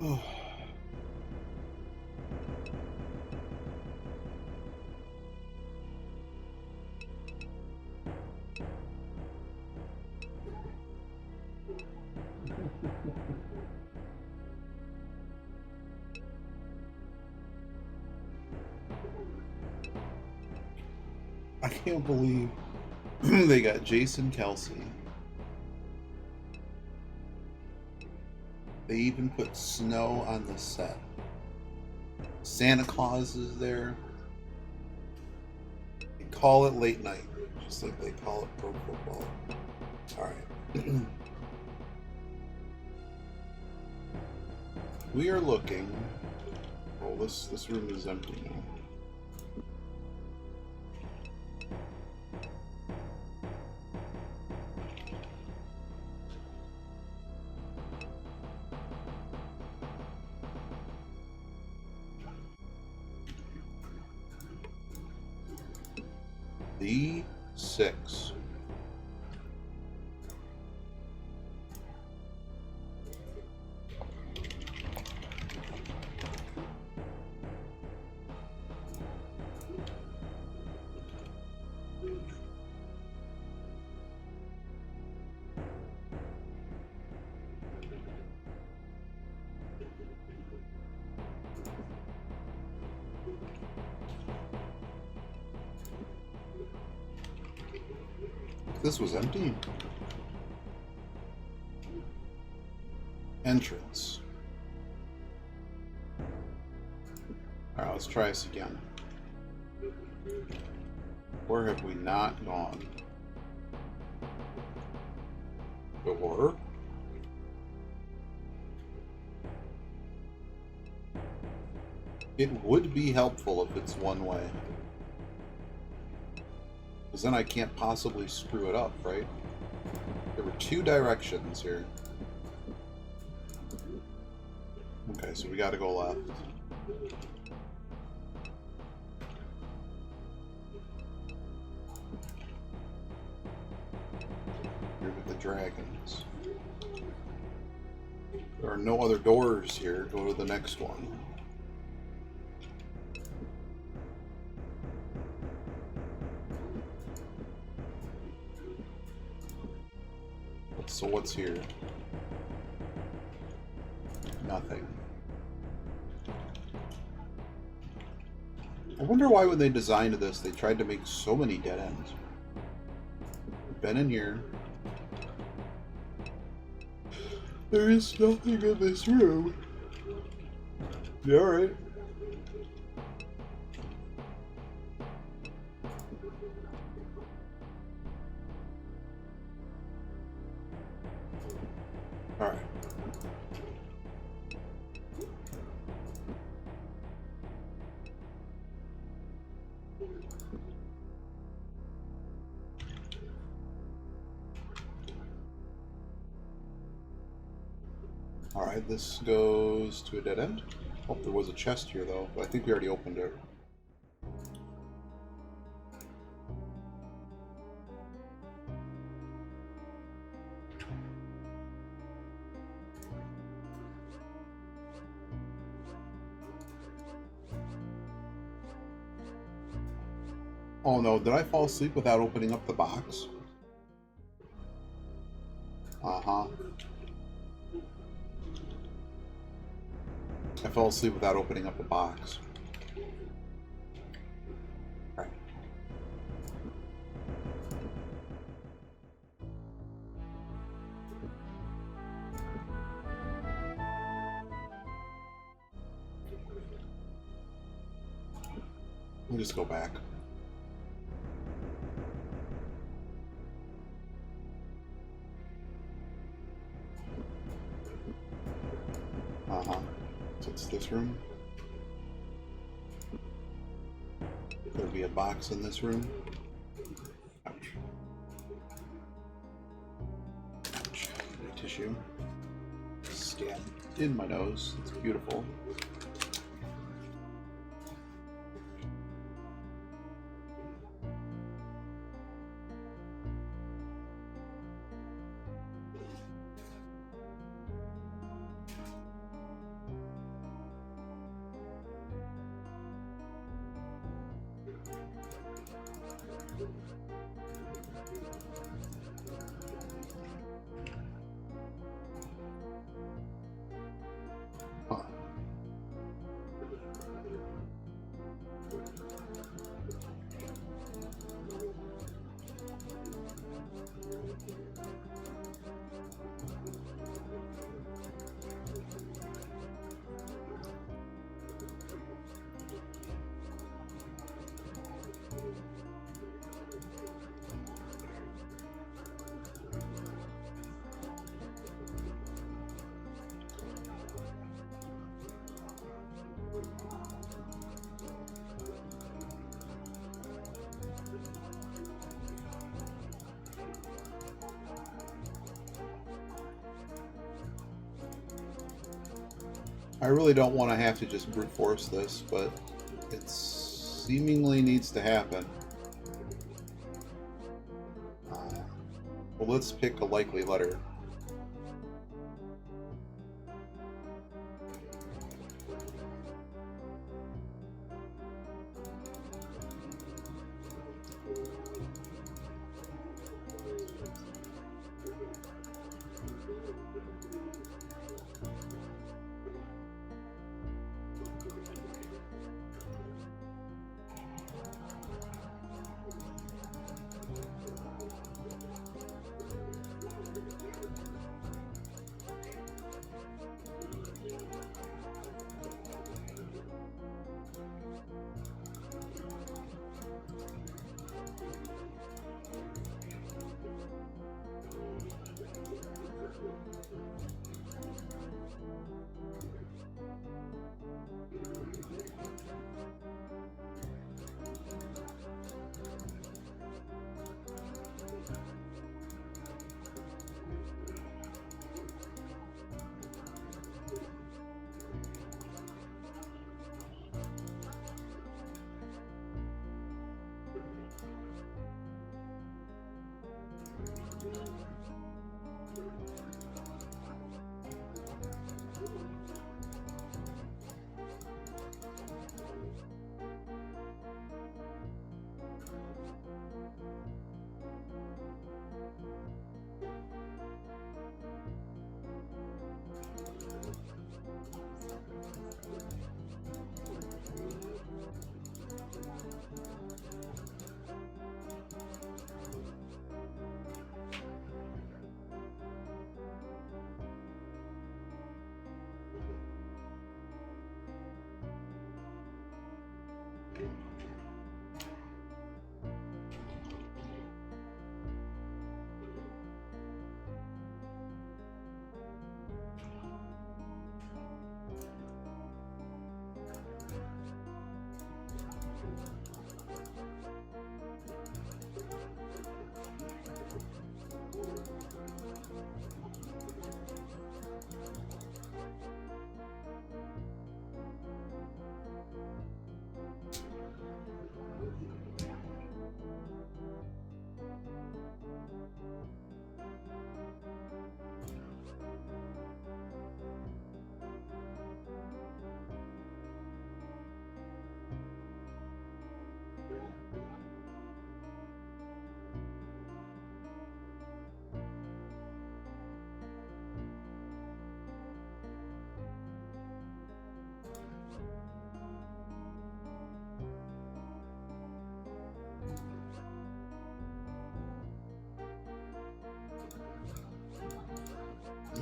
Oh. I can't believe they got Jason Kelsey. They even put snow on the set. Santa Claus is there. They call it late night, just like they call it pro football. All right. We are looking. Oh, this room is empty now. D6. This was empty. Entrance. Alright, let's try this again. Where have we not gone? Door. It would be helpful if it's one way. Because then I can't possibly screw it up, right? There were two directions here. Okay, so we gotta go left. Here with the dragons. There are no other doors here. Go to the next one. So what's here? Nothing. I wonder why when they designed this, they tried to make so many dead ends. We've been in here. There is nothing in this room. Yeah, alright. Alright. Alright, this goes to a dead end. Oh, there was a chest here though, but I think we already opened it. Oh no, did I fall asleep without opening up the box? Uh-huh. I fell asleep without opening up the box. Right. We'll just go back. Uh-huh. So it's this room. There'll be a box in this room. Ouch. Ouch. Tissue. Stab in my nose. It's beautiful. I really don't want to have to just brute force this, but it seemingly needs to happen. Well, let's pick a likely letter.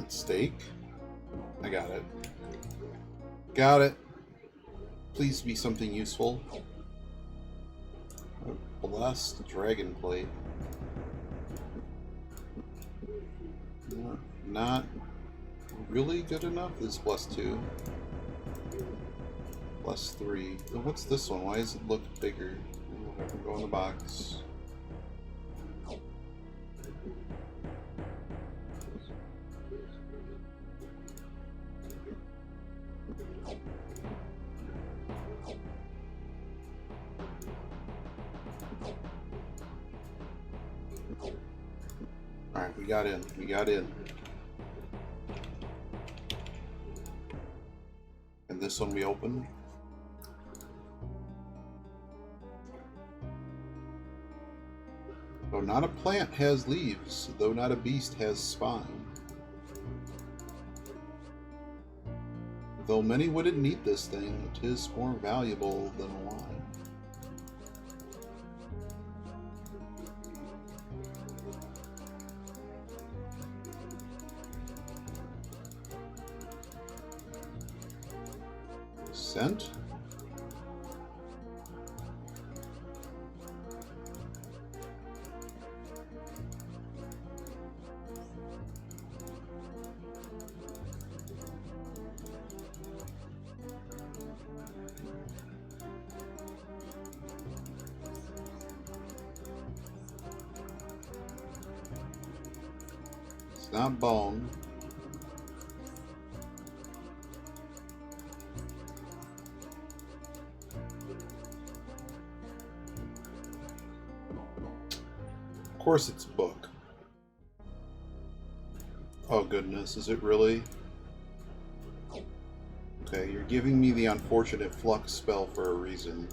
Steak. I got it. Got it. Please be something useful. A blessed dragon plate. Not really good enough. This is +2. +3. What's this one? Why does it look bigger? Go in the box. Alright, we got in. We got in. And this one we open. Though not a plant has leaves, though not a beast has spine. Though many wouldn't need this thing, 'tis more valuable than wine. Scent? It's not bone. course it's book. Oh goodness, is it really? Okay, you're giving me the unfortunate flux spell for a reason.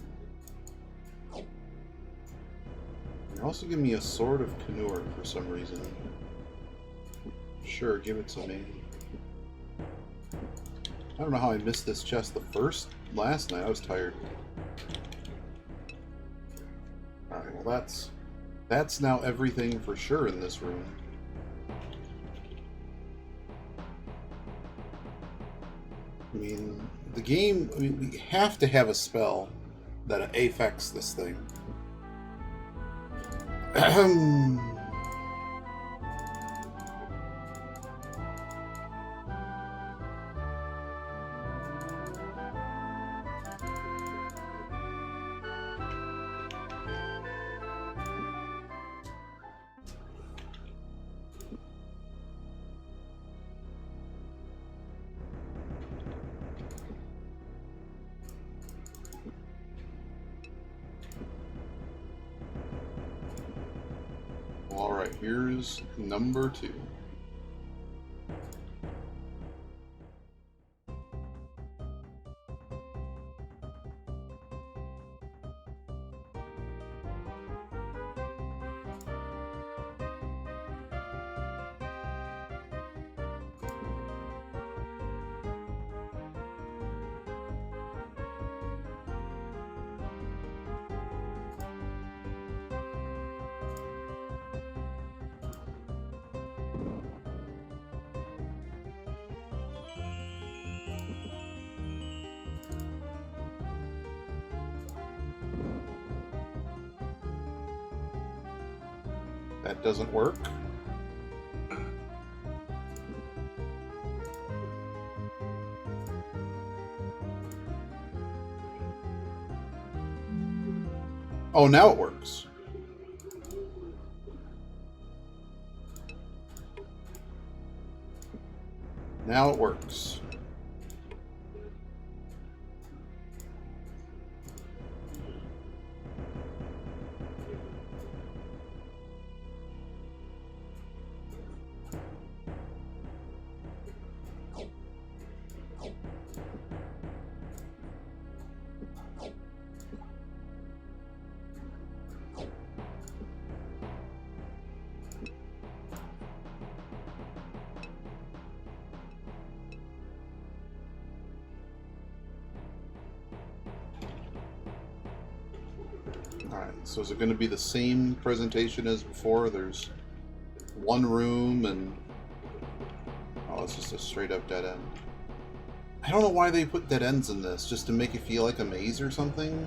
You're also giving me a Sword of Knur for some reason. Sure, give it to me. I don't know how I missed this chest last night. I was tired. Alright, well that's now everything for sure in this room. I mean, we have to have a spell that affects this thing. Alright, here's number 2. That doesn't work. Oh, now it works. Now it works. Alright, so is it going to be the same presentation as before? There's one room and... oh, it's just a straight up dead end. I don't know why they put dead ends in this, just to make it feel like a maze or something?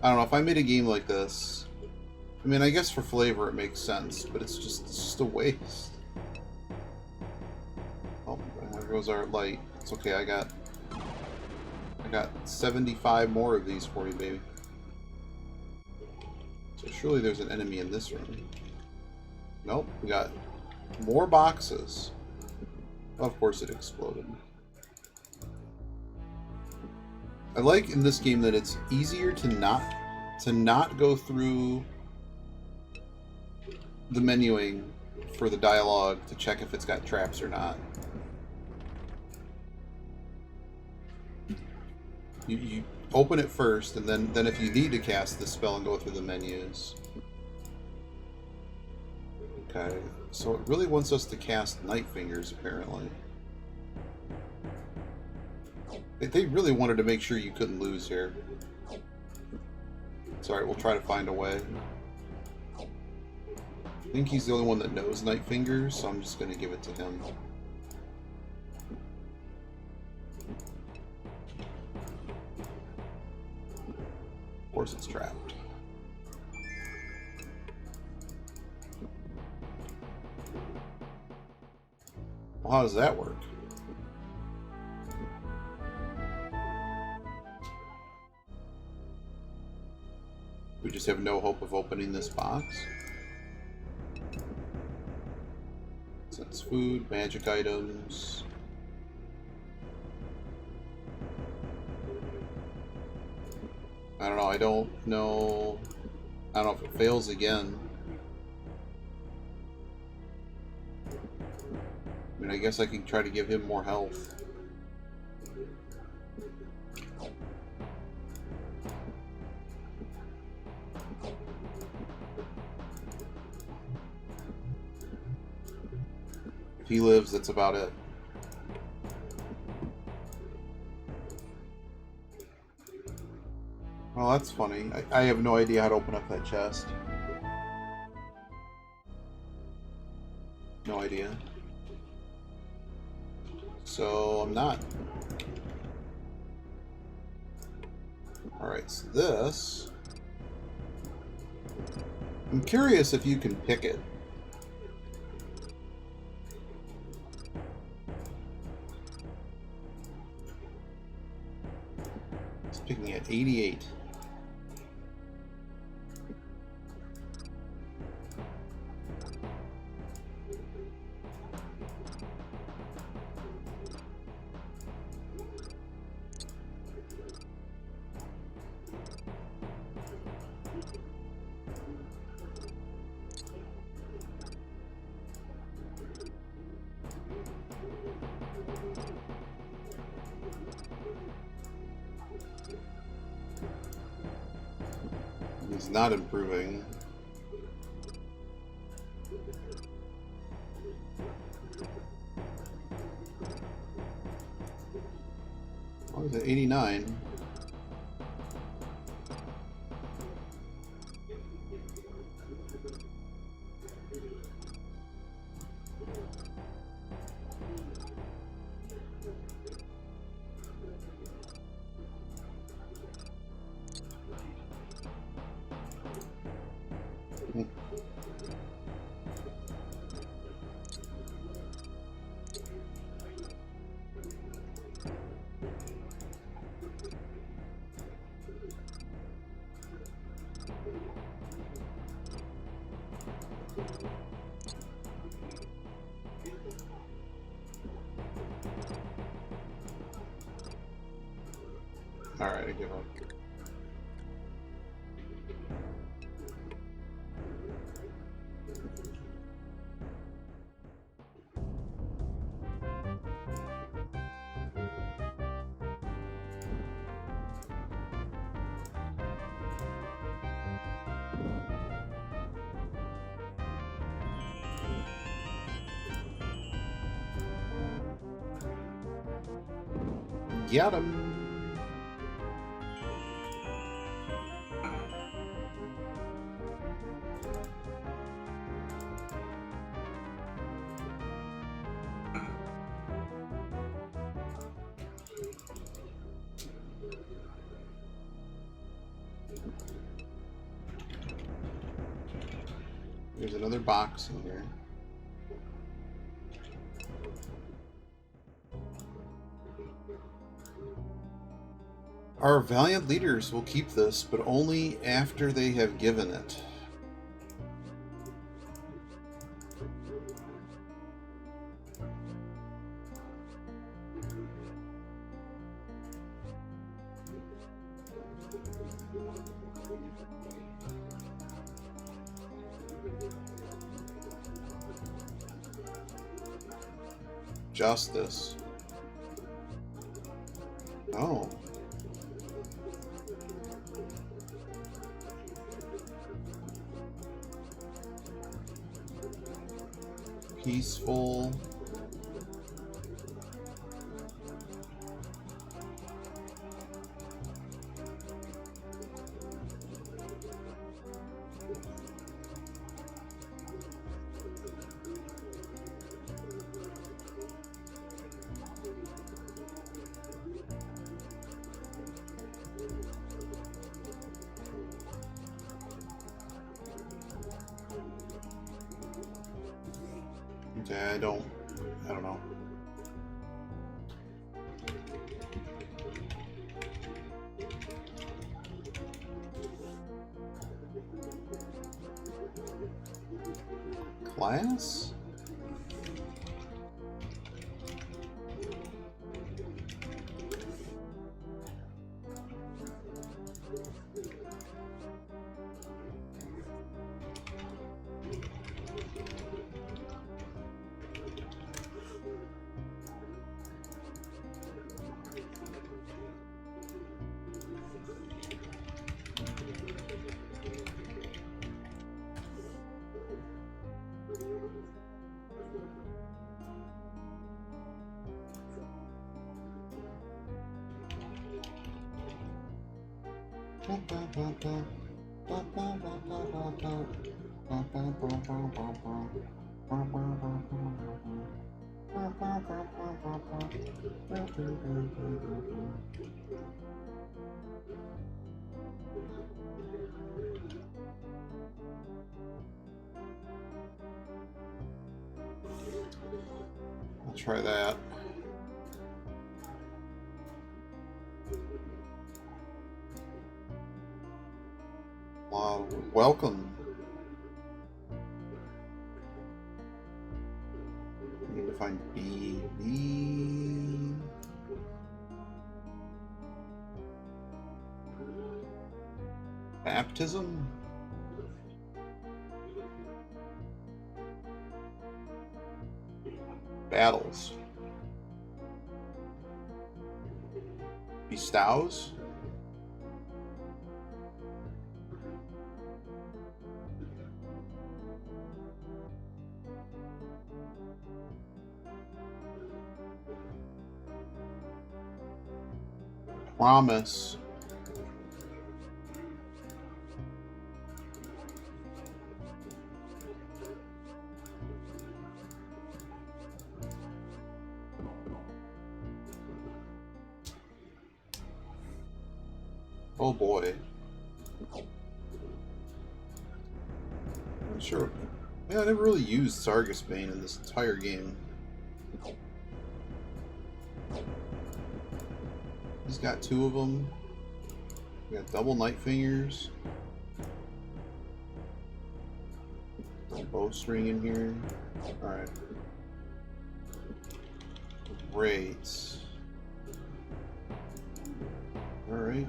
I don't know, if I made a game like this... I mean, I guess for flavor it makes sense, but it's just a waste. Oh, there goes our light. It's okay, I got 75 more of these for you, baby. So surely there's an enemy in this room. Nope, we got more boxes. Of course it exploded. I like in this game that it's easier to not go through the menuing for the dialogue to check if it's got traps or not. You open it first, and then if you need to cast the spell and go through the menus. Okay, so it really wants us to cast Night Fingers, apparently. They really wanted to make sure you couldn't lose here. It's alright, we'll try to find a way. I think he's the only one that knows Night Fingers, so I'm just going to give it to him. Of course it's trapped. Well, how does that work? We just have no hope of opening this box. Sense food, magic items. I don't know. I don't know if it fails again. mean, I guess I can try to give him more health. If he lives, that's about it. Well, that's funny. I have no idea how to open up that chest. No idea. So, I'm not. Alright, so this... I'm curious if you can pick it. It's picking at 88. He's not improving. What was it? 89. Alright, I give up. Got him! There's another box in here. Our valiant leaders will keep this, but only after they have given it. Justice. Oh. Peaceful. Okay, I don't know. Class? I'll try that. Welcome. I need to find B. Baptism? Battles. Bestows? Promise. Oh boy. I'm sure. Yeah, I never really used Sargus Bane in this entire game. He's got two of them. We got double Night Fingers. Bowstring in here. Alright. Great. Alright.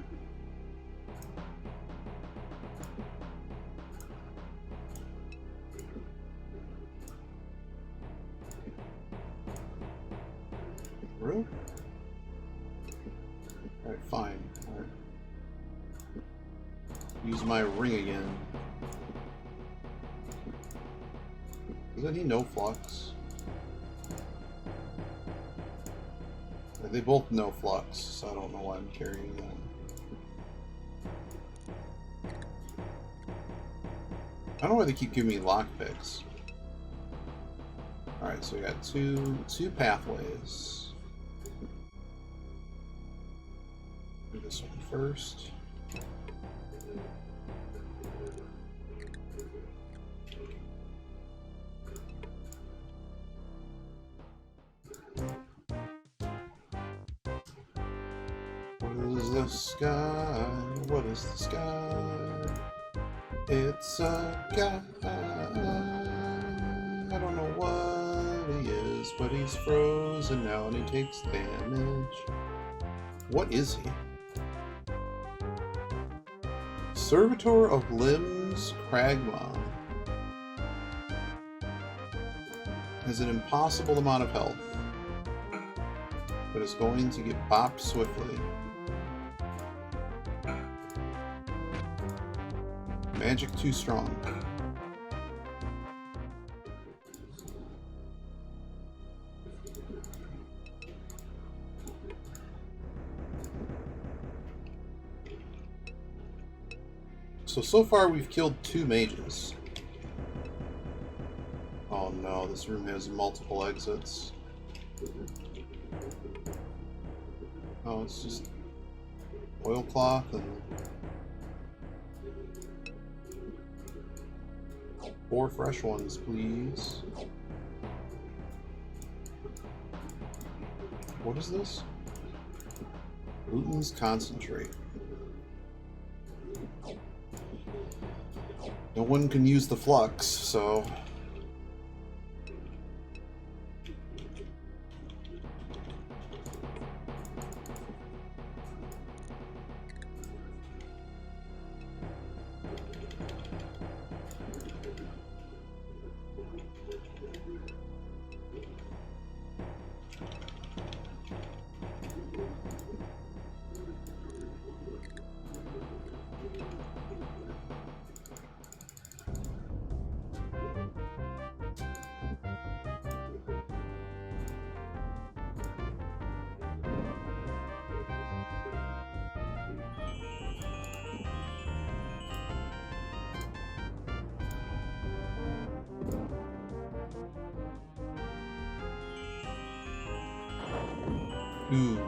Really? Alright, fine. Alright. Use my ring again. Doesn't he no flux? They both know flux, so I don't know why I'm carrying them. I don't know why they keep giving me lockpicks. Alright, so we got two pathways. Do this one first. What is the sky? What is the sky? It's a guy. I don't know what he is, but he's frozen now and he takes damage. What is he? Servitor of Limbs Kragma has an impossible amount of health, but is going to get bopped swiftly. Magic too strong. So far we've killed 2 mages. Oh no, this room has multiple exits. Oh, it's just oilcloth and 4 fresh ones, please. What is this? Gluten's concentrate. No one can use the flux, so... Ooh.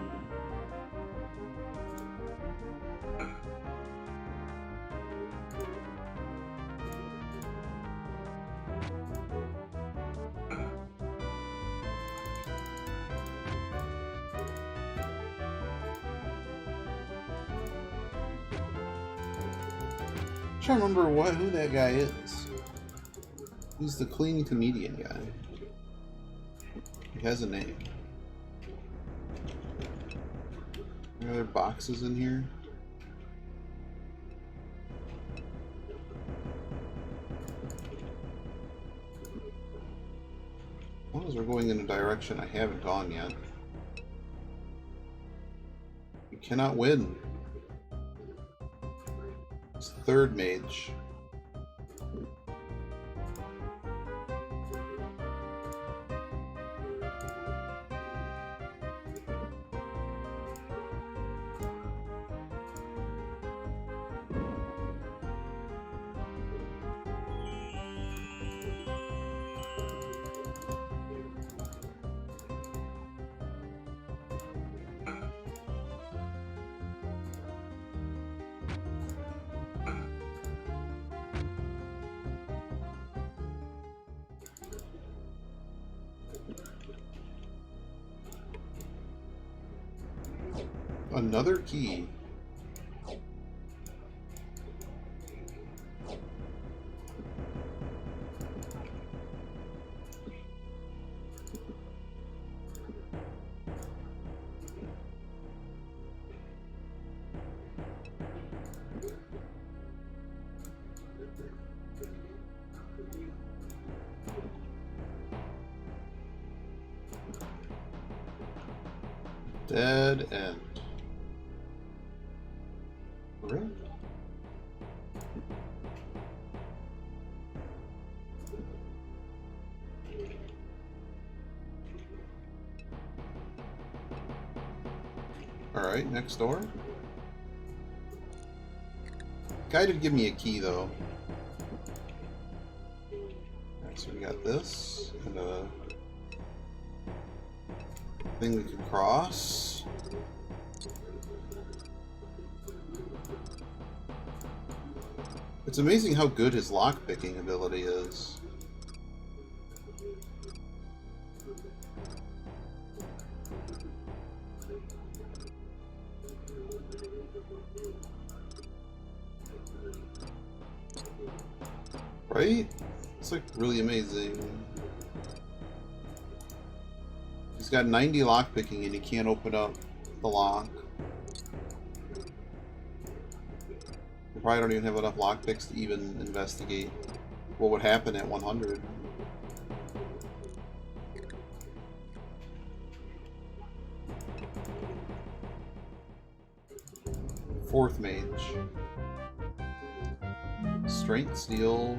I'm trying to remember who that guy is. He's the clean comedian guy. He has a name. Are there boxes in here? As long as we're going in a direction I haven't gone yet. You cannot win. It's the third mage. Another key. Dead end. Really? Alright, next door. Guy did give me a key though. Alright, so we got this and a thing we can cross. It's amazing how good his lockpicking ability is. Right? It's like really amazing. He's got 90 lockpicking and he can't open up the lock. We probably don't even have enough lockpicks to even investigate what would happen at 100. Fourth mage. Strength steal.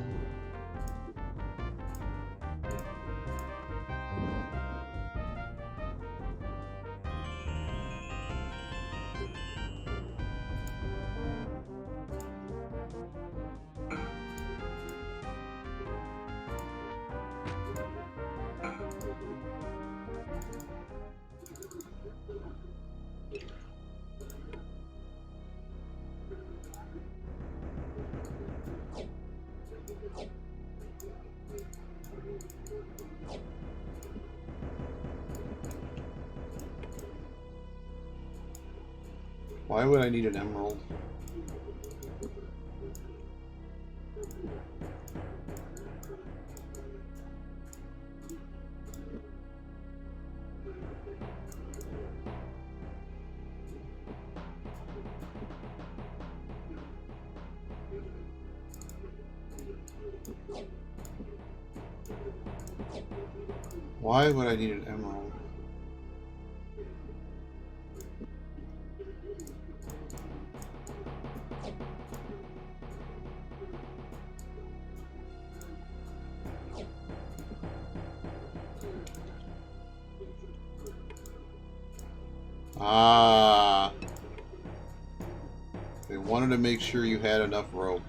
Why would I need an emerald? Why would I need an emerald? Ah, they wanted to make sure you had enough rope.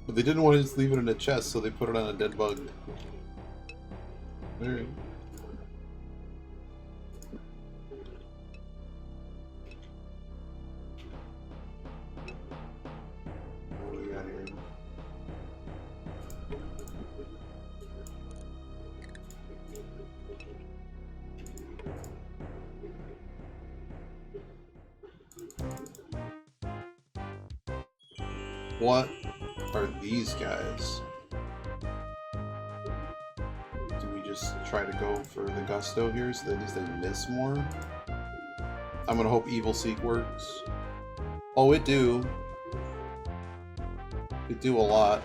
But they didn't want to just leave it in a chest, so they put it on a dead bug. Alright. What do we got here? What are these guys? Do we just try to go for the gusto here so that at least they miss more? I'm gonna hope Evil Seek works. Oh, it do. It do a lot.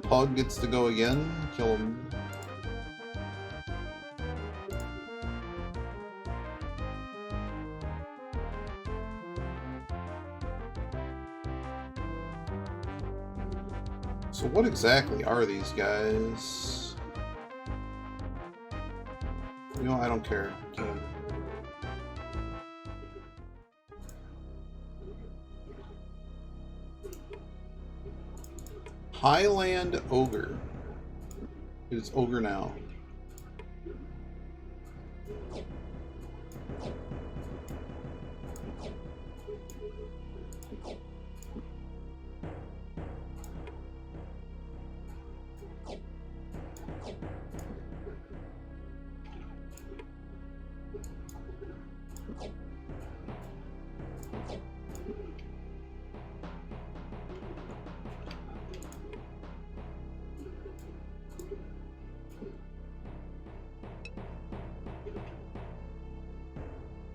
Pug gets to go again. Kill him. So what exactly are these guys? You know, I don't care. Kill them. Highland Ogre. It is Ogre now.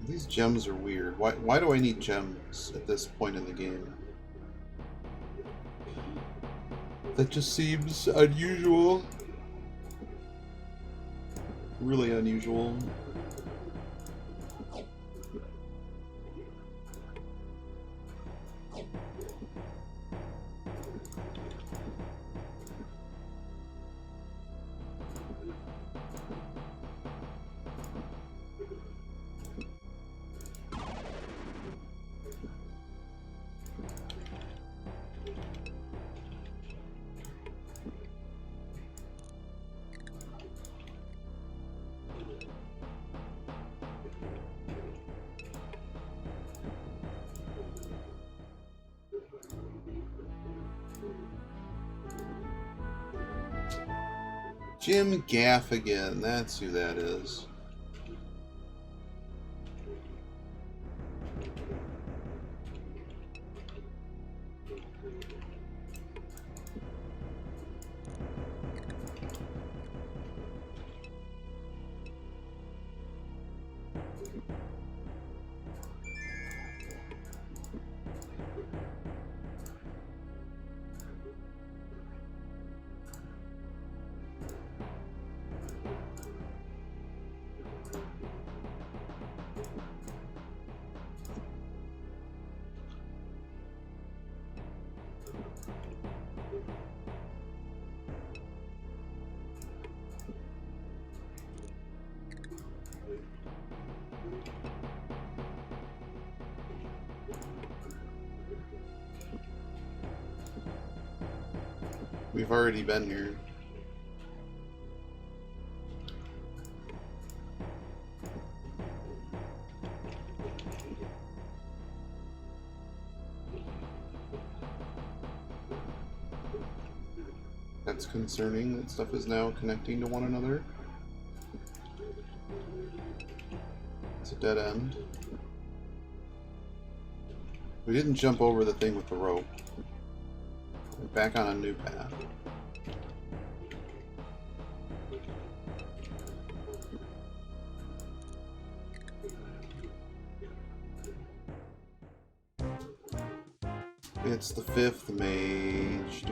These gems are weird. Why do I need gems at this point in the game? That just seems unusual. Really unusual. Jim Gaffigan, that's who that is. We've already been here. That's concerning. That stuff is now connecting to one another. It's a dead end. We didn't jump over the thing with the rope. We're back on a new path. It's the fifth mage.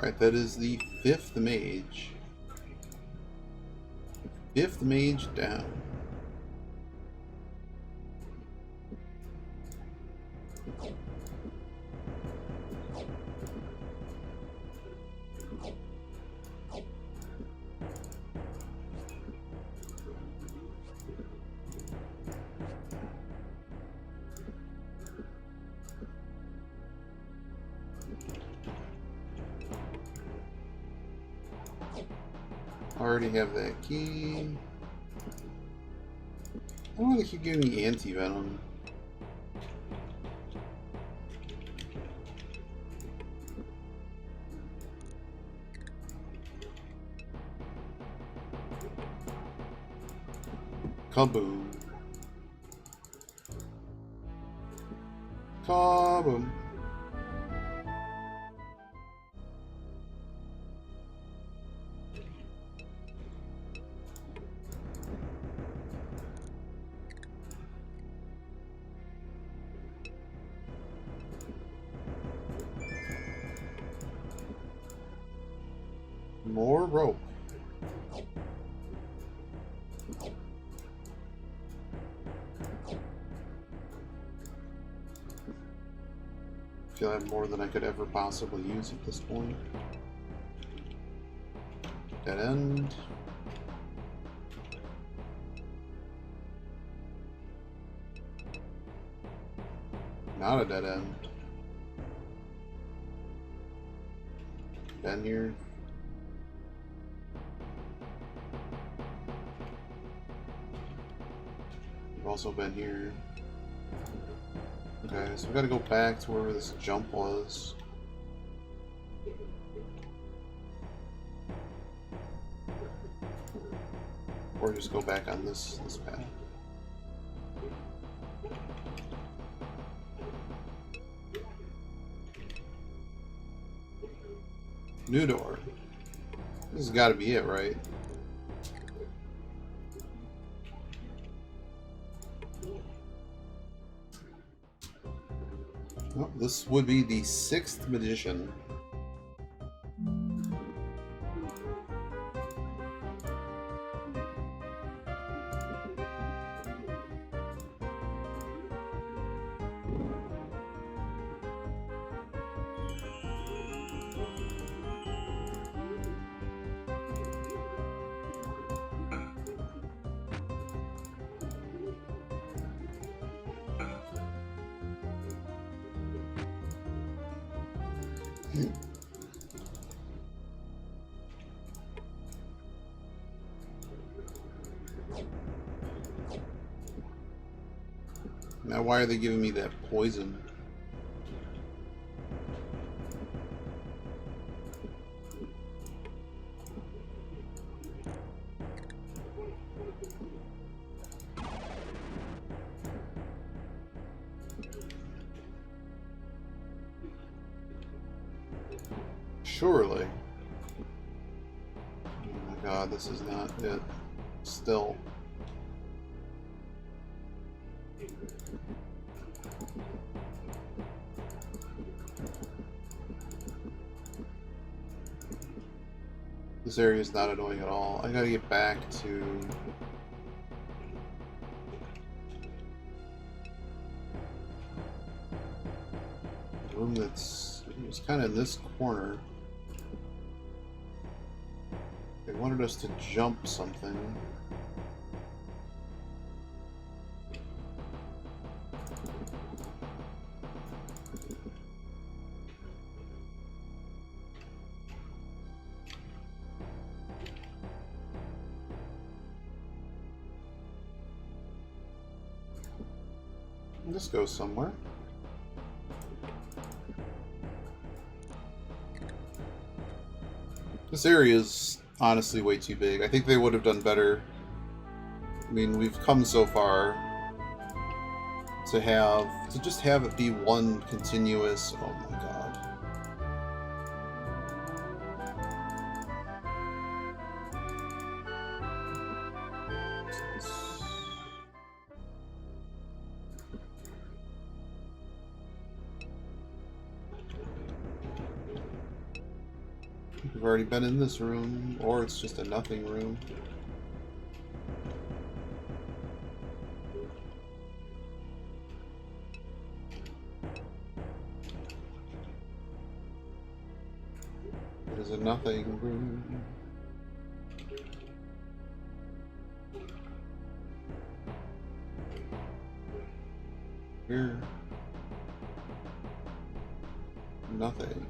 Alright, that is the 5th mage. 5th mage down. Already have that key. I don't want to keep giving me anti-venom. Kaboom. Kaboom. More rope. I feel I have more than I could ever possibly use at this point. Dead end. Not a dead end. Been here. We've also been here. Okay, so we gotta go back to wherever this jump was. Or just go back on this path. New door. This has gotta be it, right? Oh, this would be the 6th magician. Now, why are they giving me that poison? Surely. Oh my god, this is not it. Still. This area is not annoying at all. I gotta get back to... the room that's... it was kind of in this corner. They wanted us to jump something. This goes somewhere. This area is honestly way too big. I think they would have done better. I mean, we've come so far to just have it be one continuous. Oh my god. We've already been in this room, or it's just a nothing room. It is a nothing room. Here. Nothing.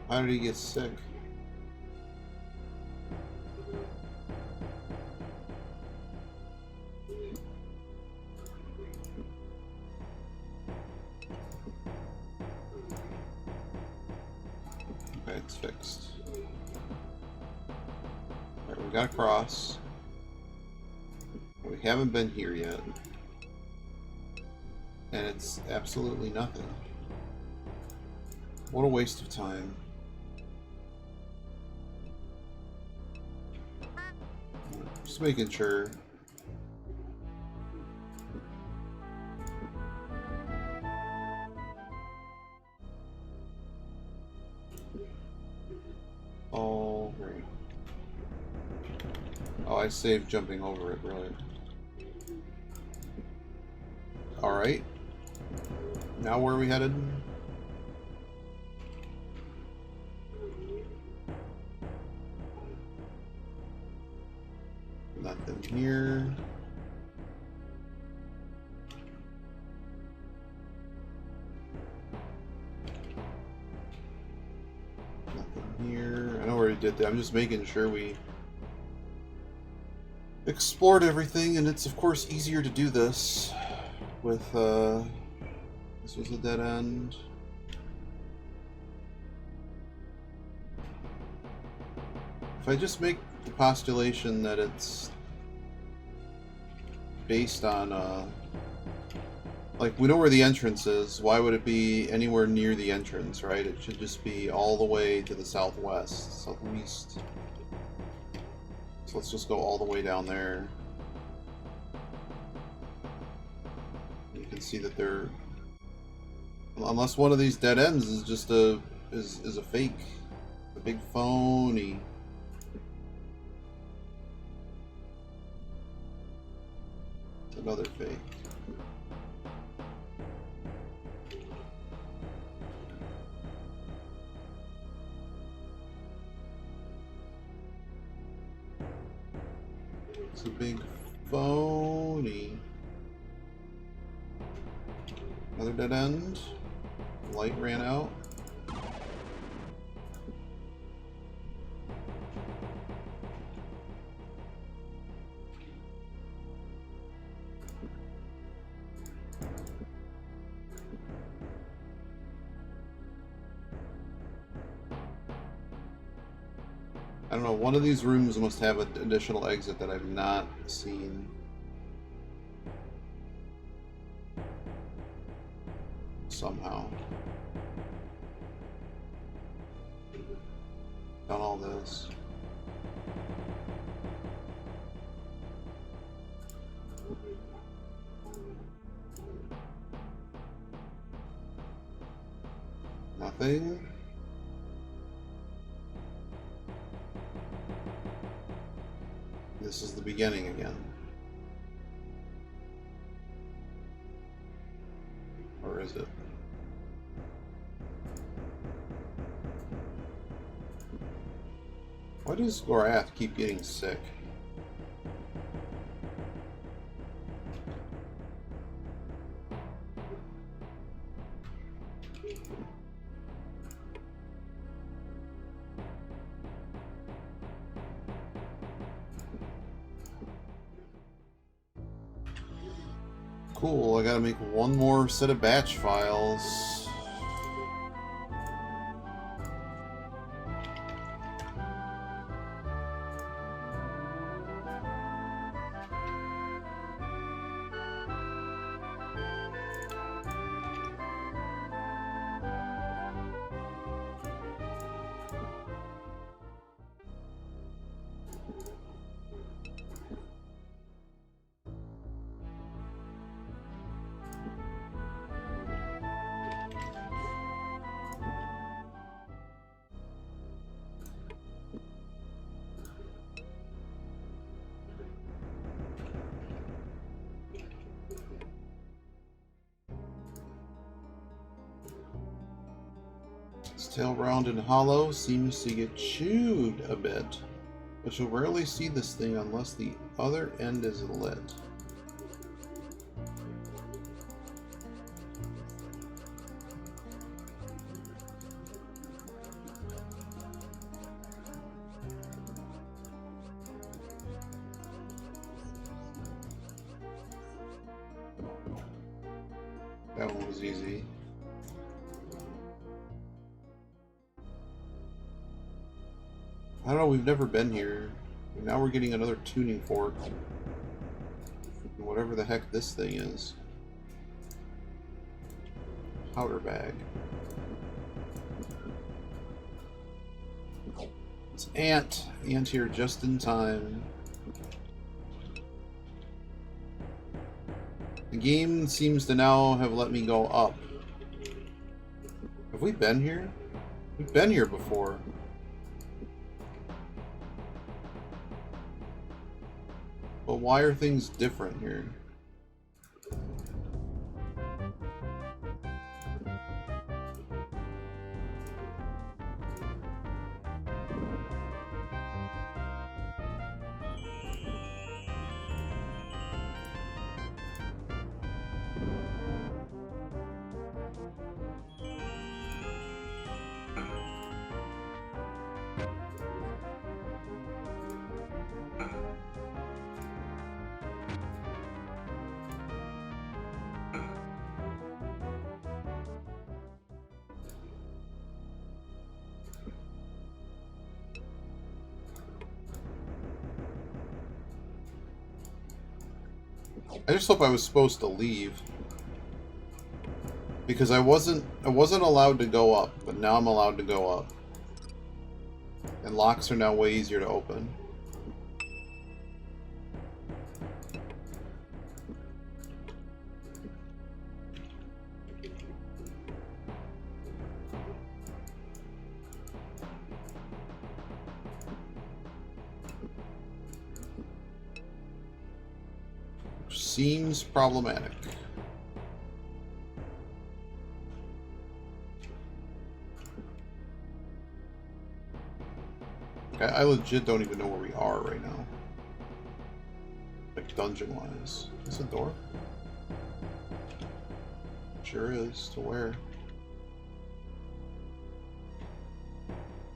How did he get sick? Okay, it's fixed. Alright, we got a cross. We haven't been here yet. And it's absolutely nothing. What a waste of time. Just making sure. Oh, great. Oh, I saved jumping over it, brilliant. Alright. Now where are we headed? Nothing here. Nothing here. I know where we did that. I'm just making sure we explored everything, and it's of course easier to do this with this was a dead end. If I just make the postulation that it's based on like, we know where the entrance is, why would it be anywhere near the entrance, right? It should just be all the way to the southwest, southeast. So let's just go all the way down there. You can see that they're, unless one of these dead ends is just a is a fake, a big phony. It's another fake. It's a big phony. Another dead end. Light ran out. I don't know, one of these rooms must have an additional exit that I've not seen. Somehow. Done all this. Nothing. This is the beginning again. Or is it? Why does Gorath keep getting sick? Cool, I gotta make one more set of batch files. This tail round and hollow seems to get chewed a bit, but you'll rarely see this thing unless the other end is lit. That one was easy. I don't know, we've never been here. Now we're getting another tuning fork. Whatever the heck this thing is. Powder bag. It's Ant. Ant here just in time. The game seems to now have let me go up. Have we been here? We've been here before. But why are things different here? I just hope I was supposed to leave. Because I wasn't allowed to go up, but now I'm allowed to go up. And locks are now way easier to open. Seems problematic. Okay, I legit don't even know where we are right now. Like dungeon-wise. Is this a door? Sure is. To where?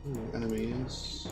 Ooh, enemies.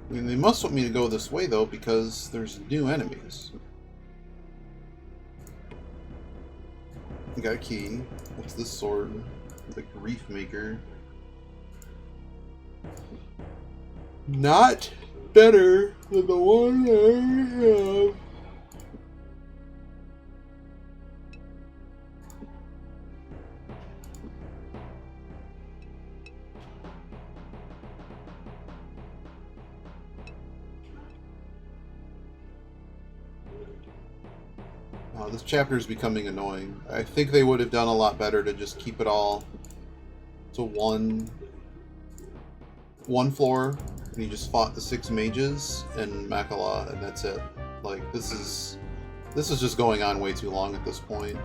I mean, they must want me to go this way, though, because there's new enemies. I got a key. What's this sword? The Grief Maker. Not better than the one I have. This chapter is becoming annoying. I think they would have done a lot better to just keep it all to one floor, and you just fought the 6 mages and Makala, and that's it. Like, this is just going on way too long at this point.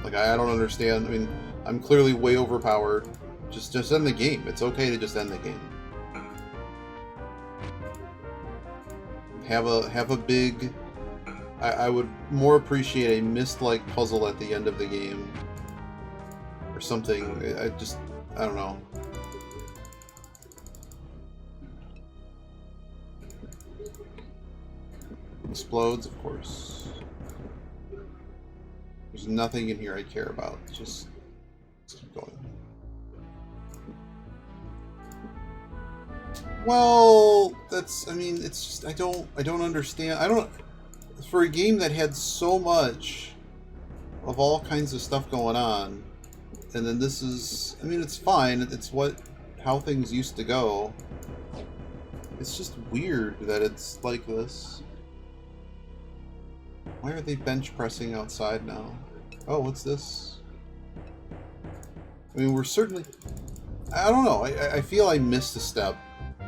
Like, I don't understand. I mean, I'm clearly way overpowered. Just end the game. It's okay to just end the game. Have a big... I would more appreciate a mist-like puzzle at the end of the game. Or something. I don't know. explodes, of course. There's nothing in here I care about. Just keep going. Well, that's, I mean, it's just, I don't understand. For a game that had so much of all kinds of stuff going on, and then this is, I mean, it's fine. It's how things used to go. It's just weird that it's like this. Why are they bench pressing outside now? Oh, what's this? I mean, we're certainly... I don't know. I feel I missed a step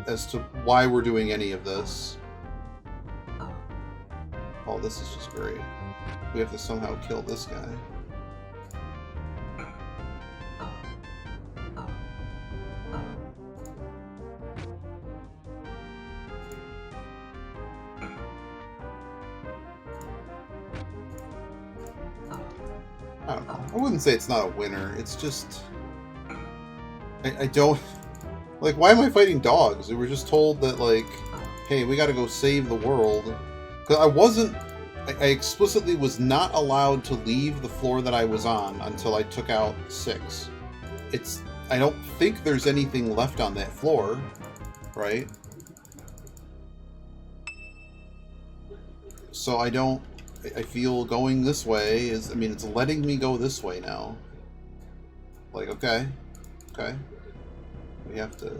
as to why we're doing any of this. Oh, this is just great. We have to somehow kill this guy. I don't know. I wouldn't say it's not a winner. It's just... I don't... Like, why am I fighting dogs? We were just told that, like, hey, we gotta go save the world. Because I wasn't... I explicitly was not allowed to leave the floor that I was on until I took out 6. It's... I don't think there's anything left on that floor, right? So I don't... I feel going this way is... I mean, it's letting me go this way now. Like, okay. Okay. We have to...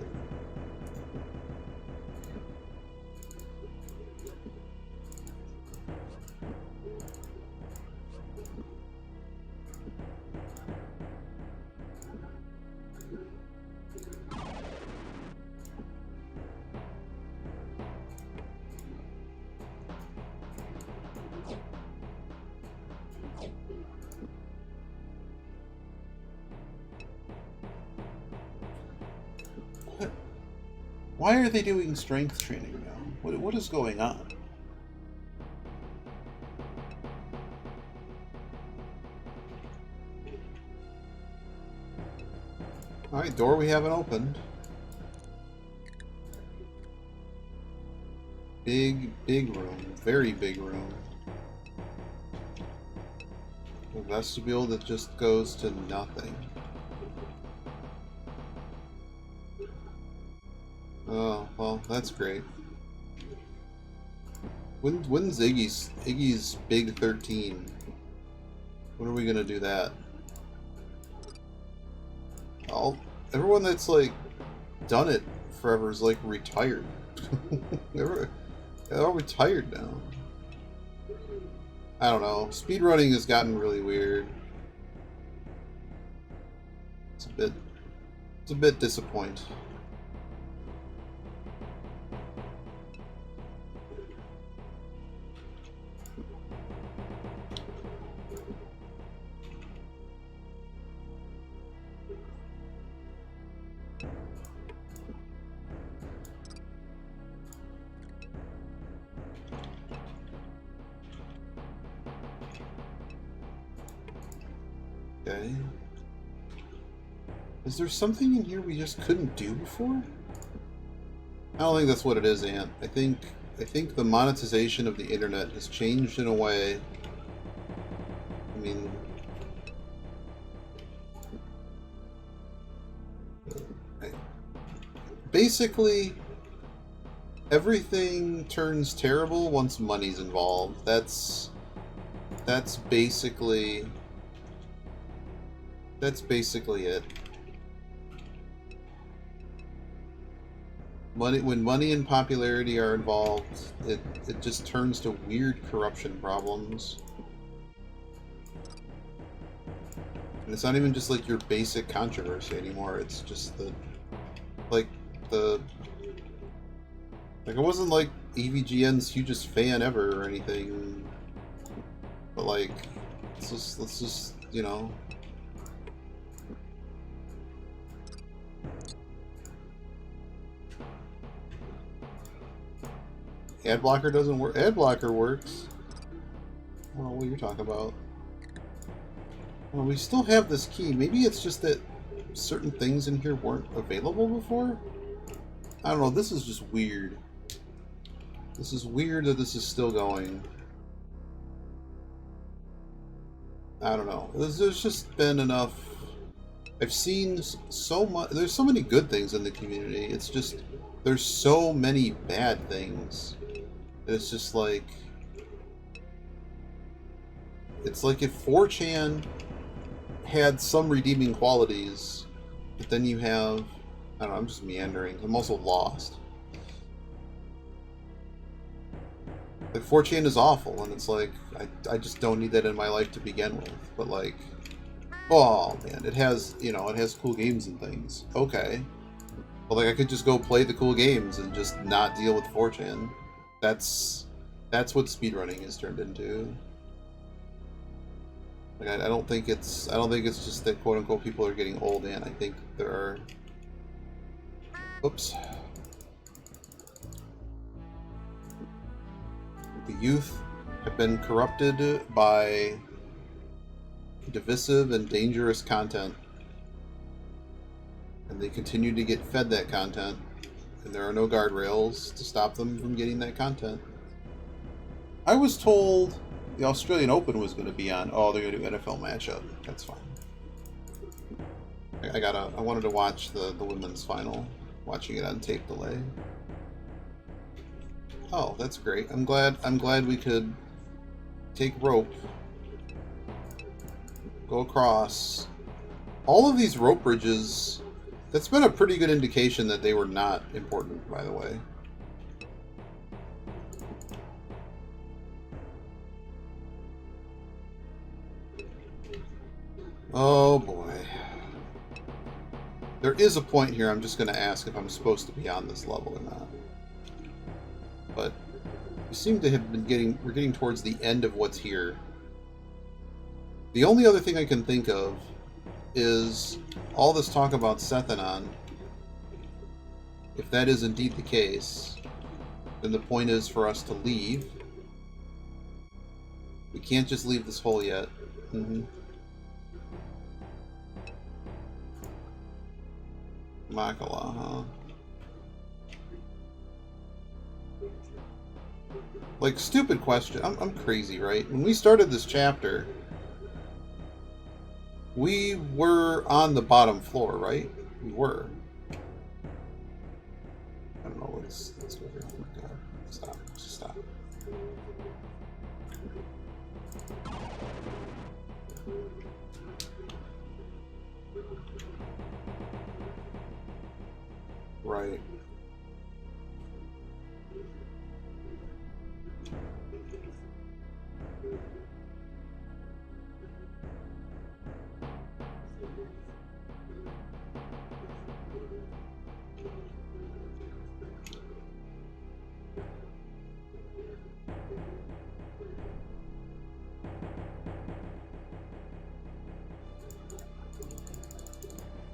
Why are they doing strength training now? What is going on? Alright, door we haven't opened. Big room. Very big room. A vestibule that just goes to nothing. Oh, well, that's great. When's Iggy's Big 13? When are we gonna do that? Everyone that's, like, done it forever is, like, retired. They're all retired now. I don't know. Speedrunning has gotten really weird. It's a bit disappointing. Okay. Is there something in here we just couldn't do before? I don't think that's what it is, Ant. I think the monetization of the internet has changed in a way. I mean, basically everything turns terrible once money's involved. That's basically it. When money and popularity are involved, it just turns to weird corruption problems. And it's not even just like your basic controversy anymore, it's just I wasn't like EVGN's hugest fan ever or anything, but like, let's just, you know. Ad blocker doesn't work. Ad blocker works. I don't know what you're talking about. Well, we still have this key. Maybe it's just that certain things in here weren't available before? I don't know. This is just weird. This is weird that this is still going. I don't know. There's just been enough. I've seen so much. There's so many good things in the community. It's just there's so many bad things. It's just like it's like if 4chan had some redeeming qualities, but then you have I don't know. I'm just meandering. I'm also lost. Like 4chan is awful, and it's like I just don't need that in my life to begin with. But like, oh man, it has it has cool games and things. Okay, but like I could just go play the cool games and just not deal with 4chan. That's what speedrunning is turned into. Like I don't think it's just that quote unquote people are getting old in. I think there are. Oops. The youth have been corrupted by divisive and dangerous content, and they continue to get fed that content, and there are no guardrails to stop them from getting that content. I was told the Australian Open was going to be on. Oh, they're going to do NFL matchup. That's fine. I wanted to watch the women's final, watching it on tape delay. Oh, that's great. I'm glad we could take rope, go across. All of these rope bridges, that's been a pretty good indication that they were not important, by the way. Oh boy. There is a point here I'm just going to ask if I'm supposed to be on this level or not. But we seem to have been we're getting towards the end of what's here. The only other thing I can think of is all this talk about Sethanon. If that is indeed the case, then the point is for us to leave. We can't just leave this hole yet. Makala, huh? Like, stupid question. I'm crazy, right? When we started this chapter, we were on the bottom floor, right? We were. I don't know. Let's go here. Oh my god. Stop. Just stop. Right.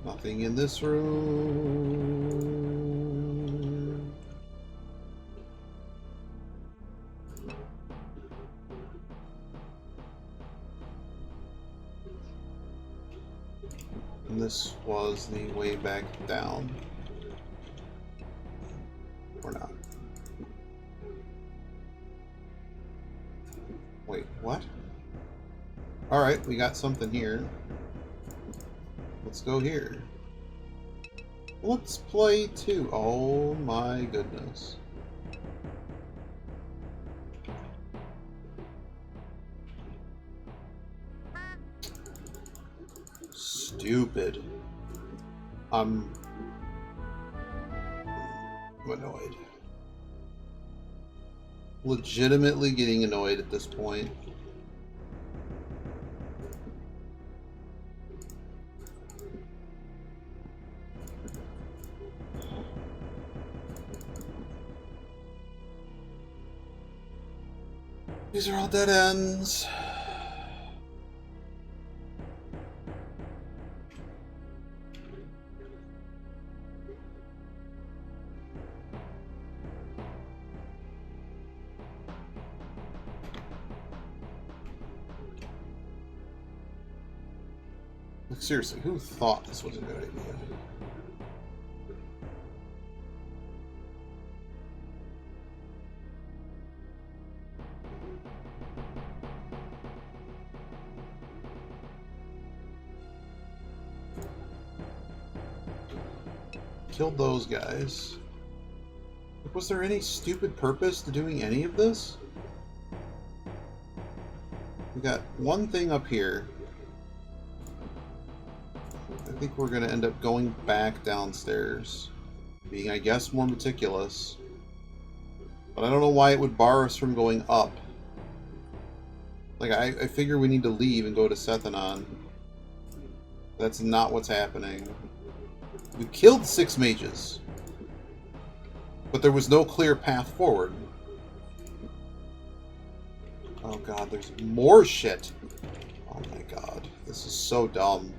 Nothing in this room. And this was the way back down. Or not. Wait, what? Alright, we got something here. Let's go here. Let's play 2. Oh my goodness. Stupid. I'm annoyed. Legitimately getting annoyed at this point. These are all dead ends. Like, seriously, who thought this was a good idea? killed those guys. Was there any stupid purpose to doing any of this? We got one thing up here. I think we're going to end up going back downstairs. Being, I guess, more meticulous. But I don't know why it would bar us from going up. Like, I figure we need to leave and go to Sethanon. That's not what's happening. We killed 6 mages. But there was no clear path forward. Oh god, there's more shit. Oh my god, this is so dumb.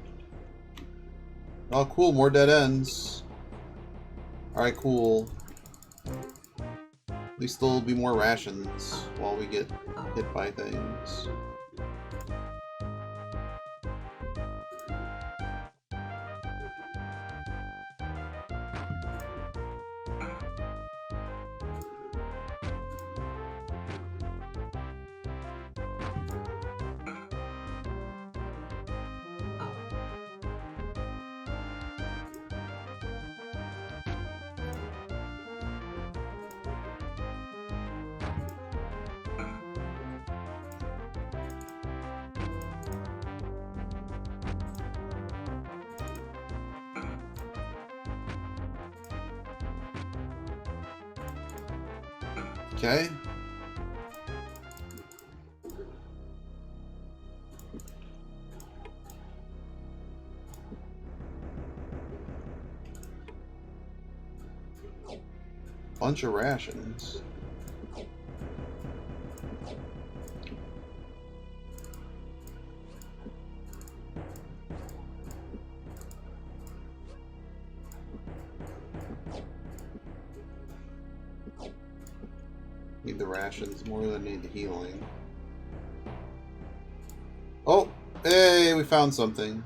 Oh cool, more dead ends. Alright, cool. At least there'll be more rations while we get hit by things. Okay. Bunch of rations. Need the rations more than need the healing. Oh! Hey, we found something.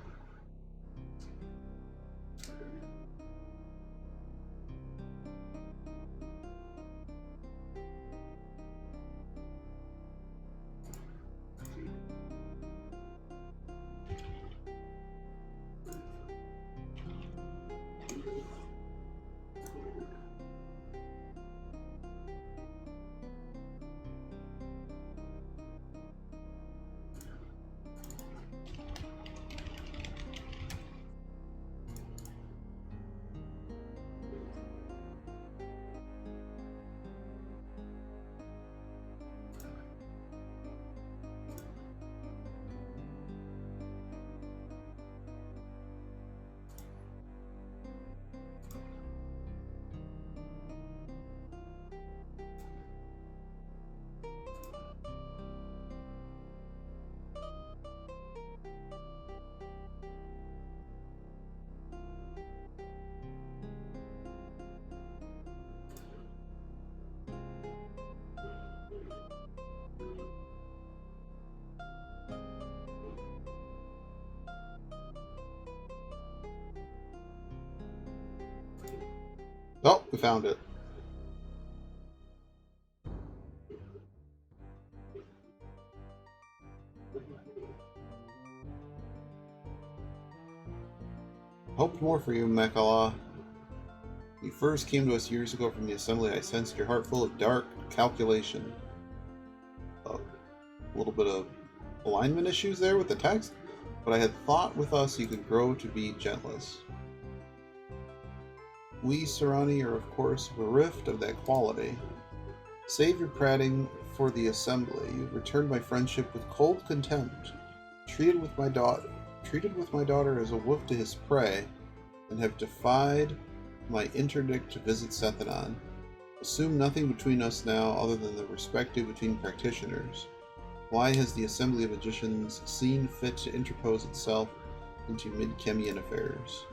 Oh, we found it. Hoped more for you, Mekala. You first came to us years ago from the assembly. I sensed your heart full of dark calculation. A little bit of alignment issues there with the text, but I had thought with us you could grow to be gentlest. We, Sarani, are of course bereft of that quality. Save your prating for the assembly. You've returned my friendship with cold contempt. Treated with my daughter as a wolf to his prey, and have defied my interdict to visit Sethanon. Assume nothing between us now other than the respect due between practitioners. Why has the Assembly of Magicians seen fit to interpose itself into mid-Chemian affairs?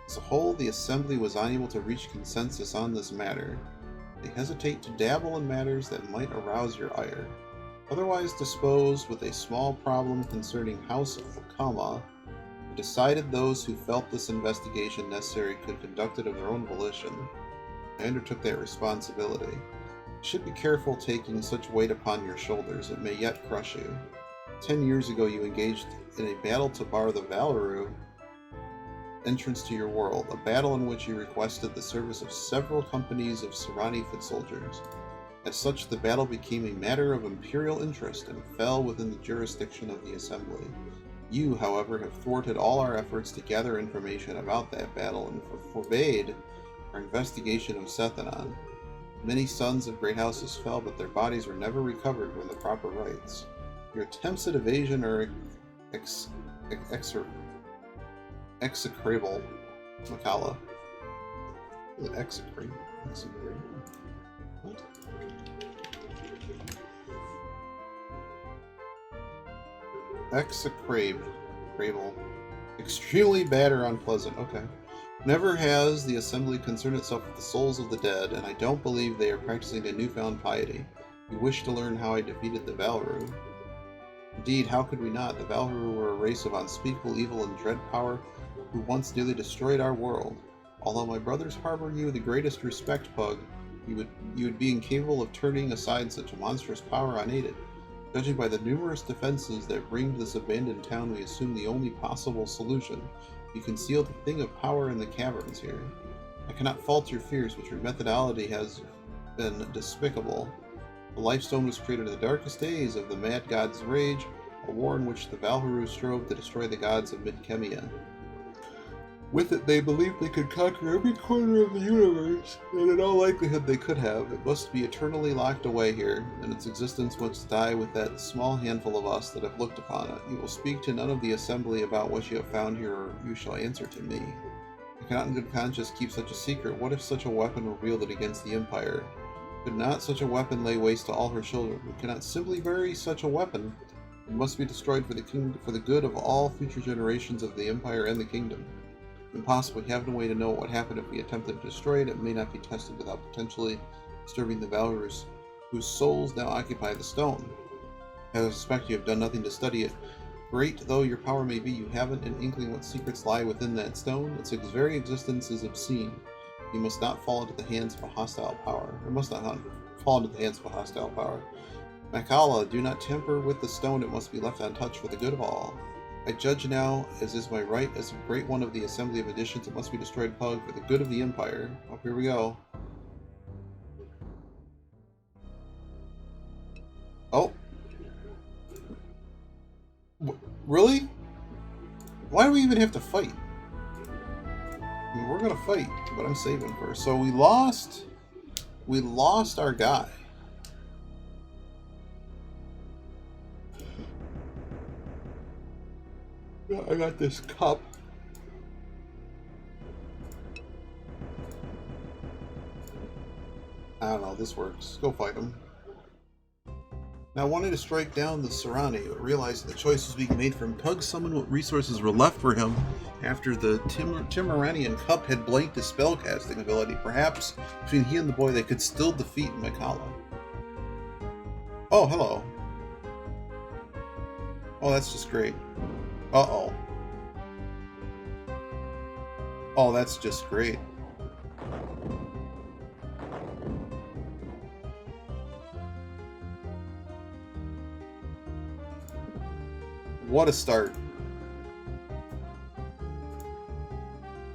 As a whole, the Assembly was unable to reach consensus on this matter. They hesitate to dabble in matters that might arouse your ire. Otherwise disposed with a small problem concerning House Okama, decided those who felt this investigation necessary could conduct it of their own volition. I undertook that responsibility. You should be careful taking such weight upon your shoulders. It may yet crush you. 10 years ago you engaged in a battle to bar the Valeru. entrance to your world, a battle in which you requested the service of several companies of Serani foot soldiers. As such, the battle became a matter of imperial interest and fell within the jurisdiction of the Assembly. You, however, have thwarted all our efforts to gather information about that battle and forbade our investigation of Sethanon. Many sons of great houses fell, but their bodies were never recovered from the proper rites. Your attempts at evasion are execrable, Makala. Execrable? What? Execrable. Extremely bad or unpleasant. Okay. Never has the Assembly concerned itself with the souls of the dead, and I don't believe they are practicing a newfound piety. You wish to learn how I defeated the Valru. Indeed, how could we not? The Valru were a race of unspeakable evil and dread power who once nearly destroyed our world. Although my brothers harbor you the greatest respect, Pug, you would be incapable of turning aside such a monstrous power unaided. Judging by the numerous defenses that ringed this abandoned town, we assume the only possible solution. You concealed the thing of power in the caverns here. I cannot fault your fears, but your methodology has been despicable. The Lifestone was created in the darkest days of the Mad God's rage, a war in which the Valharu strove to destroy the gods of Midkemia. With it, they believed they could conquer every corner of the universe, and in all likelihood they could have. It must be eternally locked away here, and its existence must die with that small handful of us that have looked upon it. You will speak to none of the Assembly about what you have found here, or you shall answer to me. I cannot in good conscience keep such a secret. What if such a weapon were wielded against the Empire? Could not such a weapon lay waste to all her children? We cannot simply bury such a weapon. It must be destroyed for the good of all future generations of the Empire and the Kingdom. Impossible. We have no way to know what would happen if we attempted to destroy it. It may not be tested without potentially disturbing the Valrus, whose souls now occupy the stone. I suspect you have done nothing to study it. Great though your power may be, you haven't an inkling what secrets lie within that stone. Its very existence is obscene. You must not fall into the hands of a hostile power. Or must not fall into the hands of a hostile power. Makala, do not tamper with the stone. It must be left untouched for the good of all. I judge now, as is my right, as a great one of the Assembly of Editions, it must be destroyed, Pug, for the good of the Empire. Oh, here we go. Oh. Really? Why do we even have to fight? I mean, we're gonna fight, but I'm saving first. So we lost our guy. I got this cup. I don't know, this works. Go fight him. Now, wanting to strike down the Serani, but realizing the choice was being made from Pug summon what resources were left for him after the Timoranian cup had blanked his spellcasting ability. Perhaps between he and the boy they could still defeat Makala. Oh, hello. Oh, that's just great. Uh-oh. Oh, that's just great. What a start.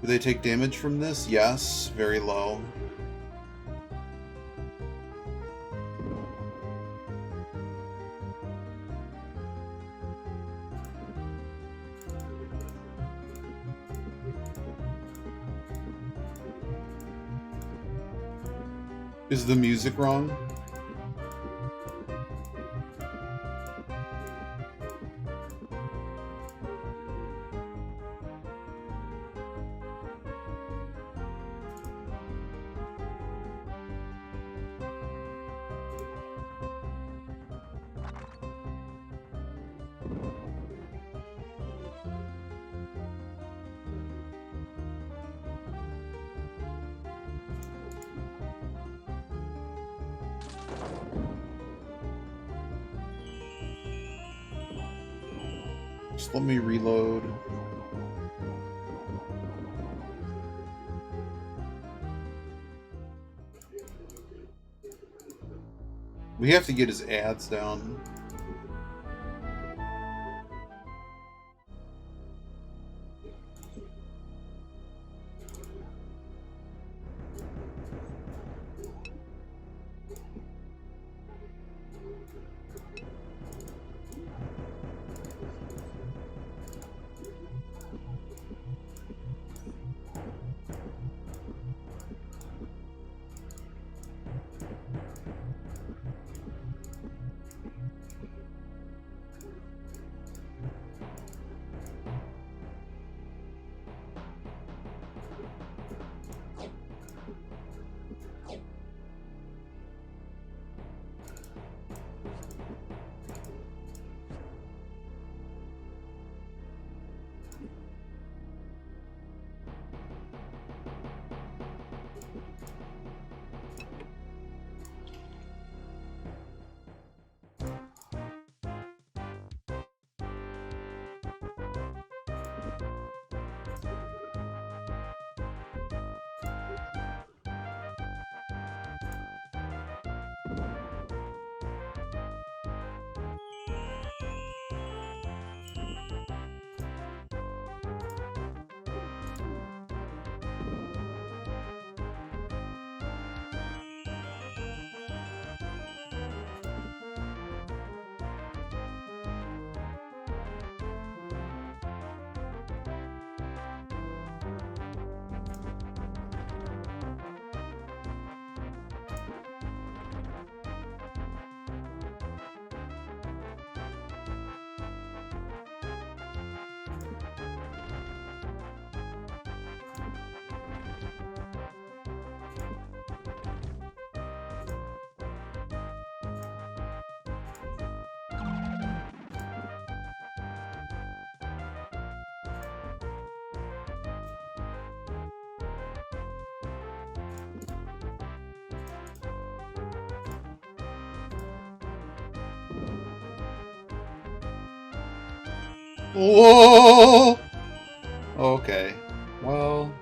Do they take damage from this? Yes, very low. Is the music wrong? Just let me reload. We have to get his ads down. Whoa! Okay. Well...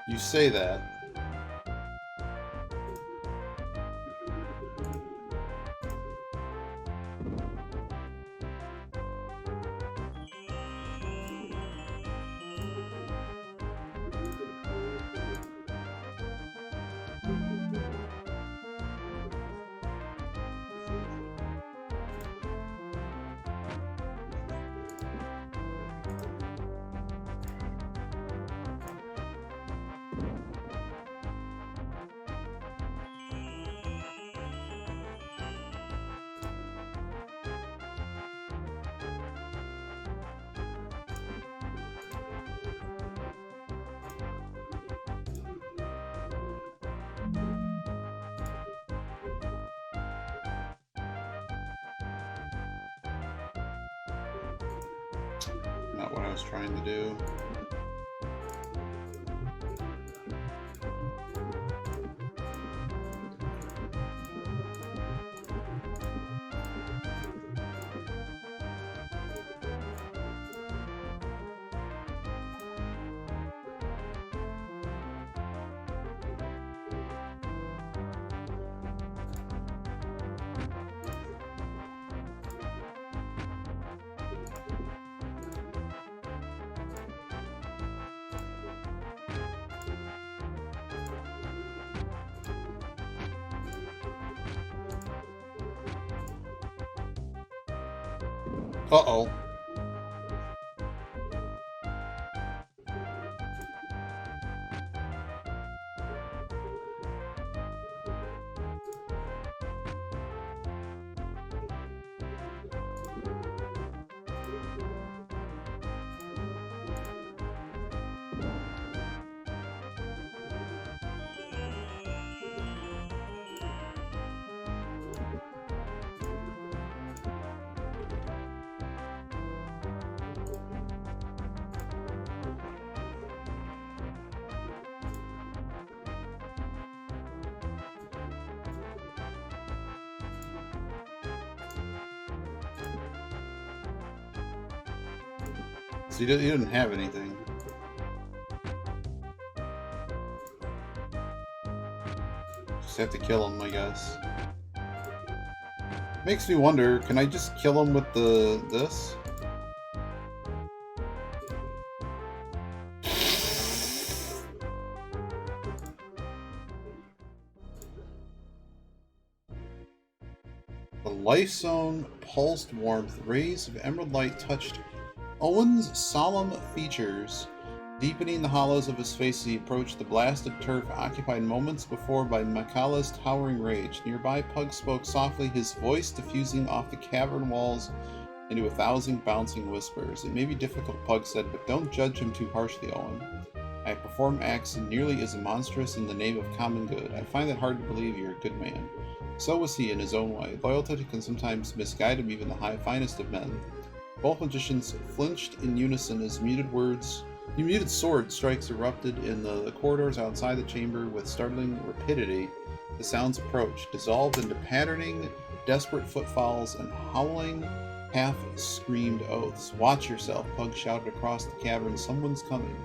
You say that. Not what I was trying to do. Uh-oh. So he didn't have anything. Just have to kill him, I guess. Makes me wonder, can I just kill him with this? The life zone pulsed warmth, rays of emerald light touched Owen's solemn features, deepening the hollows of his face as he approached the blasted turf occupied moments before by Makala's towering rage. Nearby, Pug spoke softly, his voice diffusing off the cavern walls into 1,000 bouncing whispers. It may be difficult, Pug said, but don't judge him too harshly, Owen. I perform acts nearly as monstrous in the name of common good. I find it hard to believe you're a good man. So was he in his own way. Loyalty can sometimes misguide him, even the finest of men. Both magicians flinched in unison as muted sword strikes erupted in the corridors outside the chamber with startling rapidity. The sounds approached, dissolved into patterning, desperate footfalls and howling, half-screamed oaths. Watch yourself, Pug shouted across the cavern. Someone's coming.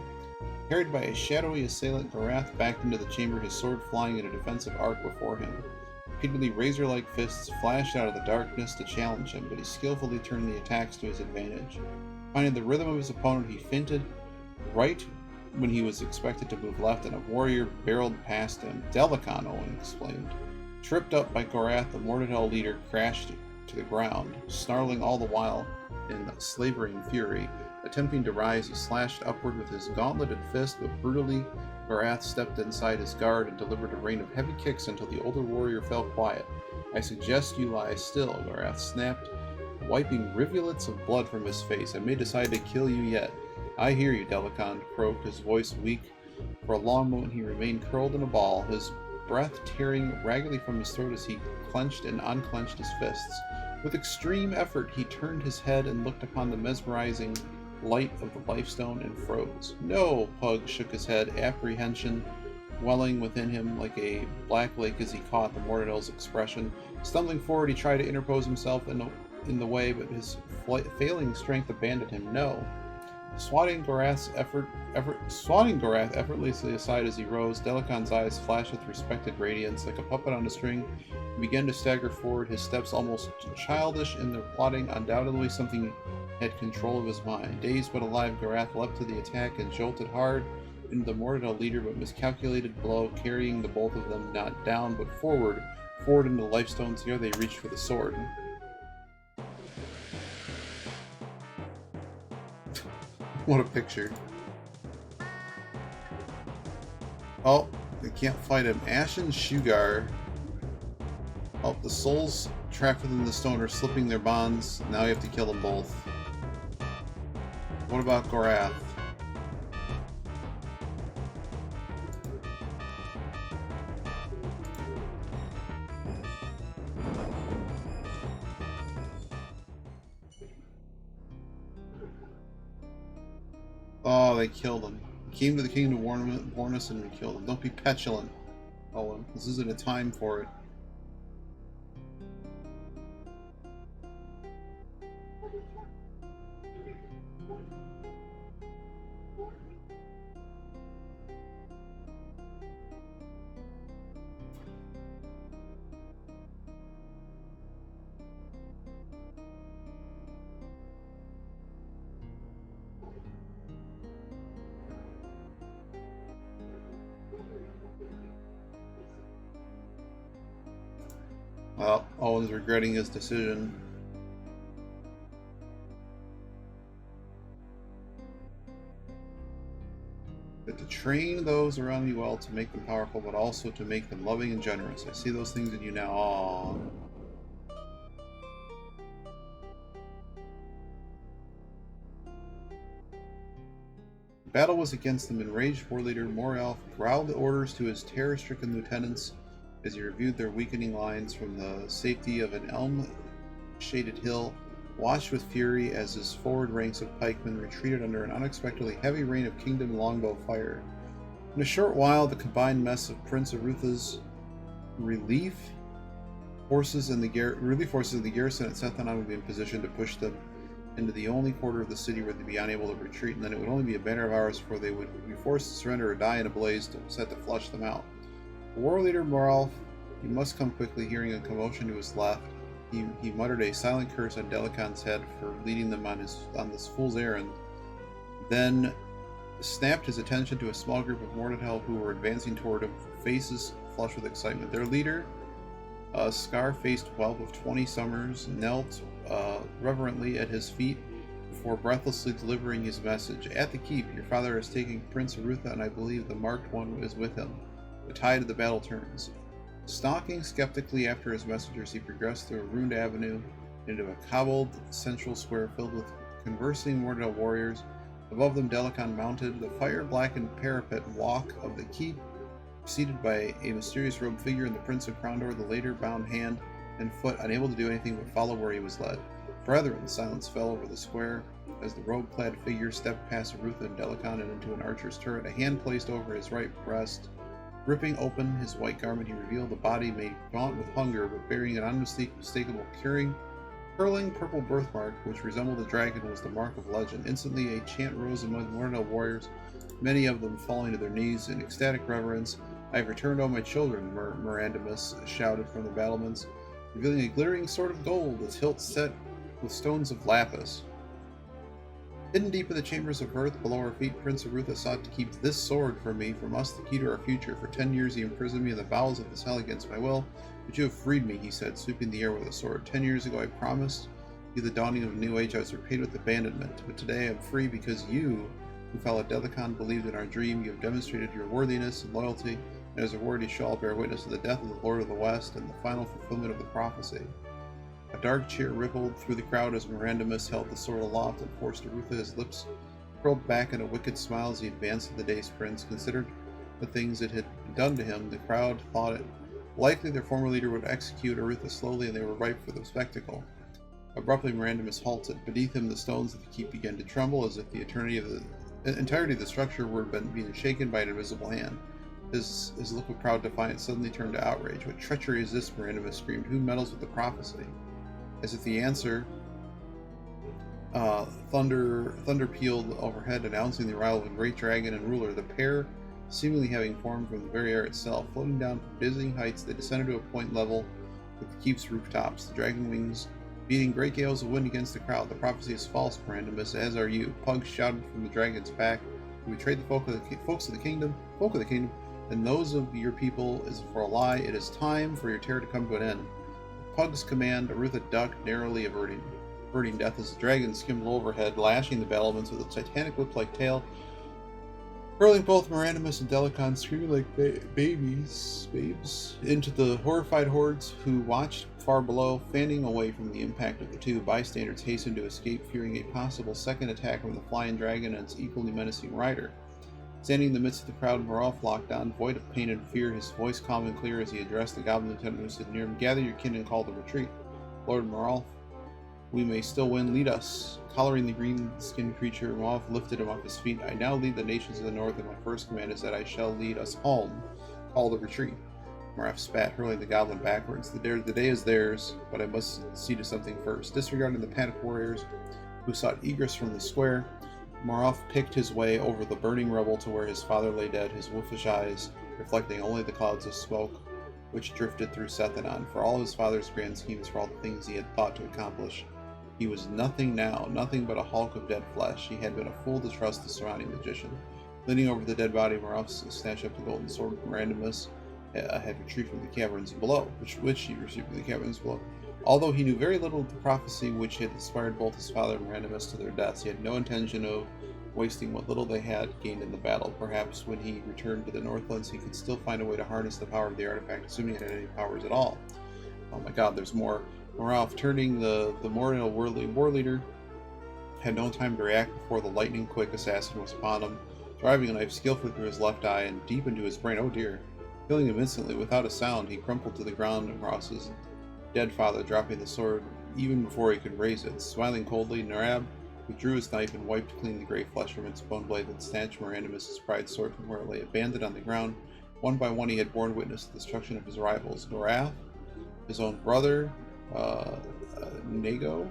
Carried by a shadowy assailant, Gorath backed into the chamber, his sword flying in a defensive arc before him. Repeatedly razor-like fists flashed out of the darkness to challenge him, but he skillfully turned the attacks to his advantage. Finding the rhythm of his opponent, he finted right when he was expected to move left, and a warrior barreled past him. Delicon, Owen exclaimed. Tripped up by Gorath, the Mortadell leader crashed to the ground, snarling all the while in slavering fury. Attempting to rise, he slashed upward with his gauntleted fist, but brutally Gorath stepped inside his guard and delivered a rain of heavy kicks until the older warrior fell quiet. I suggest you lie still, Gorath snapped, wiping rivulets of blood from his face. I may decide to kill you yet. I hear you, Delacan croaked, his voice weak. For a long moment he remained curled in a ball, his breath tearing raggedly from his throat as he clenched and unclenched his fists. With extreme effort he turned his head and looked upon the mesmerizing light of the lifestone and froze. No! Pug shook his head, apprehension welling within him like a black lake as he caught the Mortadell's expression. Stumbling forward, he tried to interpose himself in the way, but his failing strength abandoned him. No! Swatting Gorath effortlessly aside as he rose, Delacan's eyes flashed with respected radiance. Like a puppet on a string, he began to stagger forward, his steps almost childish in their plodding. Undoubtedly something had control of his mind. Dazed but alive, Gorath leapt to the attack and jolted hard into the Mortadell leader, but miscalculated blow, carrying the both of them not down but forward into the lifestones. Here they reached for the sword. What a picture. Oh, they can't fight him. Ashen Shugar. Oh, the souls trapped within the stone are slipping their bonds. Now you have to kill them both. What about Gorath? Oh, they killed him. He came to the king to warn us and we killed him. Don't be petulant, Owen. This isn't a time for it. Well, Owen's regretting his decision. But to train those around you well to make them powerful, but also to make them loving and generous. I see those things in you now. Aww. The battle was against them. Enraged war leader Moralf growled orders to his terror-stricken lieutenants as he reviewed their weakening lines from the safety of an elm-shaded hill, watched with fury as his forward ranks of pikemen retreated under an unexpectedly heavy rain of kingdom longbow fire. In a short while, the combined mess of Prince Arutha's relief forces of the garrison at Sethanon would be in position to push them into the only quarter of the city where they'd be unable to retreat, and then it would only be a matter of hours before they would be forced to surrender or die in a blaze set to flush them out. The war leader Moralf, he must come quickly. Hearing a commotion to his left, he muttered a silent curse on Delacan's head for leading them on this fool's errand, then snapped his attention to a small group of Mortadell who were advancing toward him, faces flushed with excitement. Their leader, a scar-faced whelp of 20 summers, knelt reverently at his feet before breathlessly delivering his message. At the keep, your father is taking Prince Arutha, and I believe the marked one is with him. The tide of the battle turns. Stalking skeptically after his messengers, he progressed through a ruined avenue into a cobbled central square filled with conversing Mortadell warriors. Above them, Delacan mounted the fire-blackened parapet walk of the keep, preceded by a mysterious robed figure in the Prince of Krondor, the later bound hand and foot, unable to do anything but follow where he was led. Brethren, silence fell over the square as the robe-clad figure stepped past Arutha and Delacan and into an archer's turret, a hand placed over his right breast. Ripping open his white garment, he revealed a body made gaunt with hunger, but bearing an unmistakable curling purple birthmark, which resembled a dragon, was the mark of legend. Instantly, a chant rose among the Mortadell warriors, many of them falling to their knees in ecstatic reverence. I have returned all my children, Mirandamus shouted from the battlements, revealing a glittering sword of gold, its hilt set with stones of lapis. Hidden deep in the chambers of earth below our feet, Prince Arutha sought to keep this sword from me, from us, the key to our future. For 10 years he imprisoned me in the bowels of this hell against my will, but you have freed me, he said, sweeping the air with a sword. 10 years ago I promised you the dawning of a new age. I was repaid with abandonment, but today I am free because you, who followed Delacan, believed in our dream. You have demonstrated your worthiness and loyalty, and as a reward you shall bear witness to the death of the Lord of the West and the final fulfillment of the prophecy. I dark cheer rippled through the crowd as Mirandamus held the sword aloft and forced Arutha, his lips curled back in a wicked smile as he advanced to the day's prince. Considered the things it had done to him, the crowd thought it likely their former leader would execute Arutha slowly, and they were ripe for the spectacle. Abruptly, Mirandamus halted. Beneath him, the stones of the keep began to tremble, as if the entirety of the structure were being shaken by an invisible hand. His look of proud defiance suddenly turned to outrage. "What treachery is this?" Mirandamus screamed. "Who meddles with the prophecy?" As if the answer, thunder pealed overhead, announcing the arrival of a great dragon and ruler. The pair, seemingly having formed from the very air itself, floating down from dizzying heights, they descended to a point level with the keep's rooftops. The dragon wings beating great gales of wind against the crowd. "The prophecy is false, Mirandamus, as are you." Pug shouted from the dragon's back. "You betrayed the folk of the kingdom, and those of your people is for a lie. It is time for your terror to come to an end." At Pug's command, Arutha ducked, narrowly averting death as the dragon skimmed overhead, lashing the battlements with its titanic whip-like tail, hurling both Mirandamus and Delacan, screaming like babes, into the horrified hordes who watched far below. Fanning away from the impact of the two, bystanders hastened to escape, fearing a possible second attack from the flying dragon and its equally menacing rider. Standing in the midst of the crowd, Morolf locked on, void of pain and fear, his voice calm and clear as he addressed the goblin lieutenant who stood near him. "Gather your kin and call the retreat. Lord Morolf, we may still win. Lead us." Collaring the green-skinned creature, Morolf lifted him off his feet. "I now lead the nations of the north, and my first command is that I shall lead us home. Call the retreat." Morolf spat, hurling the goblin backwards. The day is theirs, but I must see to something first." Disregarding the panicked warriors who sought egress from the square, Morolf picked his way over the burning rubble to where his father lay dead, his wolfish eyes reflecting only the clouds of smoke which drifted through Sethanon. For all his father's grand schemes, for all the things he had thought to accomplish, he was nothing now, nothing but a hulk of dead flesh. He had been a fool to trust the surrounding magician. Leaning over the dead body, Morolf snatched up the golden sword. Mirandamus had retrieved from the caverns below, which he received from the caverns below. Although he knew very little of the prophecy which had inspired both his father and Mirandamus to their deaths, he had no intention of wasting what little they had gained in the battle. Perhaps when he returned to the Northlands, he could still find a way to harness the power of the artifact, assuming it had any powers at all. Oh my god, there's more. Morolf, turning the Morinal war leader, had no time to react before the lightning-quick assassin was upon him, driving a knife skillfully through his left eye and deep into his brain. Oh dear. Killing him instantly. Without a sound, he crumpled to the ground across his dead father, dropping the sword even before he could raise it. Smiling coldly, Narab withdrew his knife and wiped clean the gray flesh from its bone blade, then snatched Mirandamus' pride sword from where it lay abandoned on the ground. One by one he had borne witness to the destruction of his rivals. Norath, his own brother, Nago,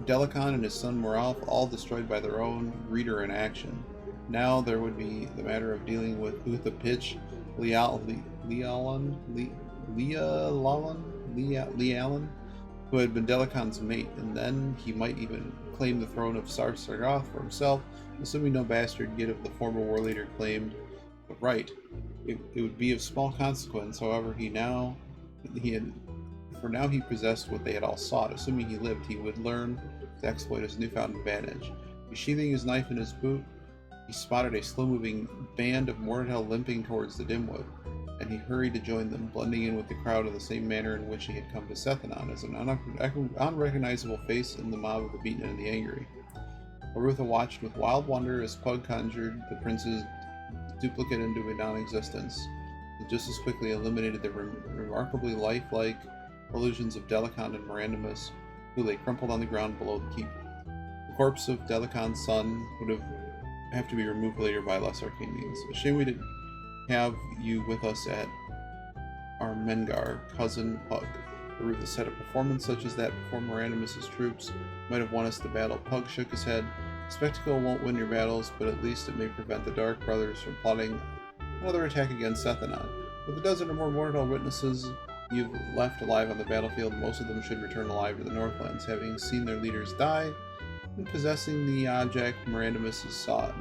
Delacan, and his son Morolf, all destroyed by their own greeder in action. Now there would be the matter of dealing with Utha Pitch, Lealan, who had been Delacan's mate, and then he might even claim the throne of Sargoth for himself, assuming no bastard yet of the former war leader claimed the right. It would be of small consequence, however, for now he possessed what they had all sought. Assuming he lived, he would learn to exploit his newfound advantage. Sheathing his knife in his boot, he spotted a slow-moving band of Mortal limping towards the Dimwood, and he hurried to join them, blending in with the crowd in the same manner in which he had come to Sethanon, as an unrecognizable face in the mob of the beaten and the angry. Arutha watched with wild wonder as Pug conjured the prince's duplicate into a non-existence, and just as quickly eliminated the remarkably lifelike illusions of Delacan and Mirandamus, who lay crumpled on the ground below the keep. The corpse of Delacan's son would have to be removed later by less arcane means. A shame we didn't have you with us at Armengar, cousin Pug. Arutha said a performance such as that before Mirandamus' troops might have won us the battle. Pug shook his head. Spectacle won't win your battles, but at least it may prevent the Dark Brothers from plotting another attack against Sethanon. With a dozen or more mortal witnesses you've left alive on the battlefield, most of them should return alive to the Northlands, having seen their leaders die and possessing the object Mirandamus sought.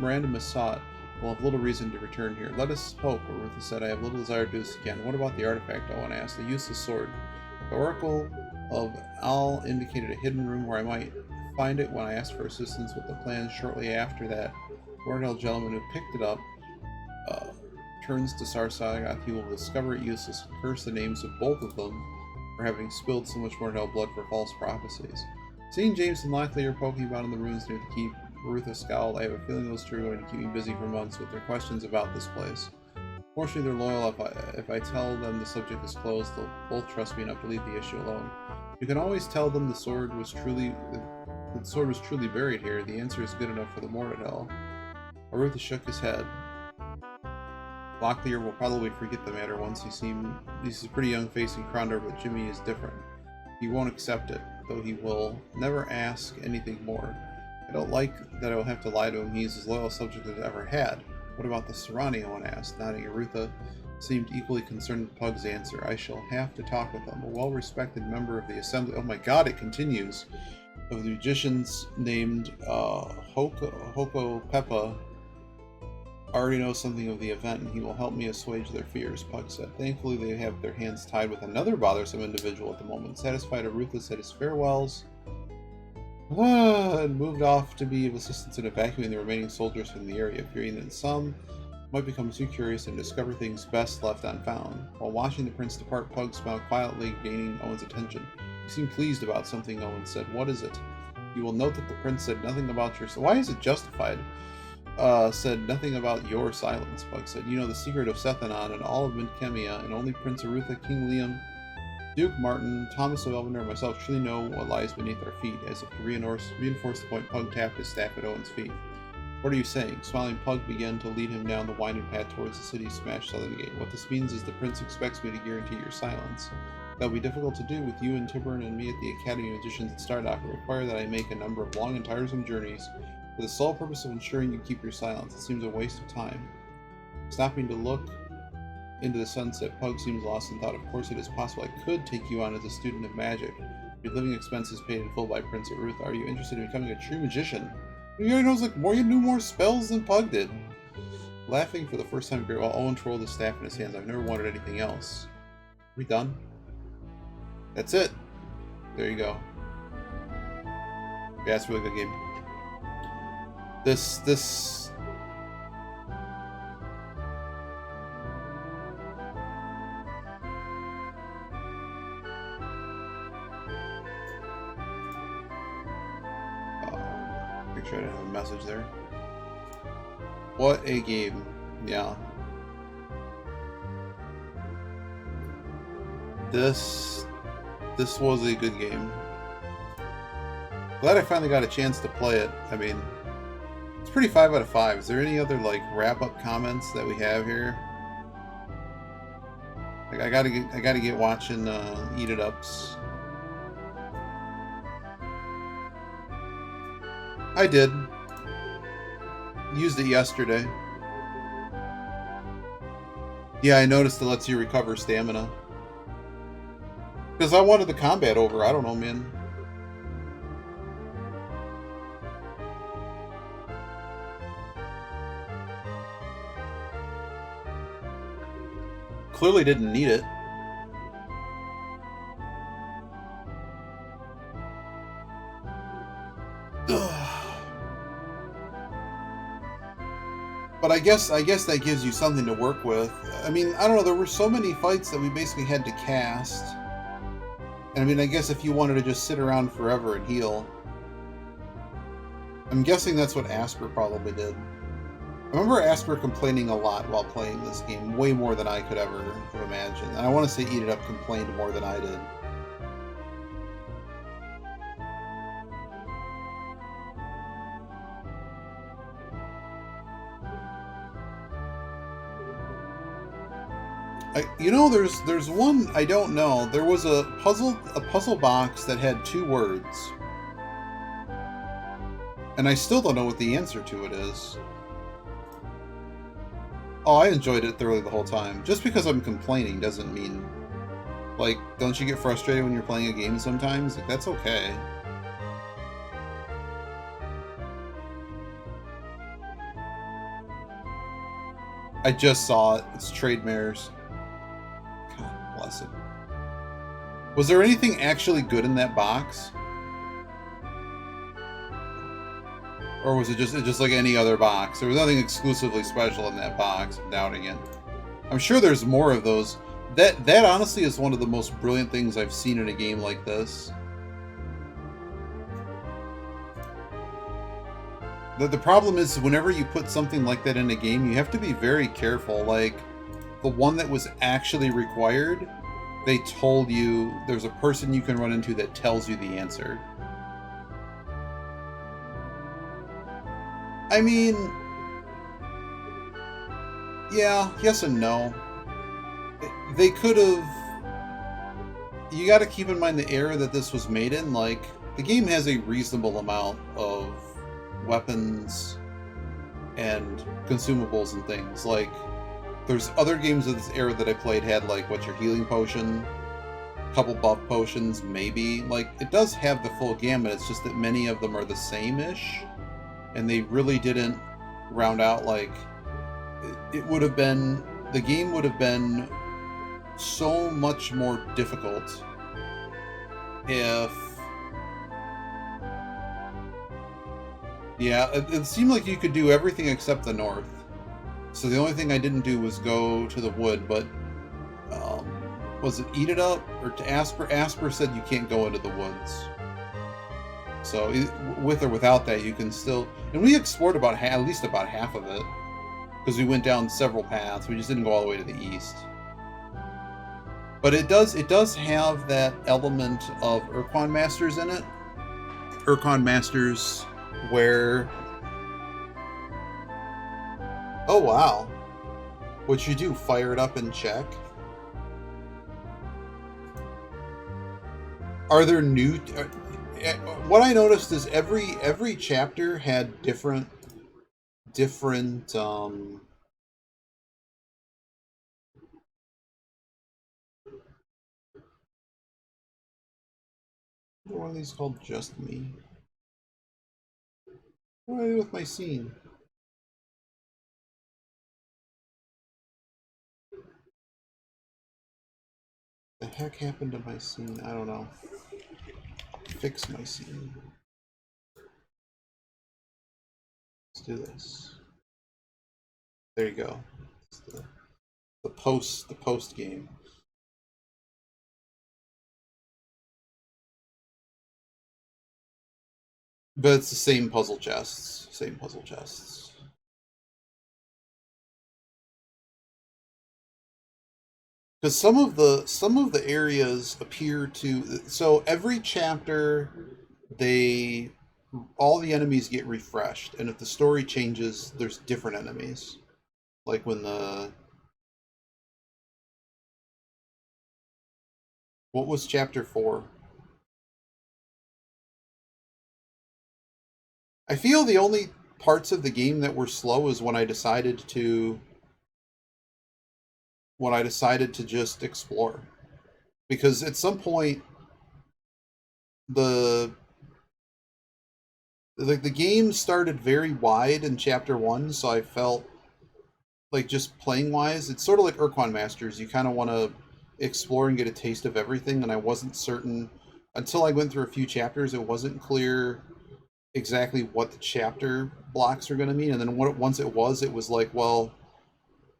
We'll have little reason to return here. Let us hope, Arutha said. I have little desire to do this again. What about the artifact? Owen asked. The useless sword. The Oracle of Al indicated a hidden room where I might find it. When I asked for assistance with the plan shortly after that, Warnell gentleman who picked it up turns to Sargoth. He will discover it useless and curse the names of both of them for having spilled so much more blood for false prophecies. Seeing James and Locklear poking about in the ruins near the keep, Marutha scowled. I have a feeling those two are going to keep me busy for months with their questions about this place. Fortunately, they're loyal. If I tell them the subject is closed, they'll both trust me enough to leave the issue alone. You can always tell them the sword was truly buried here. The answer is good enough for the Mortal. Marutha shook his head. Locklear will probably forget the matter once he's a pretty young face in Krondor, but Jimmy is different. He won't accept it, though he will never ask anything more. I don't like that I will have to lie to him. He's as loyal a subject as I've ever had. What about the Serrani? One asked, nodding. Marutha seemed equally concerned with Pug's answer. I shall have to talk with him. A well-respected member of the assembly. Oh my god, it continues. Of the magicians named Hoko Peppa already knows something of the event, and he will help me assuage their fears, Pug said. Thankfully, they have their hands tied with another bothersome individual at the moment. Satisfied, Arutha said his farewells and moved off to be of assistance in evacuating the remaining soldiers from the area, fearing that some might become too curious and discover things best left unfound. While watching the prince depart, Pug smiled quietly, gaining Owen's attention. He seemed pleased about something. Owen said, "What is it?" You will note that the prince said nothing about your... Why is it justified? Said nothing about your silence, Pug said. You know the secret of Sethanon and all of Midkemia, and only Prince Arutha, King Liam, Duke Martin, Thomas of Elvender, and myself truly know what lies beneath our feet. As if to reinforce the point, Pug tapped his staff at Owen's feet. What are you saying? Smiling, Pug began to lead him down the winding path towards the city's smashed southern gate. What this means is the prince expects me to guarantee your silence. That will be difficult to do with you and Tiburon and me at the Academy of Magicians at Stardock. It will require that I make a number of long and tiresome journeys for the sole purpose of ensuring you keep your silence. It seems a waste of time. Stopping to look into the sunset, Pug seems lost in thought. Of course, it is possible I could take you on as a student of magic. Your living expenses paid in full by Prince Arutha. Are you interested in becoming a true magician? You knows like more. You knew more spells than Pug did. Laughing for the first time, while Owen twirled his staff in his hands. I've never wanted anything else. Are we done? That's it. There you go. Yeah, it's a really good game. This make sure I didn't have a message there. What a game. Yeah. This was a good game. Glad I finally got a chance to play it. I mean, it's pretty 5 out of 5. Is there any other like wrap-up comments that we have here? Like I gotta get watching Eat It Ups. I did. Used it yesterday. Yeah, I noticed it lets you recover stamina. Because I wanted the combat over. I don't know, man. Clearly didn't need it. But I guess that gives you something to work with. I mean, I don't know, there were so many fights that we basically had to cast. And I mean, I guess if you wanted to just sit around forever and heal. I'm guessing that's what Asper probably did. I remember Asper complaining a lot while playing this game, way more than I could ever have imagined. And I want to say Eat It Up complained more than I did. You know, there's one I don't know. There was a puzzle box that had 2 words. And I still don't know what the answer to it is. Oh, I enjoyed it thoroughly the whole time. Just because I'm complaining doesn't mean... Like, don't you get frustrated when you're playing a game sometimes? Like, that's okay. I just saw it. It's Trade Mares. God bless it. Was there anything actually good in that box? Or was it just like any other box? There was nothing exclusively special in that box. I'm doubting it. I'm sure there's more of those That honestly is one of the most brilliant things I've seen in a game like this. The problem is whenever you put something like that in a game, you have to be very careful. Like the one that was actually required, they told you there's a person you can run into that tells you the answer. I mean, yeah, yes and no. They could have. You got to keep in mind the era that this was made in. Like, the game has a reasonable amount of weapons and consumables and things. Like, there's other games of this era that I played had, like, what's your healing potion, a couple buff potions, maybe. Like, it does have the full gamut, it's just that many of them are the same-ish, and they really didn't round out, like, it would have been, the game would have been so much more difficult if, yeah, it seemed like you could do everything except the north. So the only thing I didn't do was go to the wood, but was it Eat It Up or to Asper? Asper said you can't go into the woods. So with or without that, you can still. And we explored about at least about half of it because we went down several paths. We just didn't go all the way to the east. But it does have that element of Urquan Masters in it. Urquan Masters where. Oh wow. What you do? Fire it up and check? Are there new? What I noticed is every chapter had different. What are these called? Just Me. What do I do with my scene? The heck happened to my scene? I don't know. Fix my scene. Let's do this. There you go. It's the post game. But it's the same puzzle chests. Same puzzle chests. Because some of the areas appear to, so every chapter they all the enemies get refreshed, and if the story changes, there's different enemies. Like when the what was chapter 4? I feel the only parts of the game that were slow is when I decided to just explore. Because at some point the the game started very wide in chapter 1, so I felt like just playing wise, it's sort of like Urquan Masters. You kind of want to explore and get a taste of everything, and I wasn't certain until I went through a few chapters. It wasn't clear exactly what the chapter blocks are going to mean, and then once it was like, well,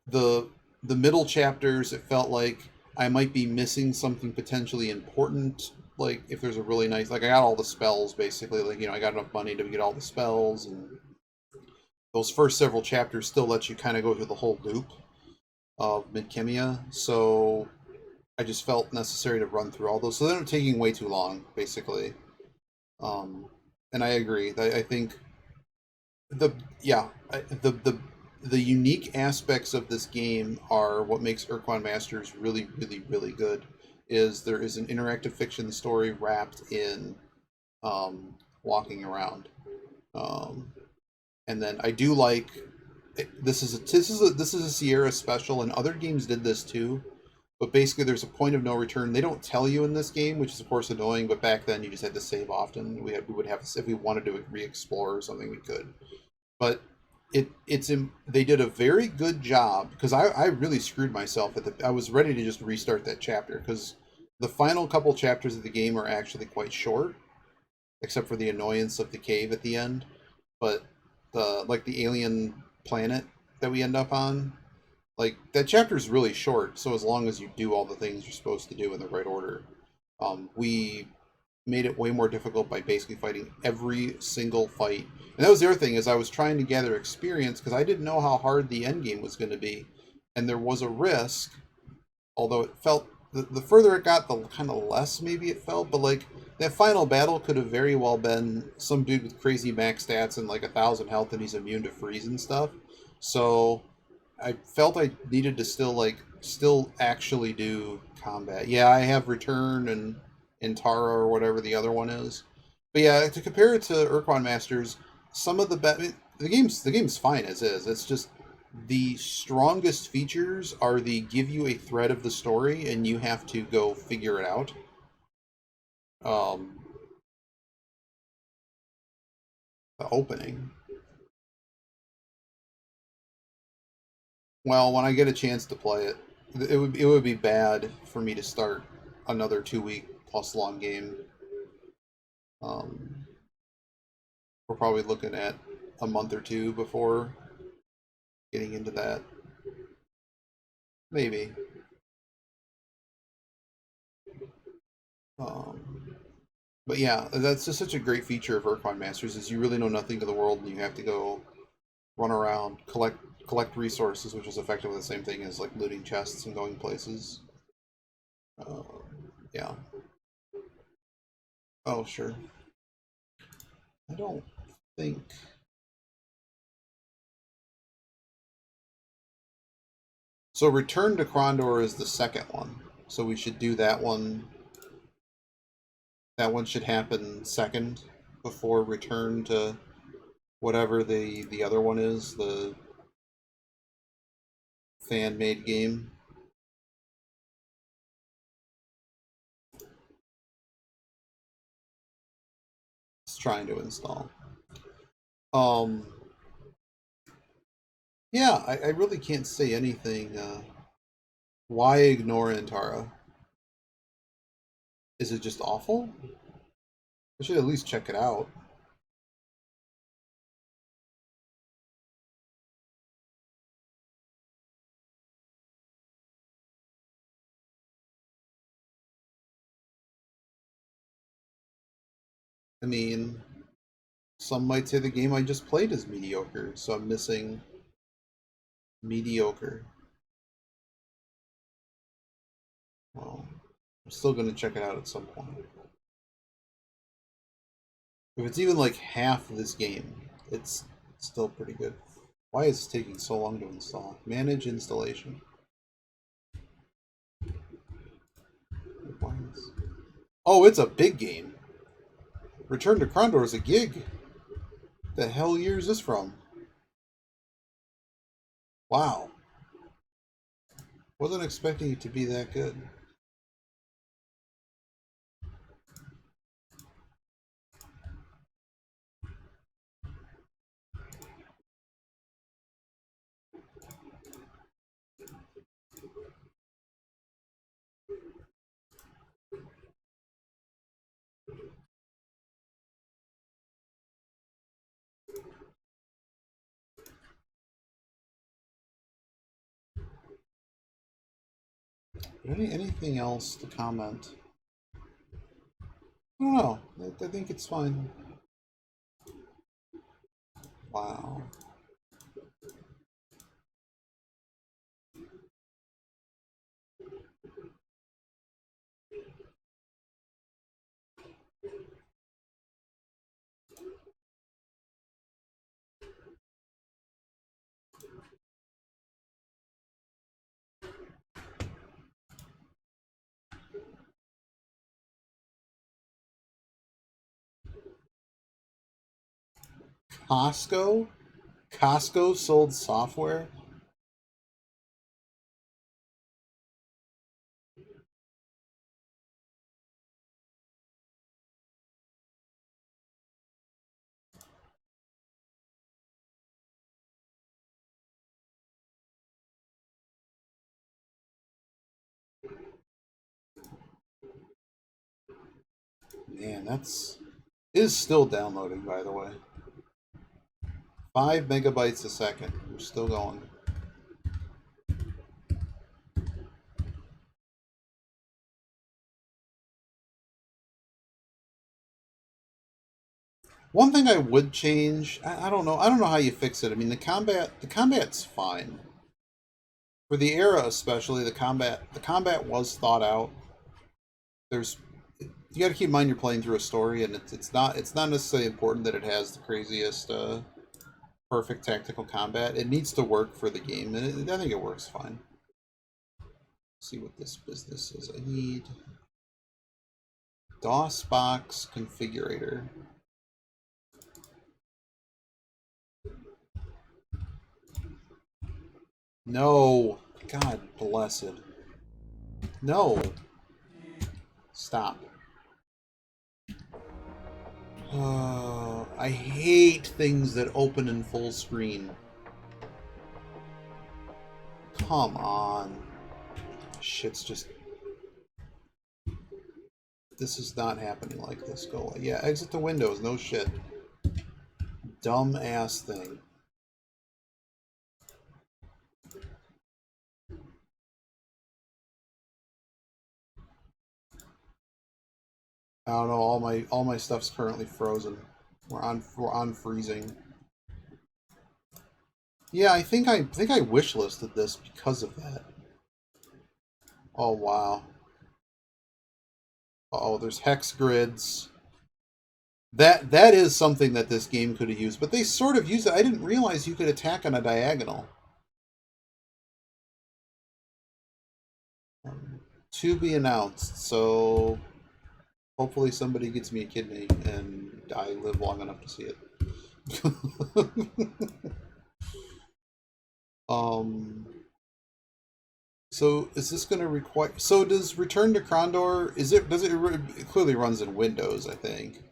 the middle chapters, it felt like I might be missing something potentially important. Like if there's a really nice, like I got all the spells basically, like I got enough money to get all the spells, and those first several chapters still let you kind of go through the whole loop of Midkemia. So I just felt necessary to run through all those. So they ended up taking way too long, basically. And I agree. I think the yeah the unique aspects of this game are what makes Urquan Masters really, really, really good. Is there is an interactive fiction story wrapped in walking around, and then I do like this is a Sierra special, and other games did this too. But basically, there's a point of no return. They don't tell you in this game, which is of course annoying. But back then, you just had to save often. We would have, if we wanted to re-explore or something, we could. But they did a very good job, because I really screwed myself I was ready to just restart that chapter, because the final couple chapters of the game are actually quite short, except for the annoyance of the cave at the end. But the alien planet that we end up on, Like, that chapter's really short, so as long as you do all the things you're supposed to do in the right order. We made it way more difficult by basically fighting every single fight. And that was the other thing, is I was trying to gather experience because I didn't know how hard the end game was going to be. And there was a risk, although it felt the further it got, the kind of less maybe it felt. But like, that final battle could have very well been some dude with crazy max stats and like 1,000 health, and he's immune to freeze and stuff. So I felt I needed to still actually do combat. Yeah, I have return and Tara or whatever the other one is. But yeah, to compare it to Urquan Masters, some of the game's fine as is. It's just the strongest features are the give you a thread of the story and you have to go figure it out. Um, the opening. Well, when I get a chance to play it, it would be bad for me to start another 2 week plus long game. Um, we're probably looking at a month or two before getting into that. Maybe. Um, but yeah, that's just such a great feature of Urquan Masters is you really know nothing of the world and you have to go run around, collect resources, which is effectively the same thing as like looting chests and going places. Uh, yeah. Oh, sure. I don't think. So Return to Krondor is the second one. So we should do that one. That one should happen second before Return to whatever the other one is, the fan-made game. It's trying to install. Um, yeah, I really can't say anything. Why ignore Antara? Is it just awful? I should at least check it out. I mean, some might say the game I just played is mediocre, so I'm missing mediocre. Well, I'm still going to check it out at some point. If it's even like half of this game, it's still pretty good. Why is it taking so long to install? Manage installation. Oh, it's a big game. Return to Krondor is a gig. The hell year is this from? Wow. Wasn't expecting it to be that good. Anything else to comment? I don't know. I think it's fine. Wow. Costco? Costco sold software? Man, that's is still downloading, by the way. 5 megabytes a second. We're still going. One thing I would change, I don't know. I don't know how you fix it. I mean, the combat's fine. For the era especially, the combat was thought out. There's you got to keep in mind you're playing through a story, and it's not necessarily important that it has the craziest perfect tactical combat. It needs to work for the game, and I think it works fine. Let's see what this business is. I need DOS box configurator. No, God blessed. No, stop. I hate things that open in full screen. Come on. Shit's just... This is not happening like this. Go away. Yeah, exit the windows. No shit. Dumb ass thing. I don't know. All my stuff's currently frozen. We're on freezing. Yeah, I think I wishlisted this because of that. Oh wow. Oh, there's hex grids. That is something that this game could have used, but they sort of used it. I didn't realize you could attack on a diagonal. To be announced. So hopefully somebody gets me a kidney and I live long enough to see it. So is this going to require? So does Return to Krondor? It clearly runs in Windows? I think.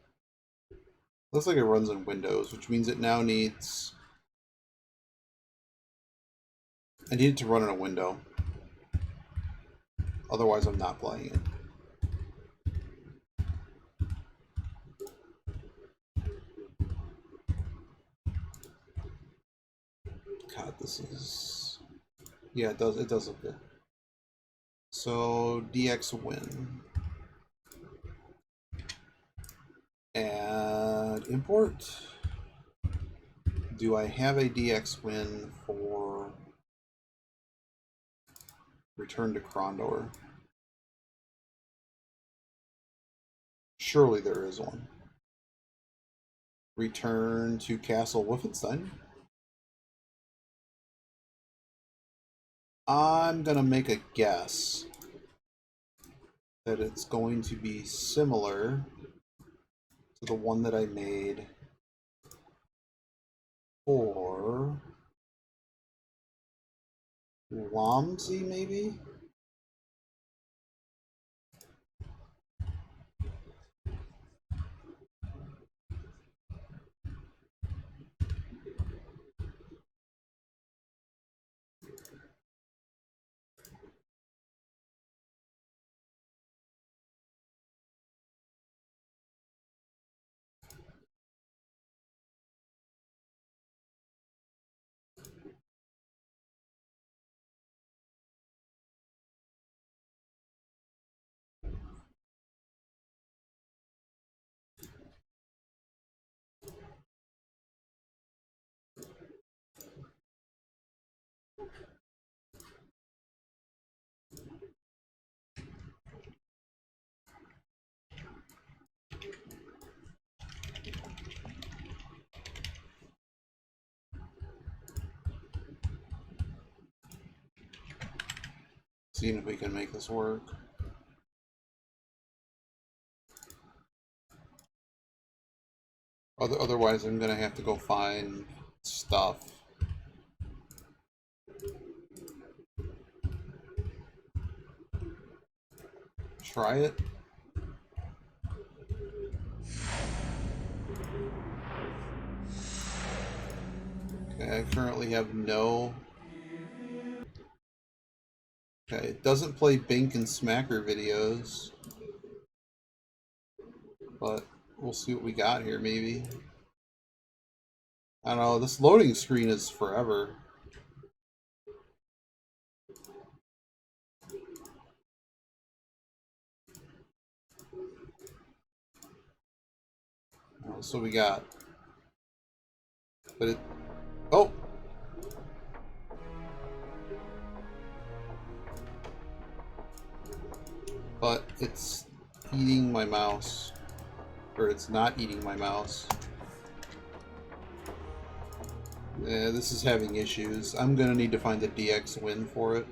Looks like it runs in Windows, which means it now needs. I need it to run in a window. Otherwise, I'm not playing it. God, this is... Yeah, it does look good. So, DX win. Add import. Do I have a DX win for Return to Krondor? Surely there is one. Return to Castle Wolfenstein. I'm gonna make a guess that it's going to be similar to the one that I made for Wamsi, maybe? Seeing if we can make this work. Otherwise, I'm gonna have to go find stuff. Try it. Okay, I currently have no... Okay, it doesn't play Bink and Smacker videos. But we'll see what we got here, maybe. I don't know, this loading screen is forever. That's what we got. But it... Oh! But it's eating my mouse. Or it's not eating my mouse. Yeah, this is having issues. I'm gonna need to find a DX win for it.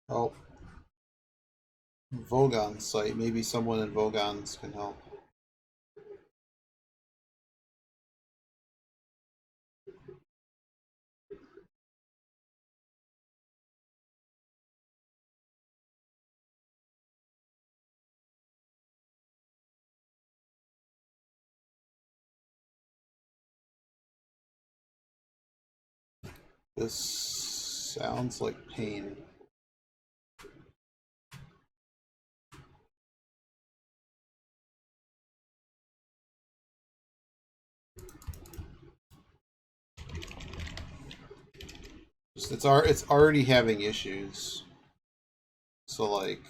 Oh. Vogon's site. Maybe someone in Vogon's can help. This sounds like pain. It's already having issues. So like,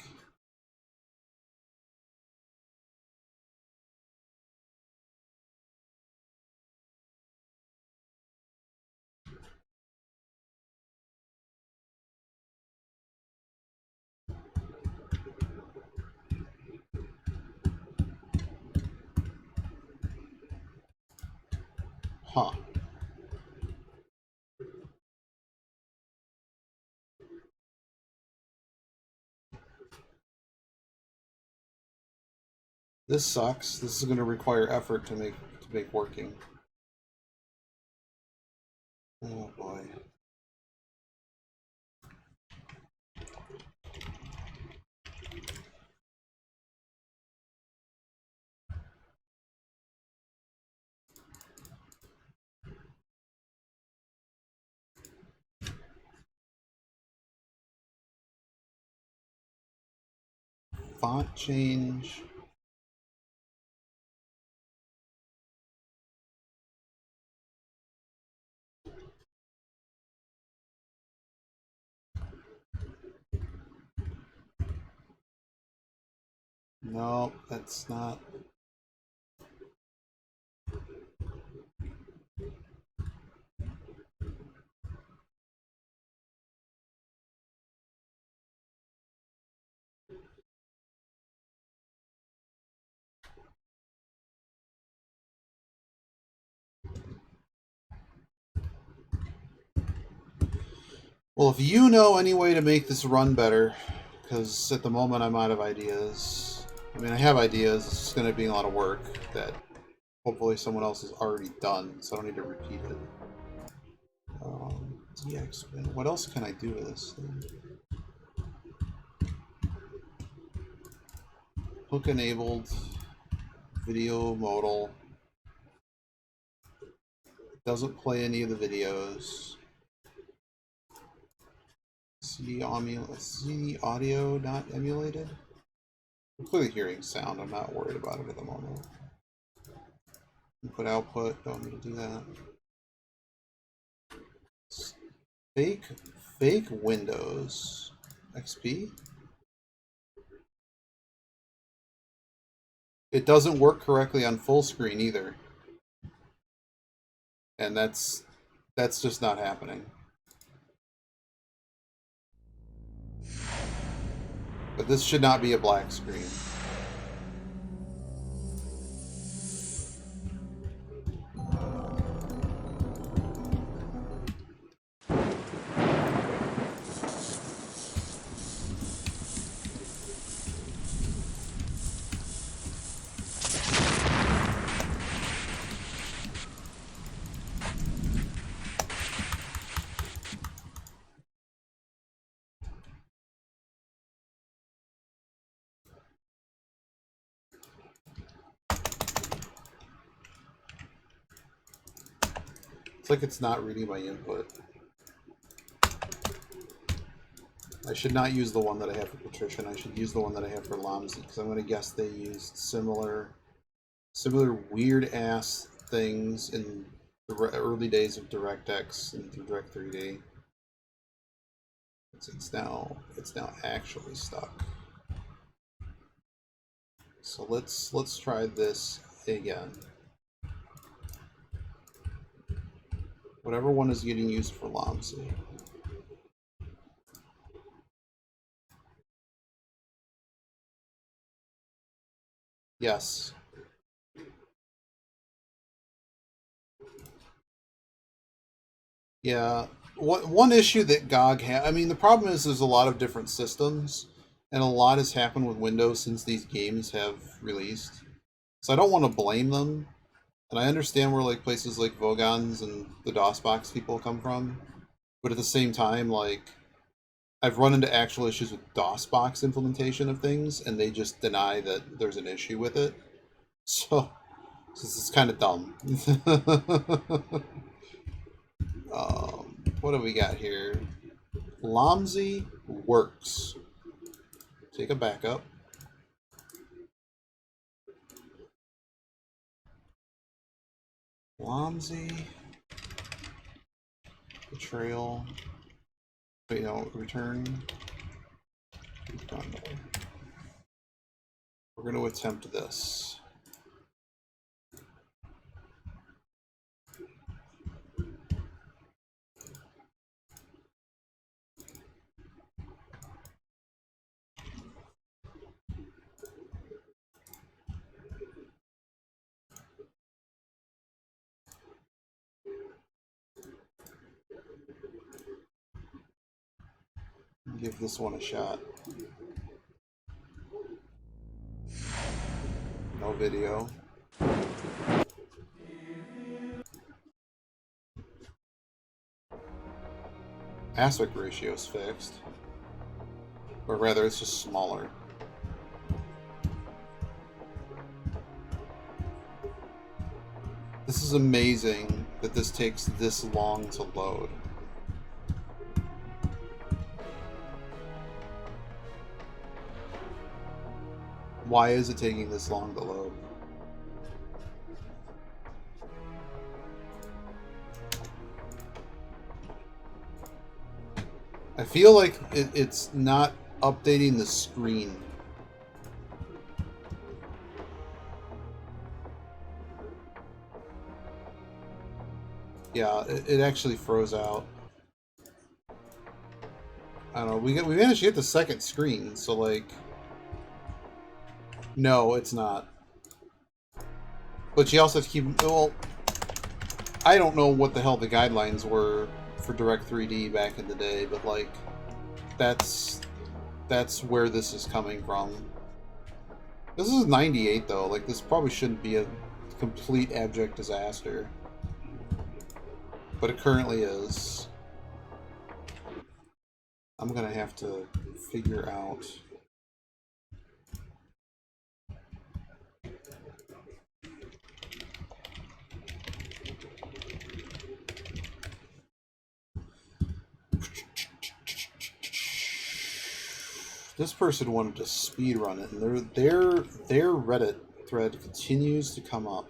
huh. This sucks. This is going to require effort to make working. Oh boy. Font change. No, that's not. Well, if you know any way to make this run better, because at the moment I'm out of ideas. I mean, I have ideas. It's just going to be a lot of work that hopefully someone else has already done, so I don't need to repeat it. DX win. What else can I do with this thing? Hook enabled. Video modal. Doesn't play any of the videos. CD audio not emulated. I'm clearly hearing sound. I'm not worried about it at the moment. Input output. Don't need to do that. Fake Windows XP. It doesn't work correctly on full screen either, and that's just not happening. But this should not be a black screen. It's like it's not reading my input. I should not use the one that I have for Patrician. I should use the one that I have for Lomzi, because I'm going to guess they used similar weird ass things in the early days of DirectX and through Direct 3D. It's now actually stuck. So let's try this again. Whatever one is getting used for Lomzi. Yes. Yeah. One issue that GOG had, I mean, the problem is there's a lot of different systems, and a lot has happened with Windows since these games have released. So I don't want to blame them, and I understand where like places like Vogons and the DOSBox people come from, but at the same time, like, I've run into actual issues with DOSBox implementation of things, and they just deny that there's an issue with it. So this is kind of dumb. What do we got here? Lomzi works. Take a backup. Lomzi. Betrayal. Wait, no, return. Krondor. We're going to attempt this. Give this one a shot. No video. Aspect ratio is fixed. Or rather, it's just smaller. This is amazing that this takes this long to load. Why is it taking this long to load? I feel like it's not updating the screen. Yeah, it actually froze out. I don't know. We managed to get the second screen, so like, no, it's not. But you also have to keep. Well, I don't know what the hell the guidelines were for Direct 3D back in the day, but like, that's where this is coming from. This is 98 though. Like, this probably shouldn't be a complete abject disaster, but it currently is. I'm gonna have to figure out. This person wanted to speedrun it, and their Reddit thread continues to come up.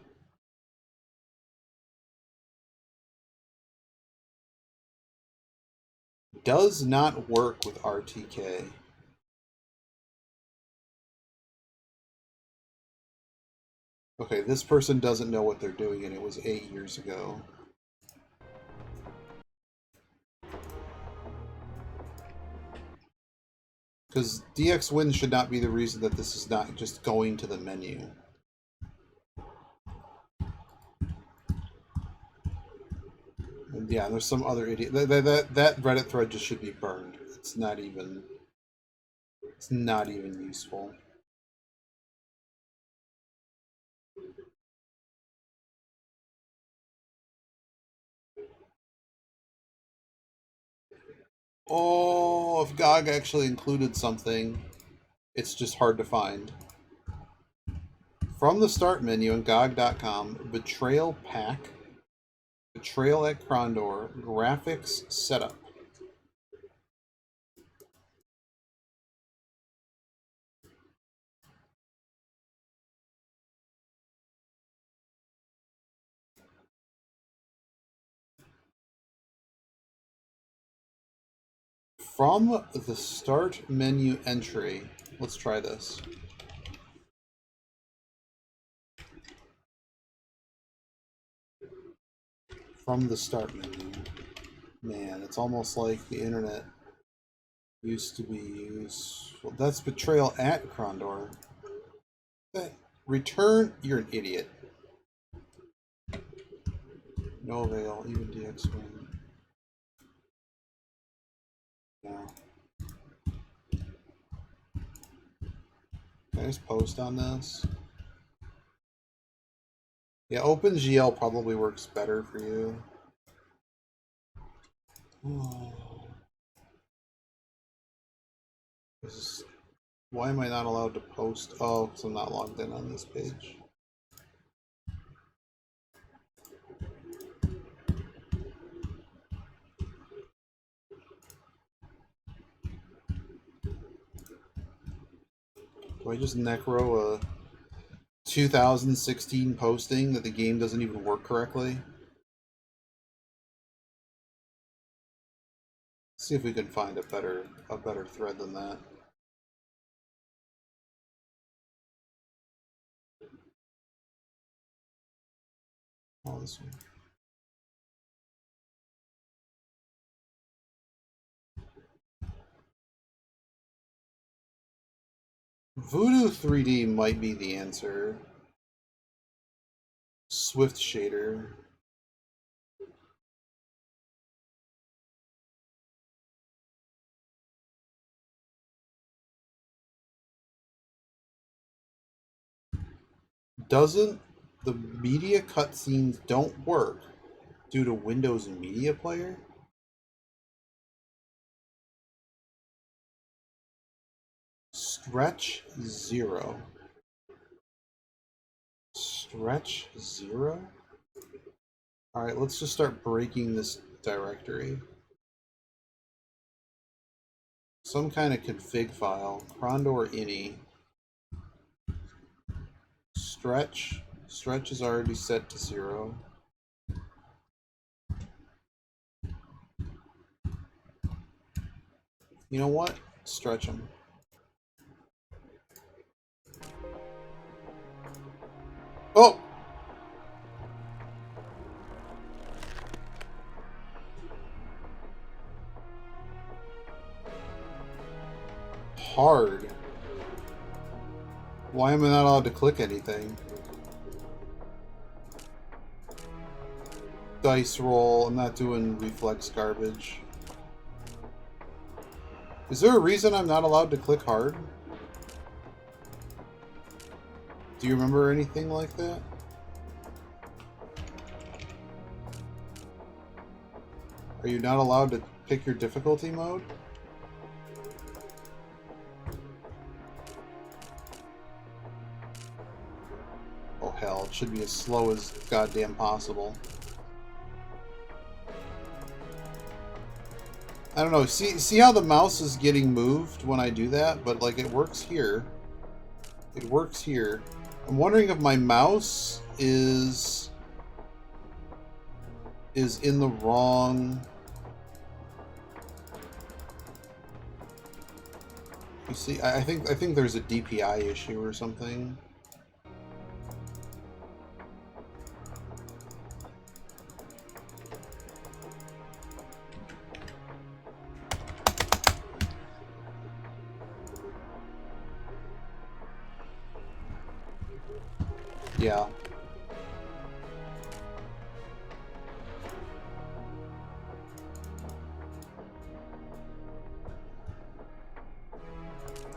Does not work with RTK. Okay, this person doesn't know what they're doing, and it was 8 years ago. Because DX win should not be the reason that this is not just going to the menu. And yeah, there's some other idiot. That Reddit thread just should be burned. It's not even useful. Oh, if GOG actually included something, it's just hard to find. From the start menu on GOG.com, Betrayal Pack, Betrayal at Krondor. Graphics setup. From the start menu entry. Let's try this. From the start menu. Man, it's almost like the internet used to be used. Well, that's Betrayal at Krondor. Return, you're an idiot. No avail, even DX win. No. Can I just post on this? Yeah, OpenGL probably works better for you. Oh. Why am I not allowed to post? Oh, because I'm not logged in on this page. Do I just necro a 2016 posting that the game doesn't even work correctly? Let's see if we can find a better thread than that. Oh, this one. Voodoo 3D might be the answer. Swift shader. Doesn't the media cutscenes don't work due to Windows Media Player? Stretch 0. Stretch 0? Alright, let's just start breaking this directory. Some kind of config file. Krondor ini. Stretch. Stretch is already set to 0. You know what? Stretch them. Oh! Hard. Why am I not allowed to click anything? Dice roll. I'm not doing reflex garbage. Is there a reason I'm not allowed to click hard? Do you remember anything like that? Are you not allowed to pick your difficulty mode? Oh hell, it should be as slow as goddamn possible. I don't know, see how the mouse is getting moved when I do that? But like it works here. It works here. I'm wondering if my mouse is in the wrong... You see, I think there's a DPI issue or something. Yeah.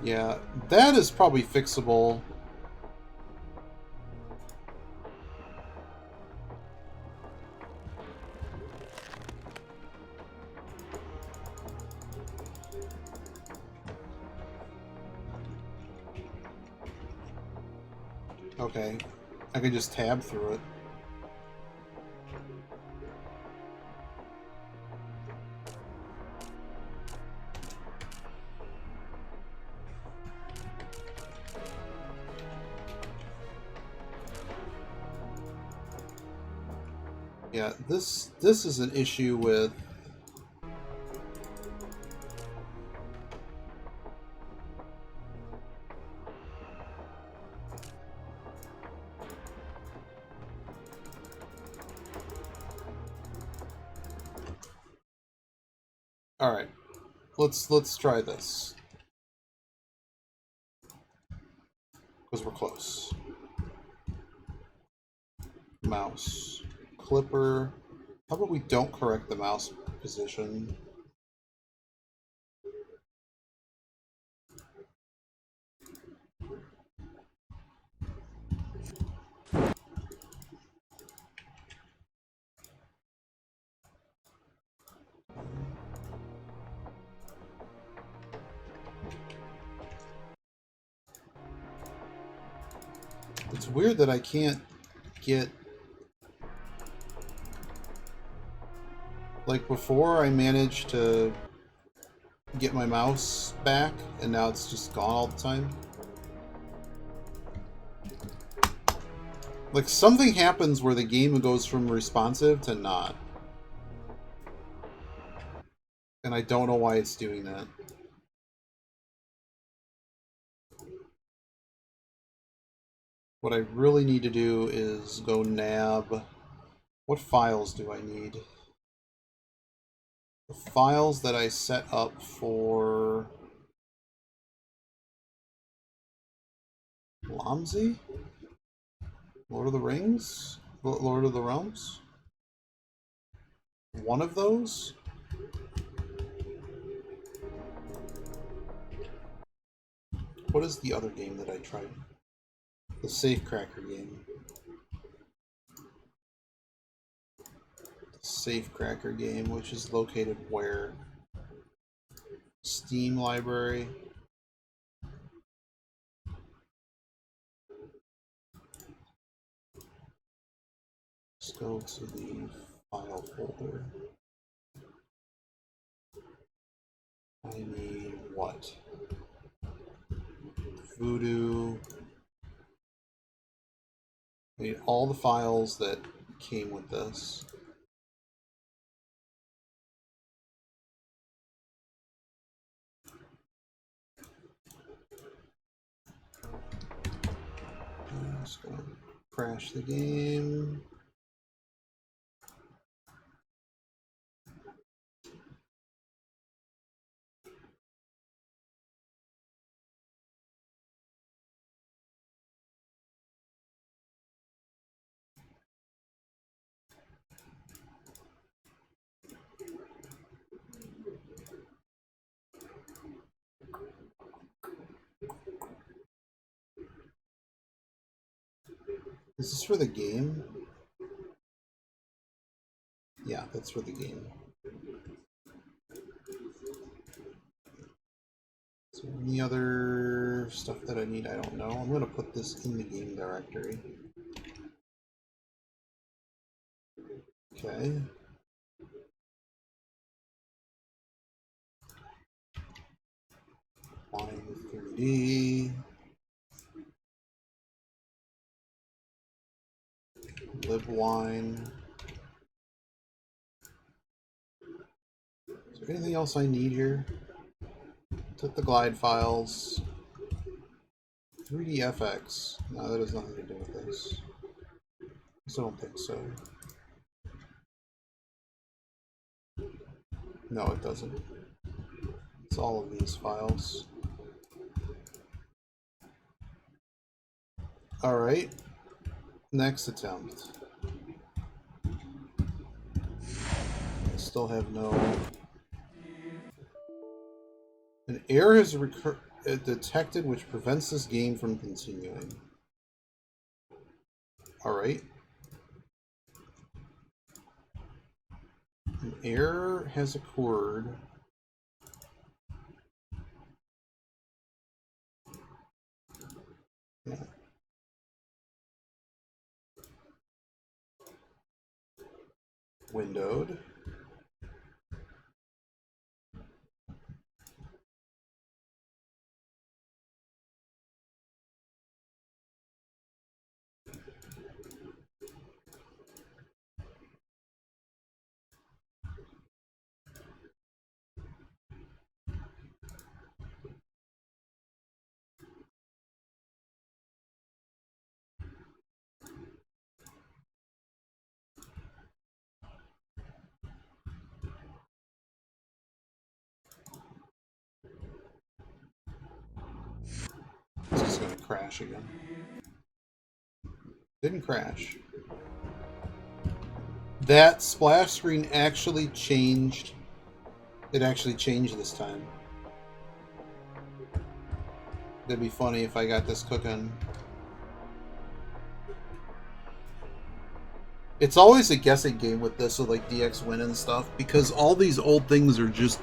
Yeah, that is probably fixable. Okay, I can just tab through it. Yeah, this is an issue with... All right, let's try this because we're close. Mouse clipper. How about we don't correct the mouse position? It's weird that I can't get... Like before, I managed to get my mouse back, and now it's just gone all the time. Like something happens where the game goes from responsive to not. And I don't know why it's doing that. What I really need to do is go nab... What files do I need? The files that I set up for... Lamzi? Lord of the Rings? Lord of the Realms? One of those? What is the other game that I tried? The Safecracker game. The Safecracker game, which is located where? Steam library. Let's go to the file folder. I need what? Voodoo. I need all the files that came with this. I'm just gonna crash the game. Is this for the game? Yeah, that's for the game. Is there any other stuff that I need? I don't know. I'm going to put this in the game directory. Okay. Wine 3D. libwine. Is there anything else I need here? Took the glide files. 3DFX. No, that has nothing to do with this. I don't think so. No, it doesn't. It's all of these files. Alright. Next attempt. I still have no... An error is detected which prevents this game from continuing. Alright. An error has occurred. Yeah. Windowed. crash again. Didn't crash. That splash screen actually changed. It actually changed this time. That'd be funny if I got this cooking. It's always a guessing game with this, with like DX win and stuff, because all these old things are just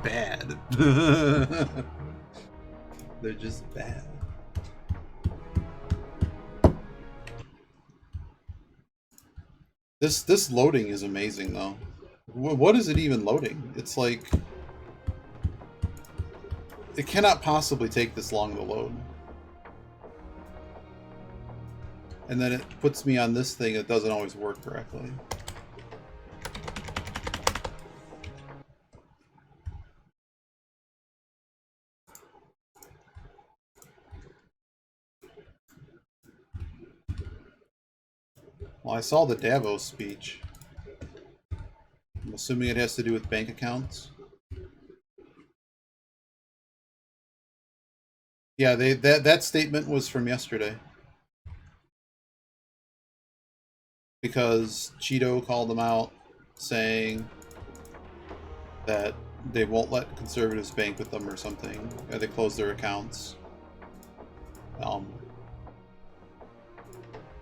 bad. They're just bad. This loading is amazing though. What is it even loading? It's like it cannot possibly take this long to load. And then it puts me on this thing that doesn't always work correctly. Well, I saw the Davos speech. I'm assuming it has to do with bank accounts. Yeah, that statement was from yesterday. Because Cheeto called them out saying that they won't let conservatives bank with them or something. Or they close their accounts. I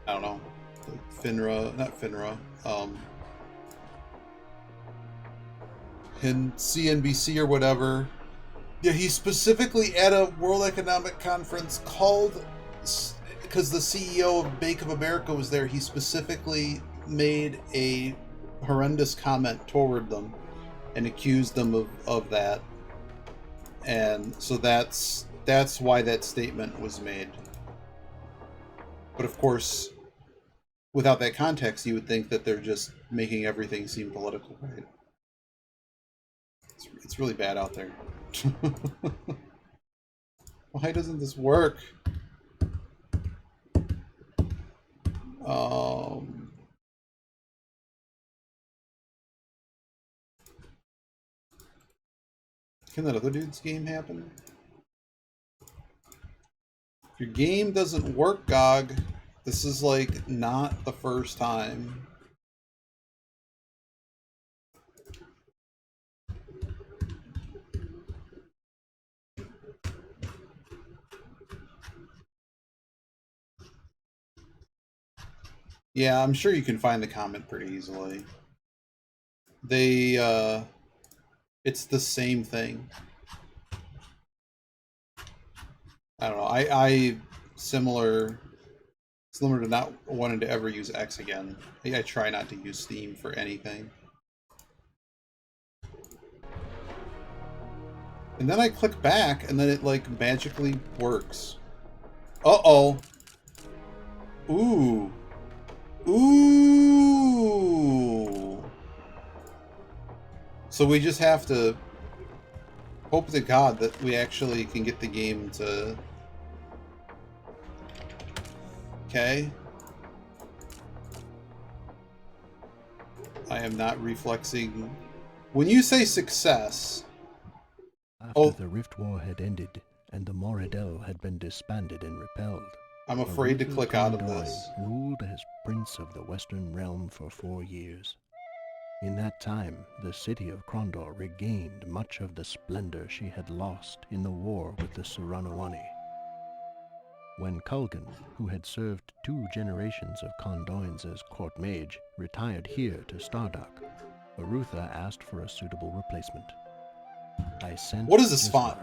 don't know. FINRA, not FINRA, in CNBC or whatever. Yeah, he specifically at a World Economic Conference called, because the CEO of Bank of America was there, he specifically made a horrendous comment toward them and accused them of that. And so that's why that statement was made. But of course, without that context, you would think that they're just making everything seem political, right? It's really bad out there. Why doesn't this work? Can that other dude's game happen? If your game doesn't work, GOG, this is like not the first time. Yeah, I'm sure you can find the comment pretty easily. It's the same thing. I don't know. I similar to not wanting to ever use X again. I try not to use Steam for anything. And then I click back, and then it like magically works. Uh-oh. Ooh. Ooh. So we just have to hope to God that we actually can get the game to... Okay. I am not reflexing. When you say success... After the Rift War had ended and the Moradel had been disbanded and repelled, I'm afraid to click out of this. Ruled as Prince of the Western Realm for 4 years. In that time, the city of Krondor regained much of the splendor she had lost in the war with the Suranawani. When Kulgan, who had served 2 generations of Kondoins as court mage, retired here to Stardock, Arutha asked for a suitable replacement. I sent What is this font?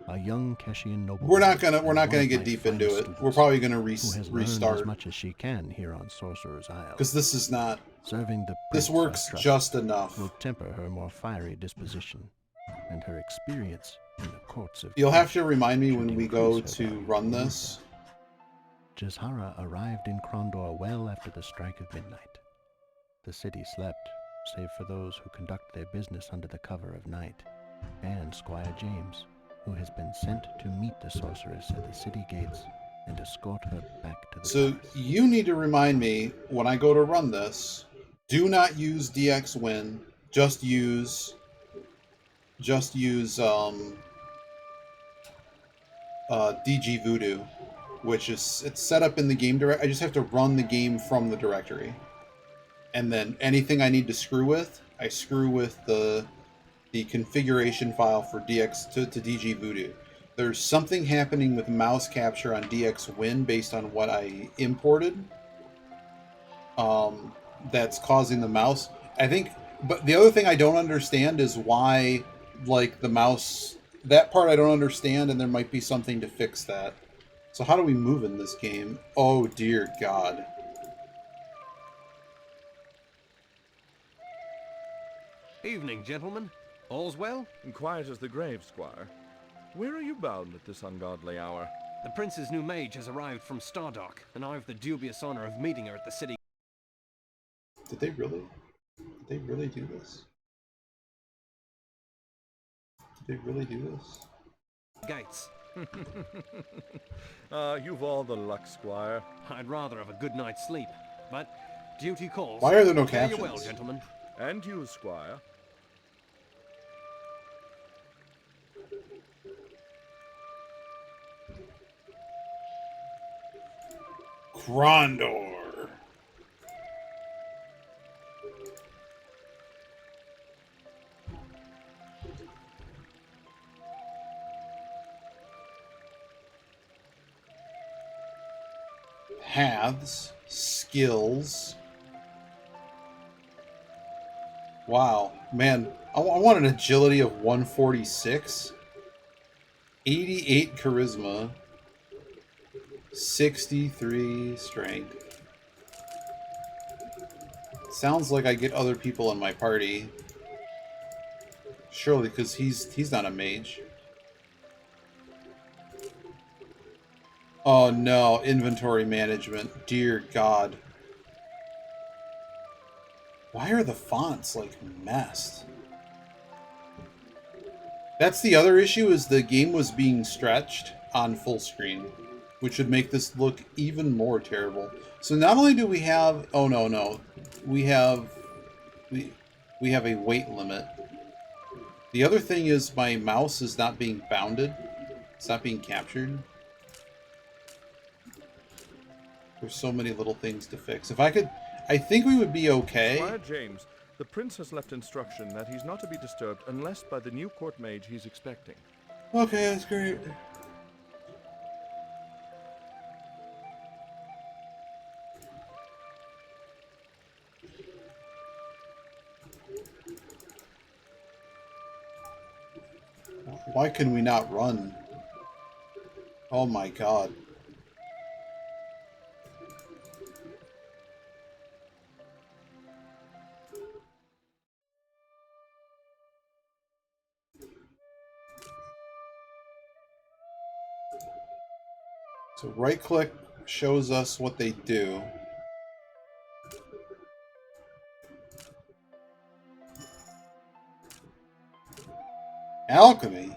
A young Keshian noble. We're not gonna get deep into it. We're probably gonna restart as much as she can here on Sorcerer's Isle. Because this is not. Serving the this works just enough. Will temper her more fiery disposition, and her experience in the courts of. You'll have to remind me when we go to run this. Jazhara arrived in Krondor well after the strike of midnight. The city slept, save for those who conduct their business under the cover of night, and Squire James, who has been sent to meet the sorceress at the city gates and escort her back to the palace. You need to remind me when I go to run this, do not use DX Win, just use DG Voodoo. which is it's set up in the game direct. I just have to run the game from the directory, and then anything I need to screw with, I screw with the configuration file for DX to DG Voodoo. There's something happening with mouse capture on DX Win based on what I imported. That's causing the mouse. I think, but the other thing I don't understand is why, like, the mouse. That part I don't understand, and there might be something to fix that. So how do we move in this game? Oh dear God. Evening, gentlemen. All's well? Quiet as the grave, Squire. Where are you bound at this ungodly hour? The Prince's new mage has arrived from Stardock, and I've the dubious honor of meeting her at the city. Did they really? Did they really do this? Did they really do this? Gates. You've all the luck, Squire. I'd rather have a good night's sleep, but duty calls. Why are there no Fare captions? you well, gentlemen. And you, Squire. Krondor. Paths, skills. Wow, man, I want an agility of 146, 88 charisma, 63 strength. Sounds like I get other people in my party. Surely, because he's not a mage. Oh no, inventory management. Dear God. Why are the fonts like messed? That's the other issue, is the game was being stretched on full screen, which would make this look even more terrible. So not only do we have, oh no, we have a weight limit. The other thing is my mouse is not being bounded. It's not being captured. There's so many little things to fix. If I could, I think we would be okay. Squire James, the prince has left instruction that he's not to be disturbed unless by the new court mage he's expecting. Okay, that's great. Why can we not run? Oh my God. So right click shows us what they do. Alchemy?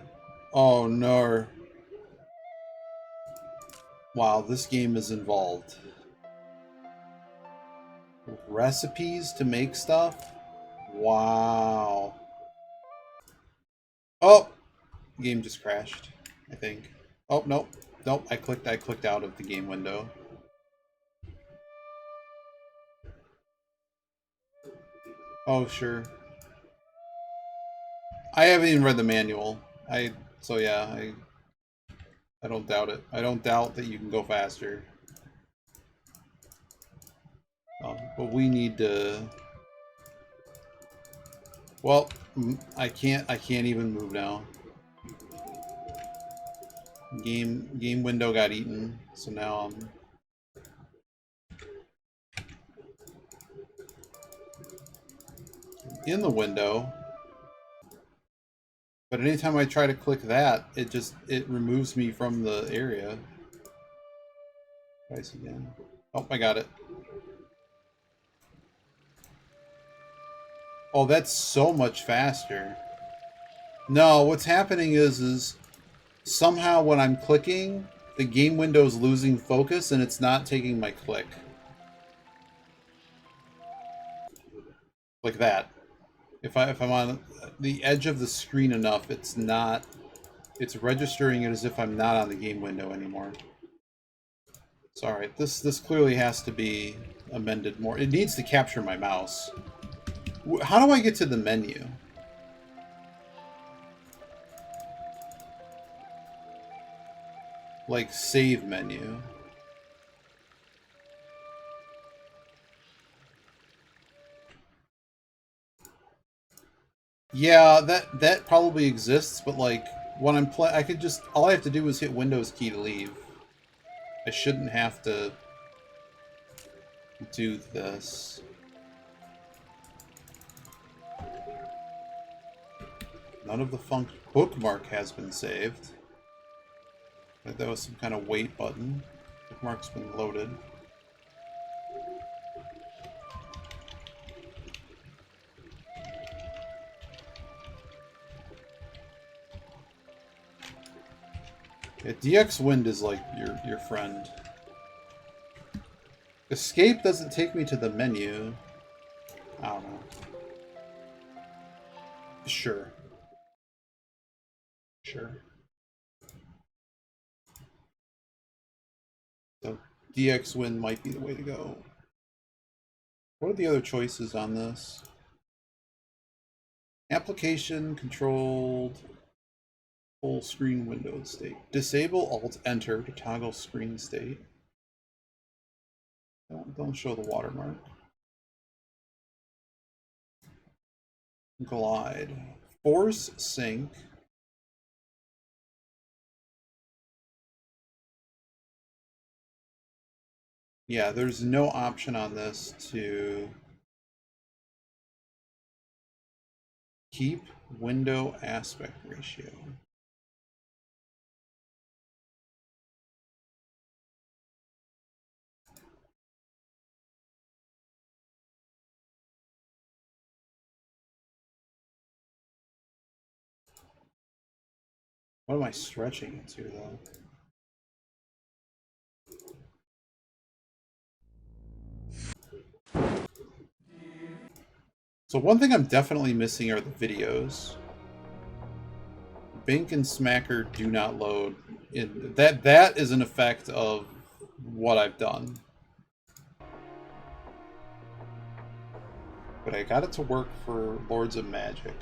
Oh no. Wow, this game is involved. Recipes to make stuff? Wow. Oh! The game just crashed, I think. Oh, nope. Nope, I clicked out of the game window. Oh, sure. I haven't even read the manual. So yeah, I don't doubt it. I don't doubt that you can go faster. But we need to. Well, I can't even move now. Game window got eaten, so now I'm in the window. But anytime I try to click that, it removes me from the area. Twice again. Oh, I got it. Oh, that's so much faster. No, what's happening is somehow when I'm clicking, the game window is losing focus and it's not taking my click. Like that. If I'm on the edge of the screen enough, it's registering it as if I'm not on the game window anymore. Sorry, this clearly has to be amended more. It needs to capture my mouse. How do I get to the menu? Like, save menu. Yeah, that probably exists, but like when I'm I could just all I have to do is hit Windows key to leave. I shouldn't have to do this. None of the bookmark has been saved. That was some kind of wait button. Bookmark's been loaded. Yeah, DX Wind is like your friend. Escape doesn't take me to the menu. I don't know. Sure. Sure. So DX Wind might be the way to go. What are the other choices on this? Application controlled full screen window state. Disable Alt Enter to toggle screen state. Don't show the watermark. Glide. Force sync. Yeah, there's no option on this to keep window aspect ratio. What am I stretching it to, though? So one thing I'm definitely missing are the videos. Bink and Smacker do not load. That is an effect of what I've done. But I got it to work for Lords of Magic.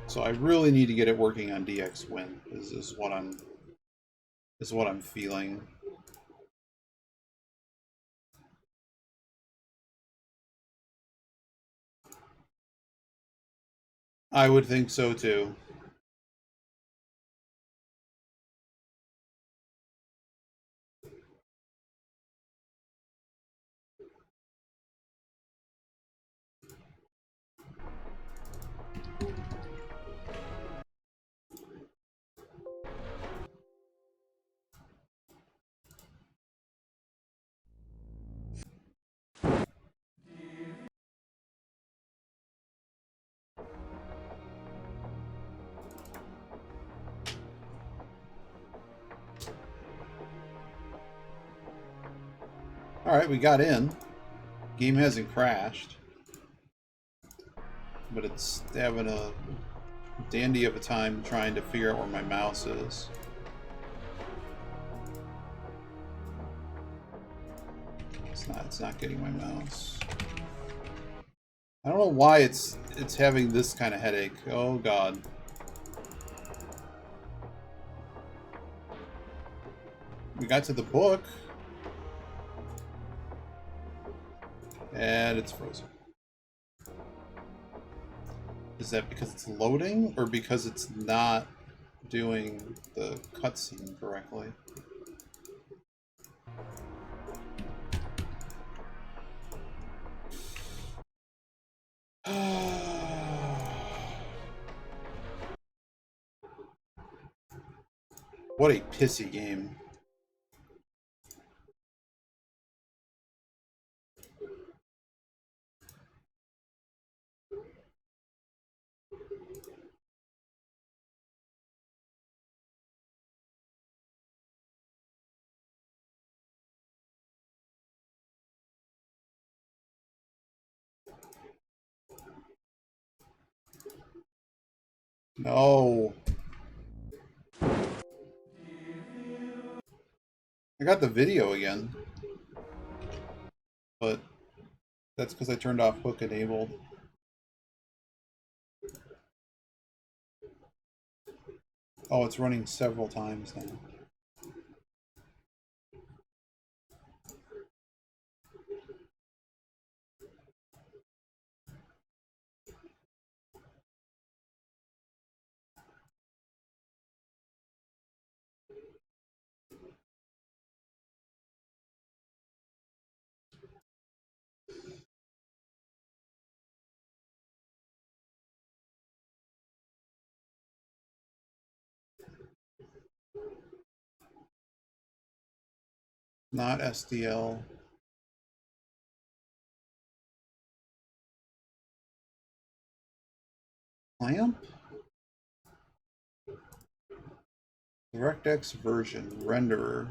So I really need to get it working on DX Win. Is what I'm feeling. I would think so too. Alright, we got in. Game hasn't crashed. But it's having a dandy of a time trying to figure out where my mouse is. It's not getting my mouse. I don't know why it's having this kind of headache. Oh god. We got to the book. And it's frozen. Is that because it's loading, or because it's not doing the cutscene correctly? What a pissy game. No. I got the video again. But that's because I turned off hook enabled. Oh, it's running several times now. Not SDL. Clamp? DirectX version renderer.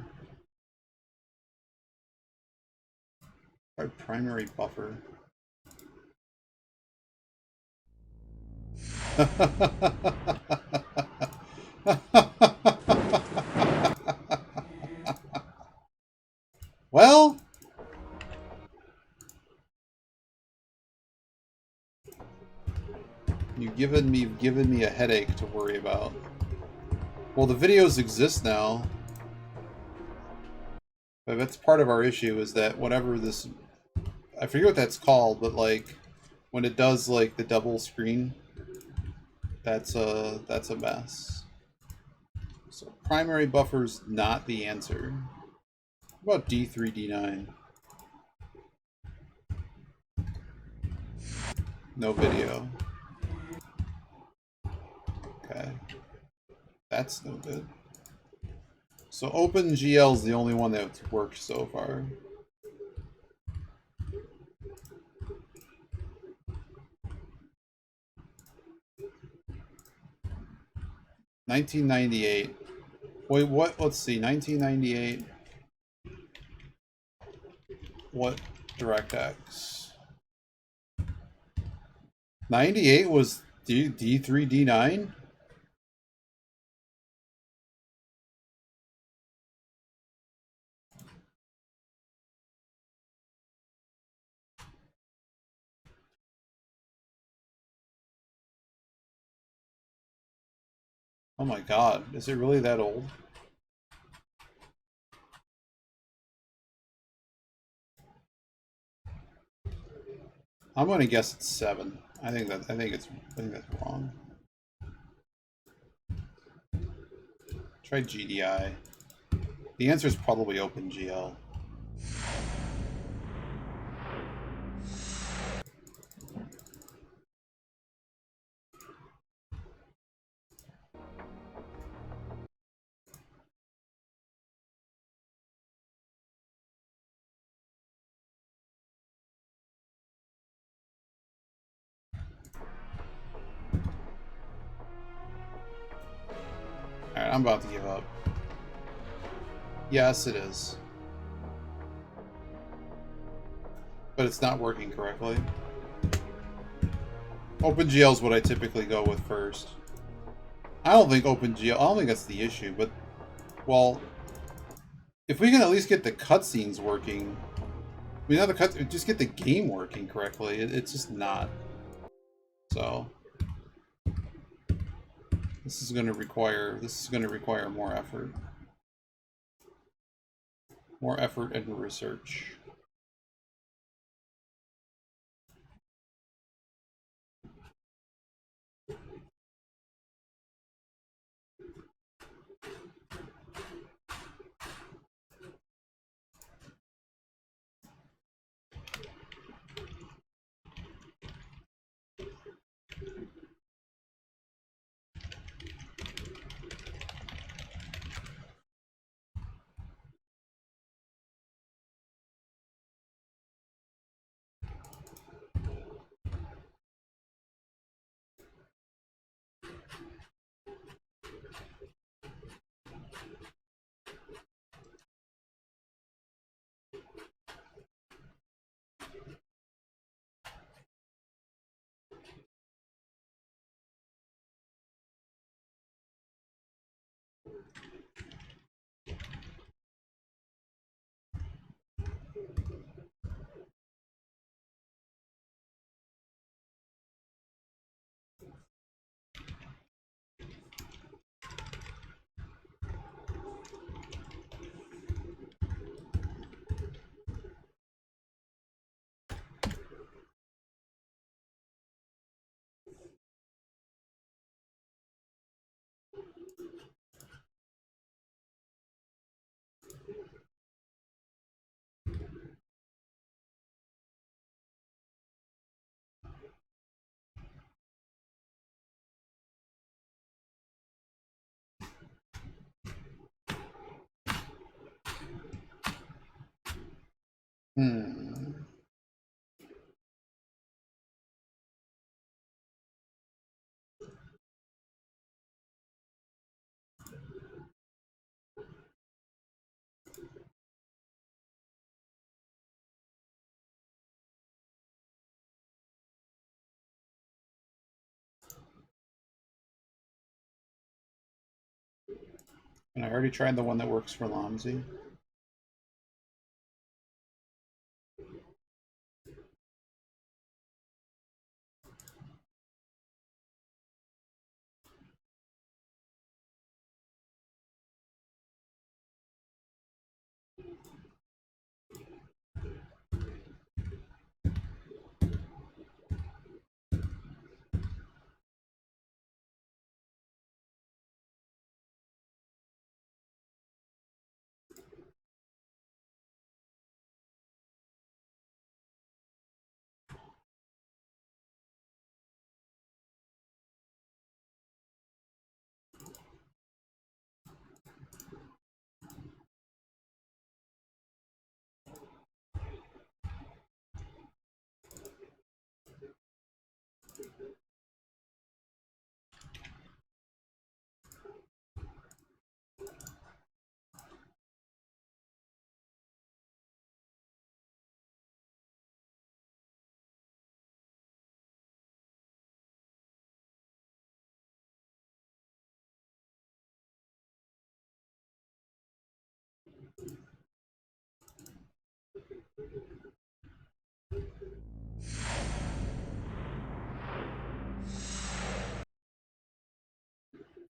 Try primary buffer. Well, you've given me a headache to worry about. Well, the videos exist now. But that's part of our issue is that whatever this, I forget what that's called, but like when it does like the double screen, that's a mess. So primary buffer's not the answer. What about D3, D9? No video. Okay. That's no good. So OpenGL is the only one that's worked so far. $19.98. Wait, what? Let's see. $19.98. What DirectX? 98 was D3, D9? Oh my god, is it really that old? I'm gonna guess it's 7. I think that's wrong. Try GDI. The answer is probably OpenGL. Alright, I'm about to give up. Yes, it is. But it's not working correctly. OpenGL is what I typically go with first. I don't think that's the issue, but, well, if we can at least get the cutscenes working, I mean, not the just get the game working correctly, it's just not. So, this is going to require more effort. More effort and research. Hmm. And I already tried the one that works for Lomsey.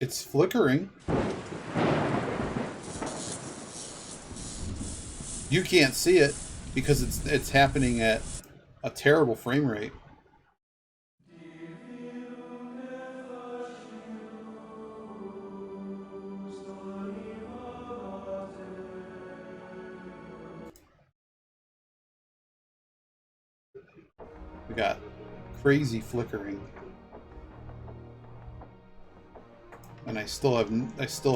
It's flickering. You can't see it because it's happening at a terrible frame rate. We got crazy flickering. And I still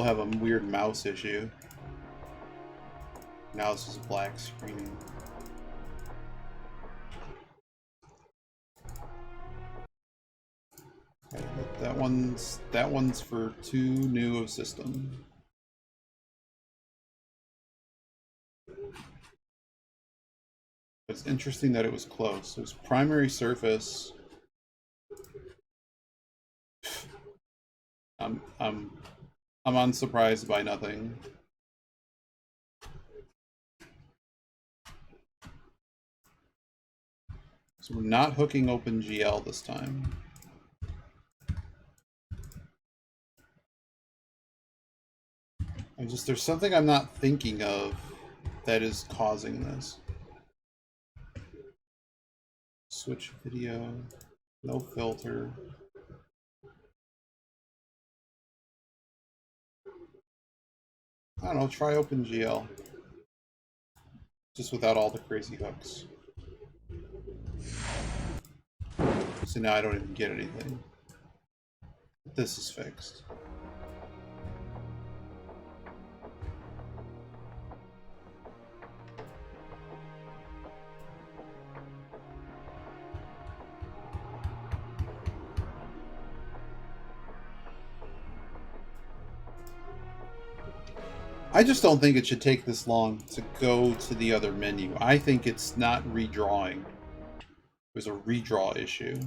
have a weird mouse issue. Now this is black screening. Okay, that one's for 2 new of system. It's interesting that it was close. It was primary surface. I'm unsurprised by nothing. So we're not hooking OpenGL this time. There's something I'm not thinking of that is causing this. Switch video, no filter. I don't know, try OpenGL. Just without all the crazy hooks. So now I don't even get anything. This is fixed. I just don't think it should take this long to go to the other menu. I think it's not redrawing. There's a redraw issue.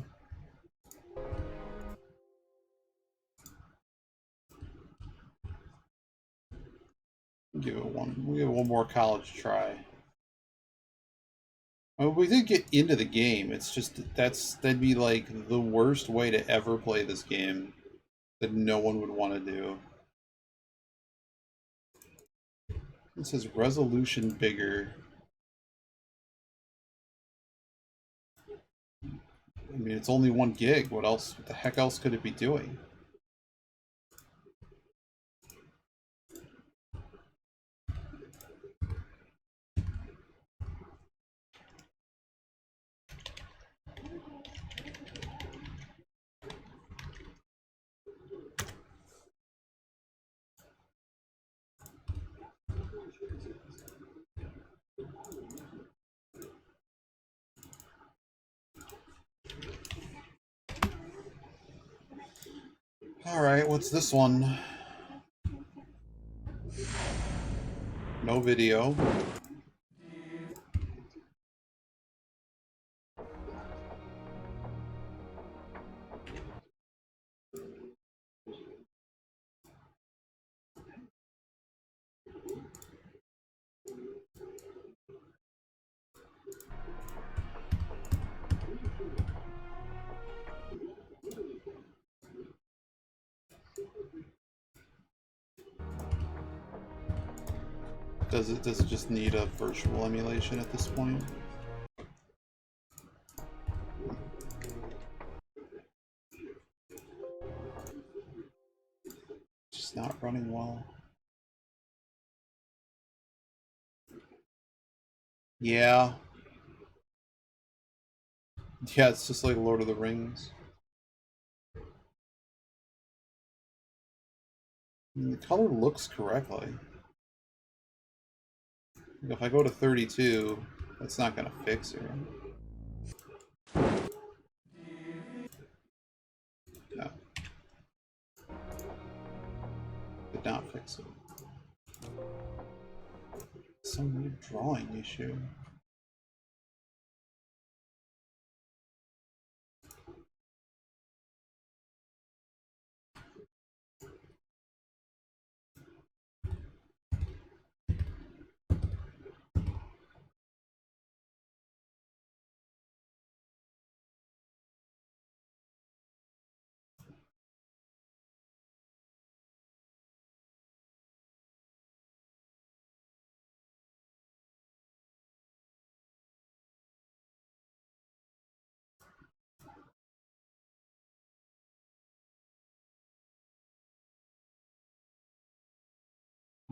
We'll give it one more college try. I mean, we did get into the game. It's just that'd be like the worst way to ever play this game that no one would want to do. It says resolution bigger. I mean, it's only 1 gig. What else? What the heck else could it be doing? Alright, what's this one? No video. Does it just need a virtual emulation at this point? Just not running well. Yeah. Yeah, it's just like Lord of the Rings. I mean, the color looks correctly. If I go to 32, that's not gonna fix it, right? No. Did not fix it. Some weird drawing issue.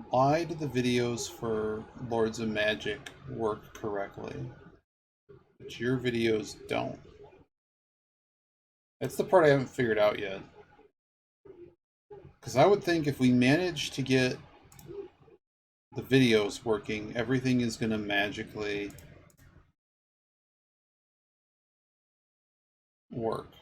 Why do the videos for Lords of Magic work correctly, but your videos don't? That's the part I haven't figured out yet. Because I would think if we manage to get the videos working, everything is going to magically work.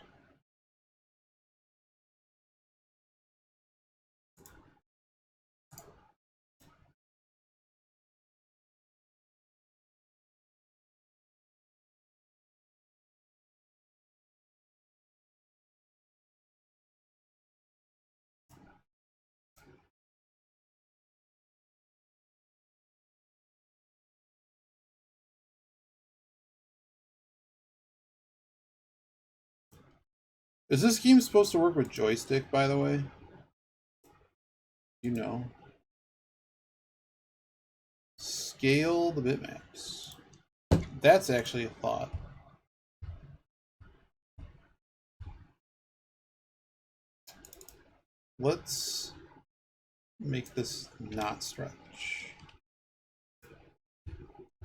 Is this game supposed to work with joystick, by the way? You know. Scale the bitmaps. That's actually a thought. Let's make this not stretch.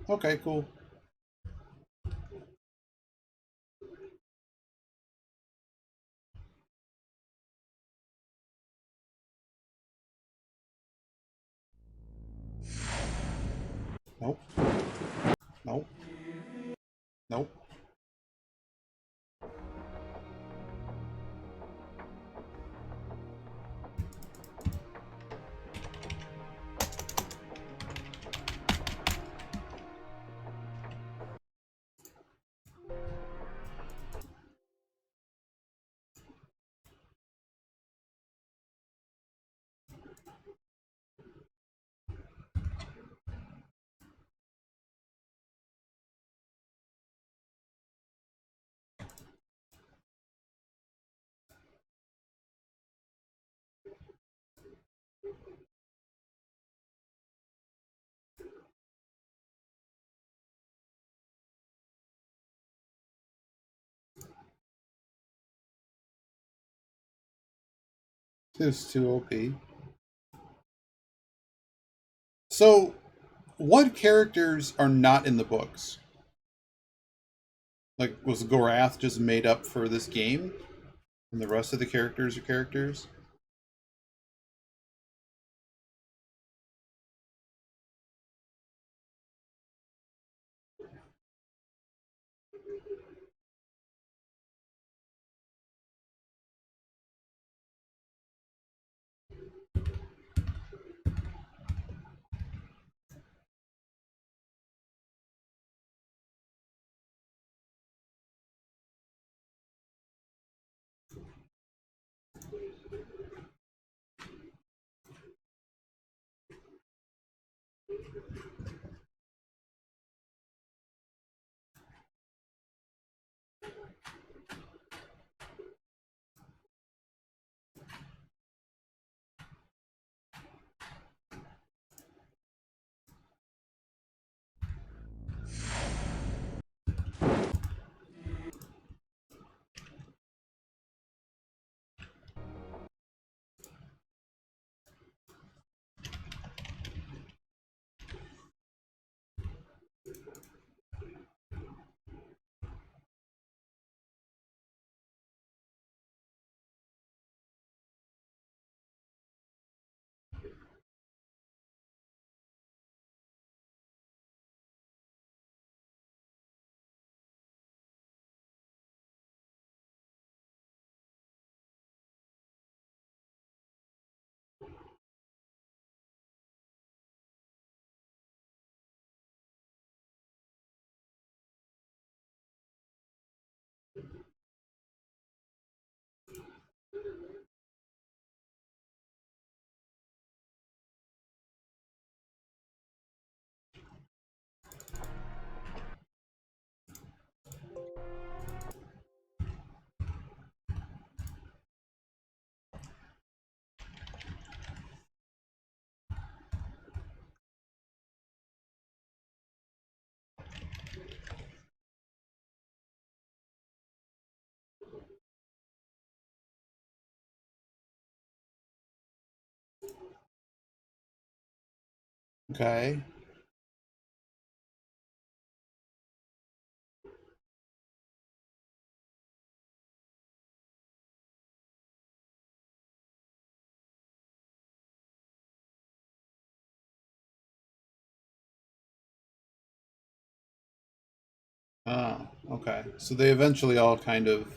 Okay, cool. Nope. Nope. Nope. This is too OP. So, what characters are not in the books? Like, was Gorath just made up for this game? And the rest of the characters are characters? Okay. Ah, okay. So they eventually all kind of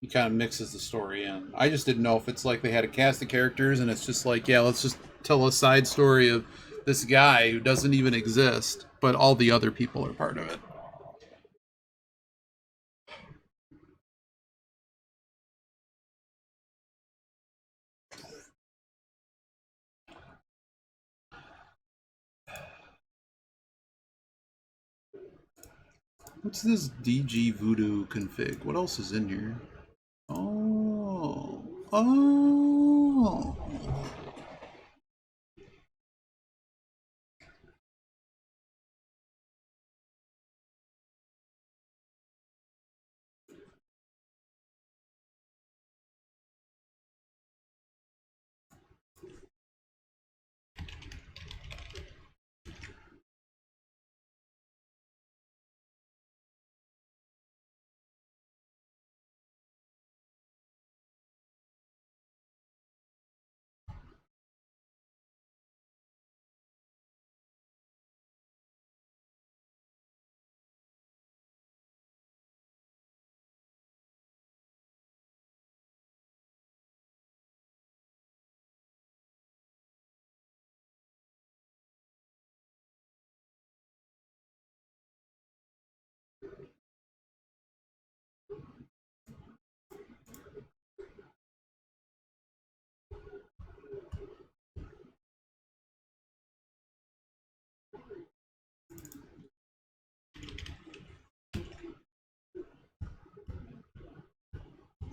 he kind of mixes the story in. I just didn't know if it's like they had a cast of characters and it's just like, yeah, let's just tell a side story of this guy who doesn't even exist, but all the other people are part of it. What's this DG Voodoo config? What else is in here? Oh. Oh.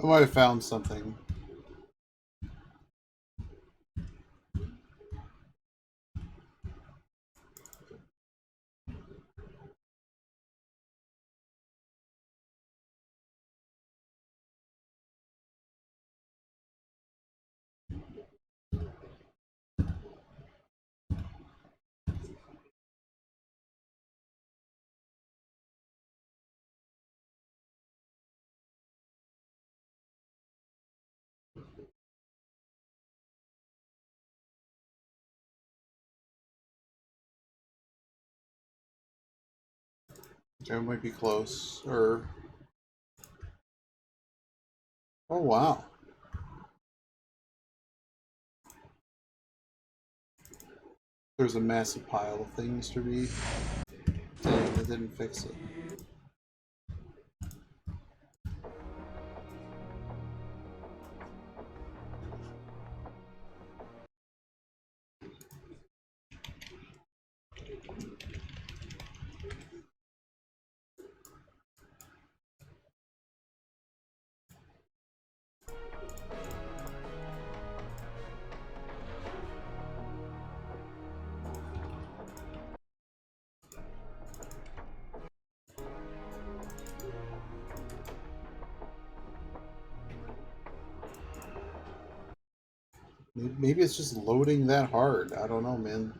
I might have found something. Okay, it might be close. Or oh wow. There's a massive pile of things to read. Dang, that didn't fix it. Maybe it's just loading that hard. I don't know, man.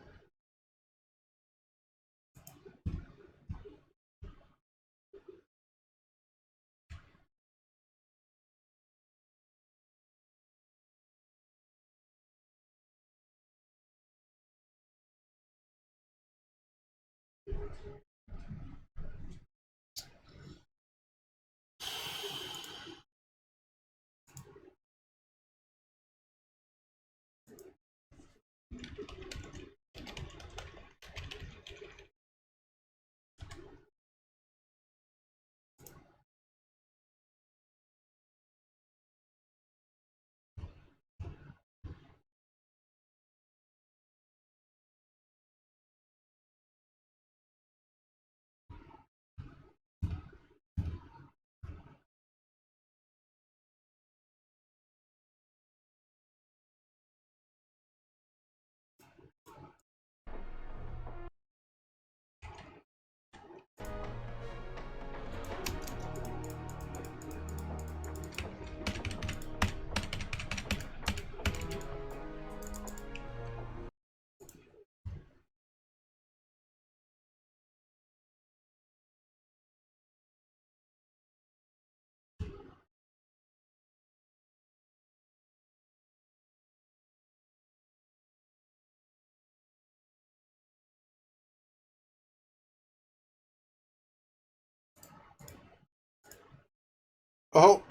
Oh!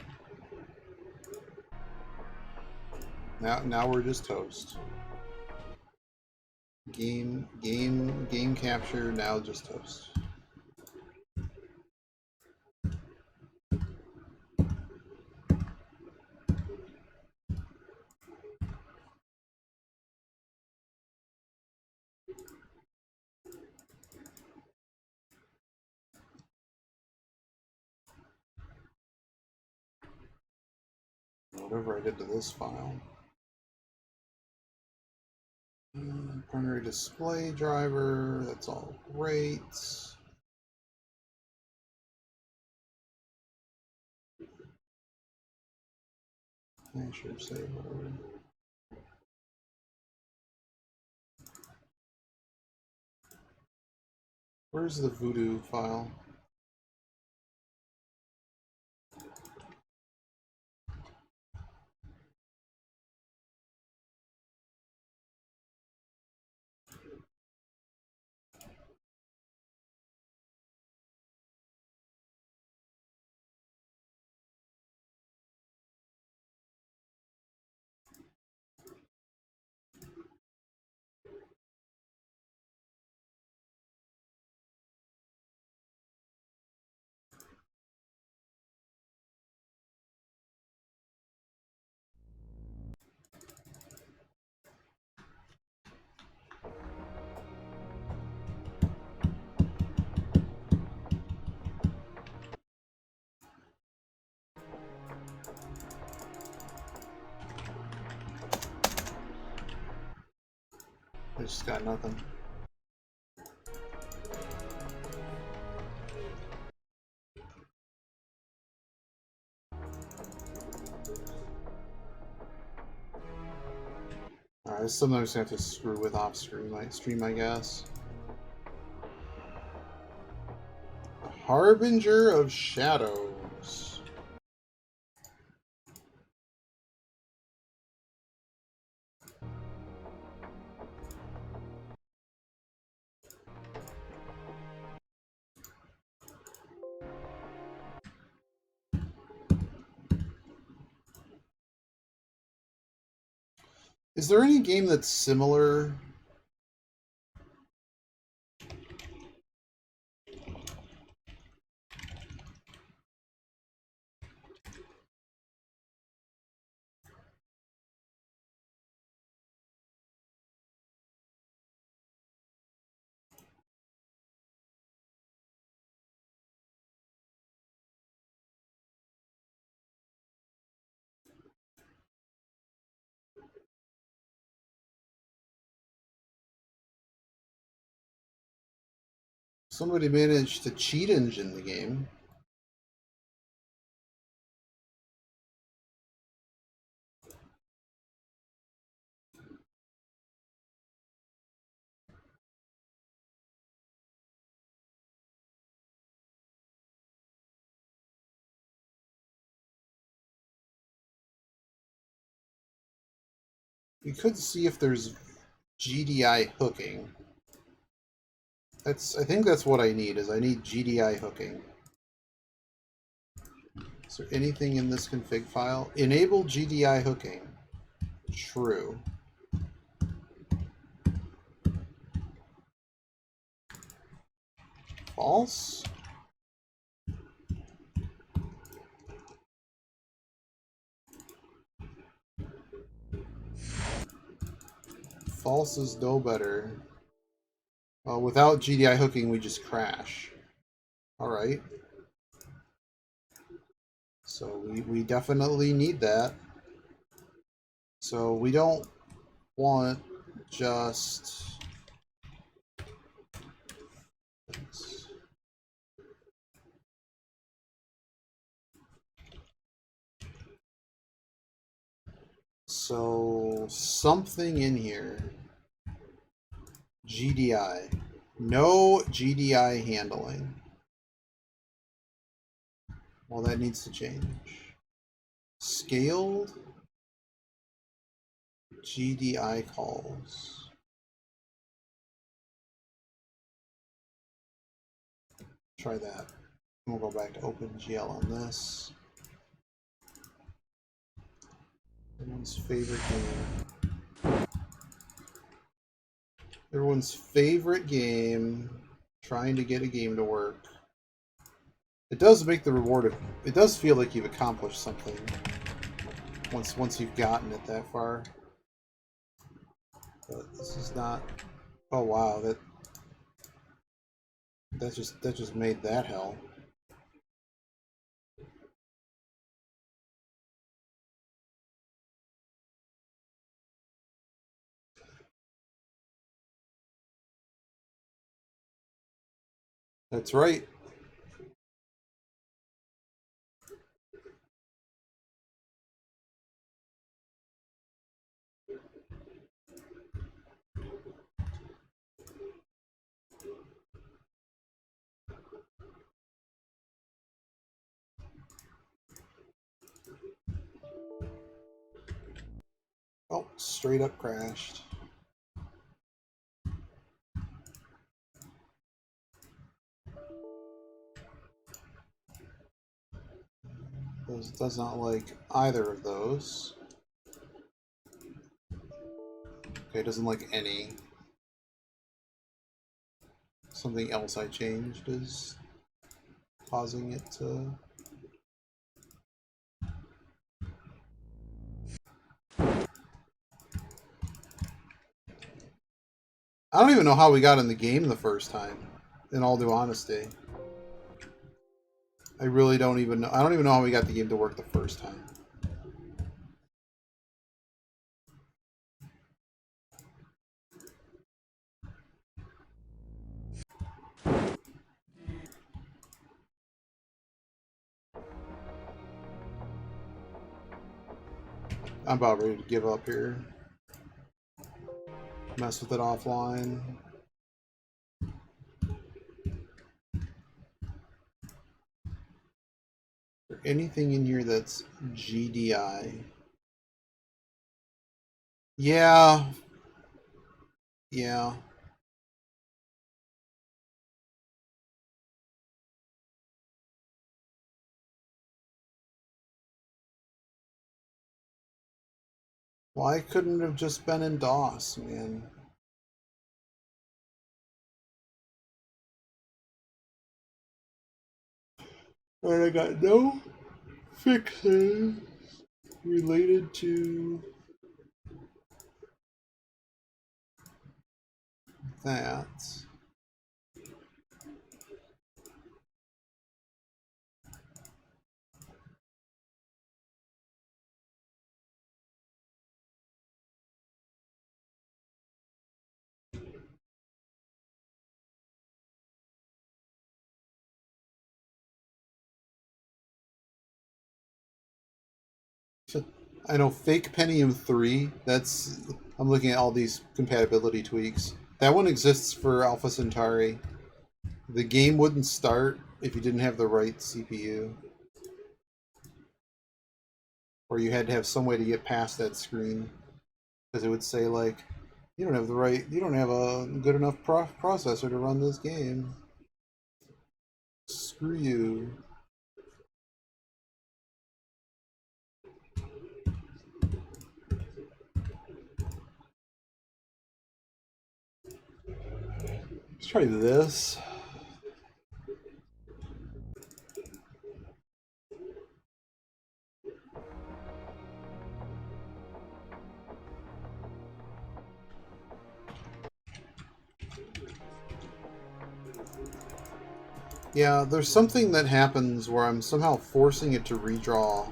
Now we're just toast. Game capture, now just toast. Whatever I did to this file. Primary display driver, that's all great. I should say whatever. Where's the voodoo file? I just got nothing. Alright, sometimes I have to screw with off stream, I guess. The Harbinger of Shadows. Is there any game that's similar? Somebody managed to cheat engine the game. We could see if there's GDI hooking. I think that's what I need, is I need GDI hooking. Is there anything in this config file? Enable GDI hooking. True. False? False is no better. Without GDI hooking, we just crash. Alright. So we definitely need that. So we don't want just... So something in here. GDI. No GDI handling. Well, that needs to change. Scaled GDI calls. Try that. We'll go back to OpenGL on this. Everyone's favorite game. Everyone's favorite game. Trying to get a game to work. It does make the reward. It does feel like you've accomplished something once you've gotten it that far. But this is not. Oh wow, that just made that hell. That's right. Oh, straight up crashed. Does not like either of those. Okay, doesn't like any. Something else I changed is causing it to... I don't even know how we got in the game the first time, in all due honesty. I really don't even know. I don't even know how we got the game to work the first time. I'm about ready to give up here. Mess with it offline. Is there anything in here that's GDI? Yeah. Yeah. Why couldn't it have just been in DOS, man? And I got no fixes related to that. I know fake Pentium 3, that's... I'm looking at all these compatibility tweaks. That one exists for Alpha Centauri. The game wouldn't start if you didn't have the right CPU. Or you had to have some way to get past that screen. Because it would say, like, you don't have a good enough processor to run this game. Screw you. Let's try this. Yeah, there's something that happens where I'm somehow forcing it to redraw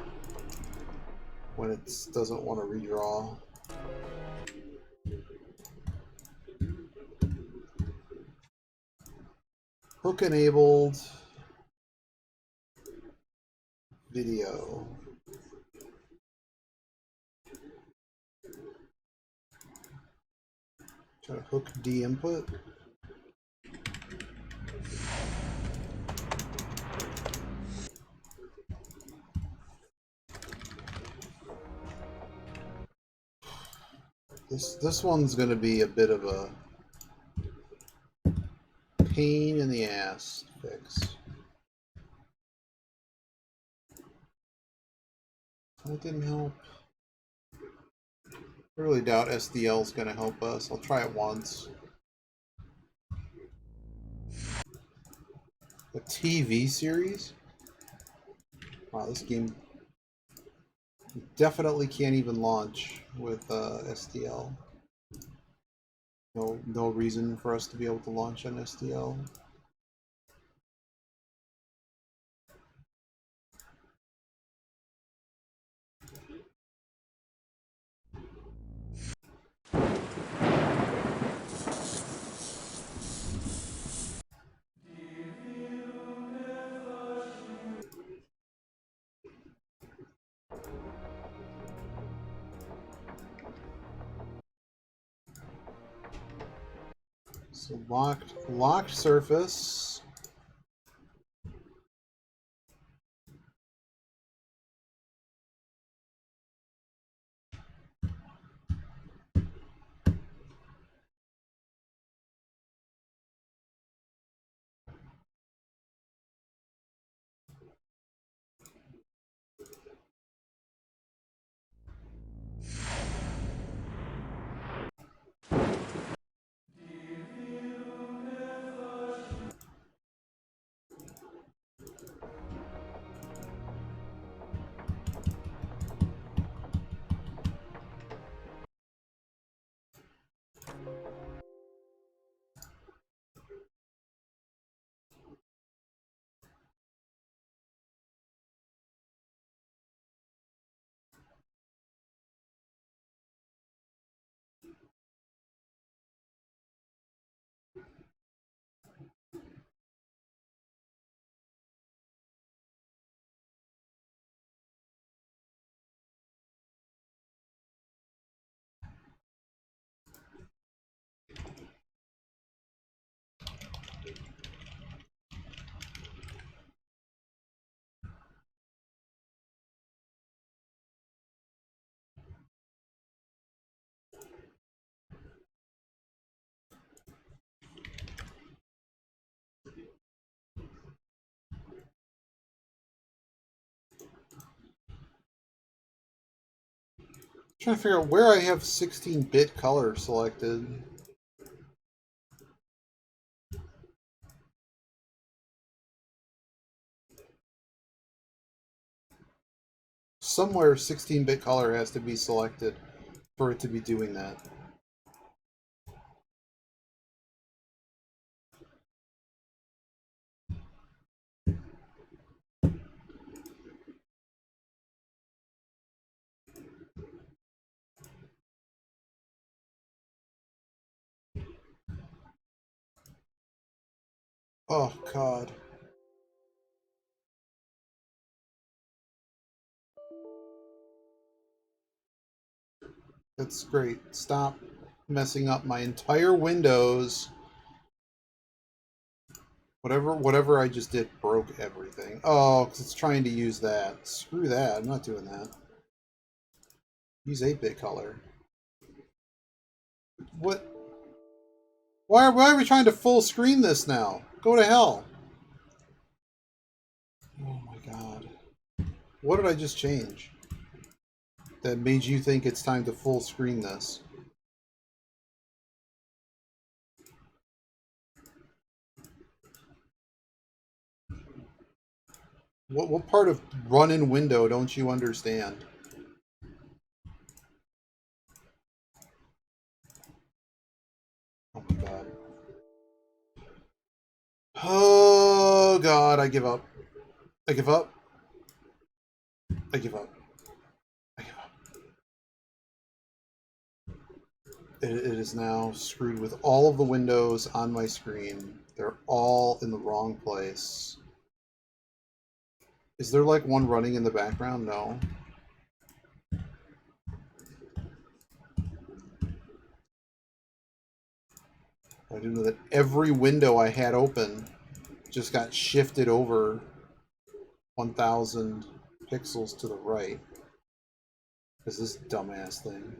when it doesn't want to redraw. Hook enabled video. Try to hook D input. This one's going to be a bit of a pain in the ass to fix. That didn't help. I really doubt SDL is going to help us. I'll try it once. A TV series? Wow, this game definitely can't even launch with SDL. No reason for us to be able to launch on SDL. So locked surface. Trying to figure out where I have 16-bit color selected. Somewhere 16-bit color has to be selected for it to be doing that. Oh, God. That's great. Stop messing up my entire Windows. Whatever I just did broke everything. Oh, because it's trying to use that. Screw that. I'm not doing that. Use 8-bit color. What? Why are we trying to full screen this now? Go to hell. Oh my God. What did I just change that made you think it's time to full screen this? What part of run in window don't you understand? Oh my God. Oh God, I give up. I give up. I give up. I give up. It is now screwed with all of the windows on my screen. They're all in the wrong place. Is there like one running in the background? No. I do know that every window I had open just got shifted over 1,000 pixels to the right. Because this dumbass thing.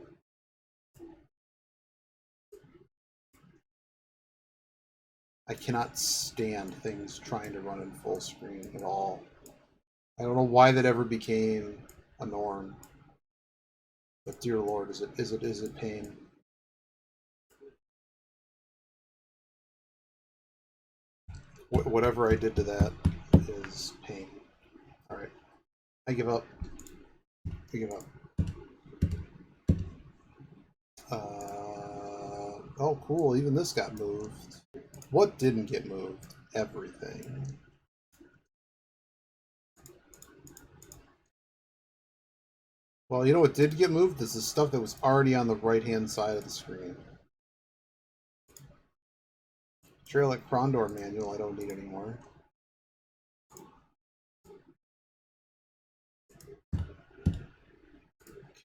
I cannot stand things trying to run in full screen at all. I don't know why that ever became a norm. But dear Lord, is it pain? Whatever I did to that is pain. All right, I give up. I give up. Oh, cool. Even this got moved. What didn't get moved? Everything. Well, you know what did get moved? This is stuff that was already on the right-hand side of the screen. Trail at Krondor manual I don't need anymore.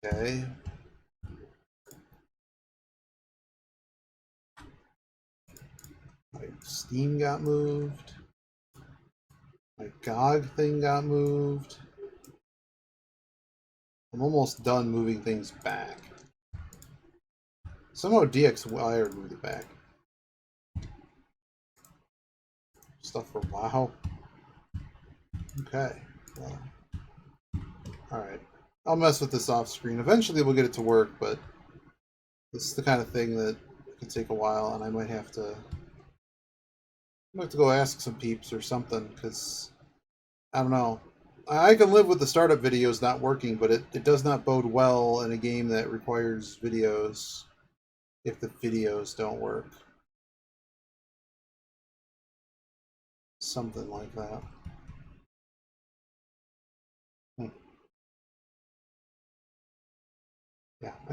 Okay. My Steam got moved. My GOG thing got moved. I'm almost done moving things back. Somehow DXWire moved it back. Stuff for WoW. Okay. Well, alright. I'll mess with this off screen. Eventually we'll get it to work, but this is the kind of thing that can take a while, and I might have to go ask some peeps or something, because I don't know. I can live with the startup videos not working, but it does not bode well in a game that requires videos if the videos don't work. Something like that. Yeah.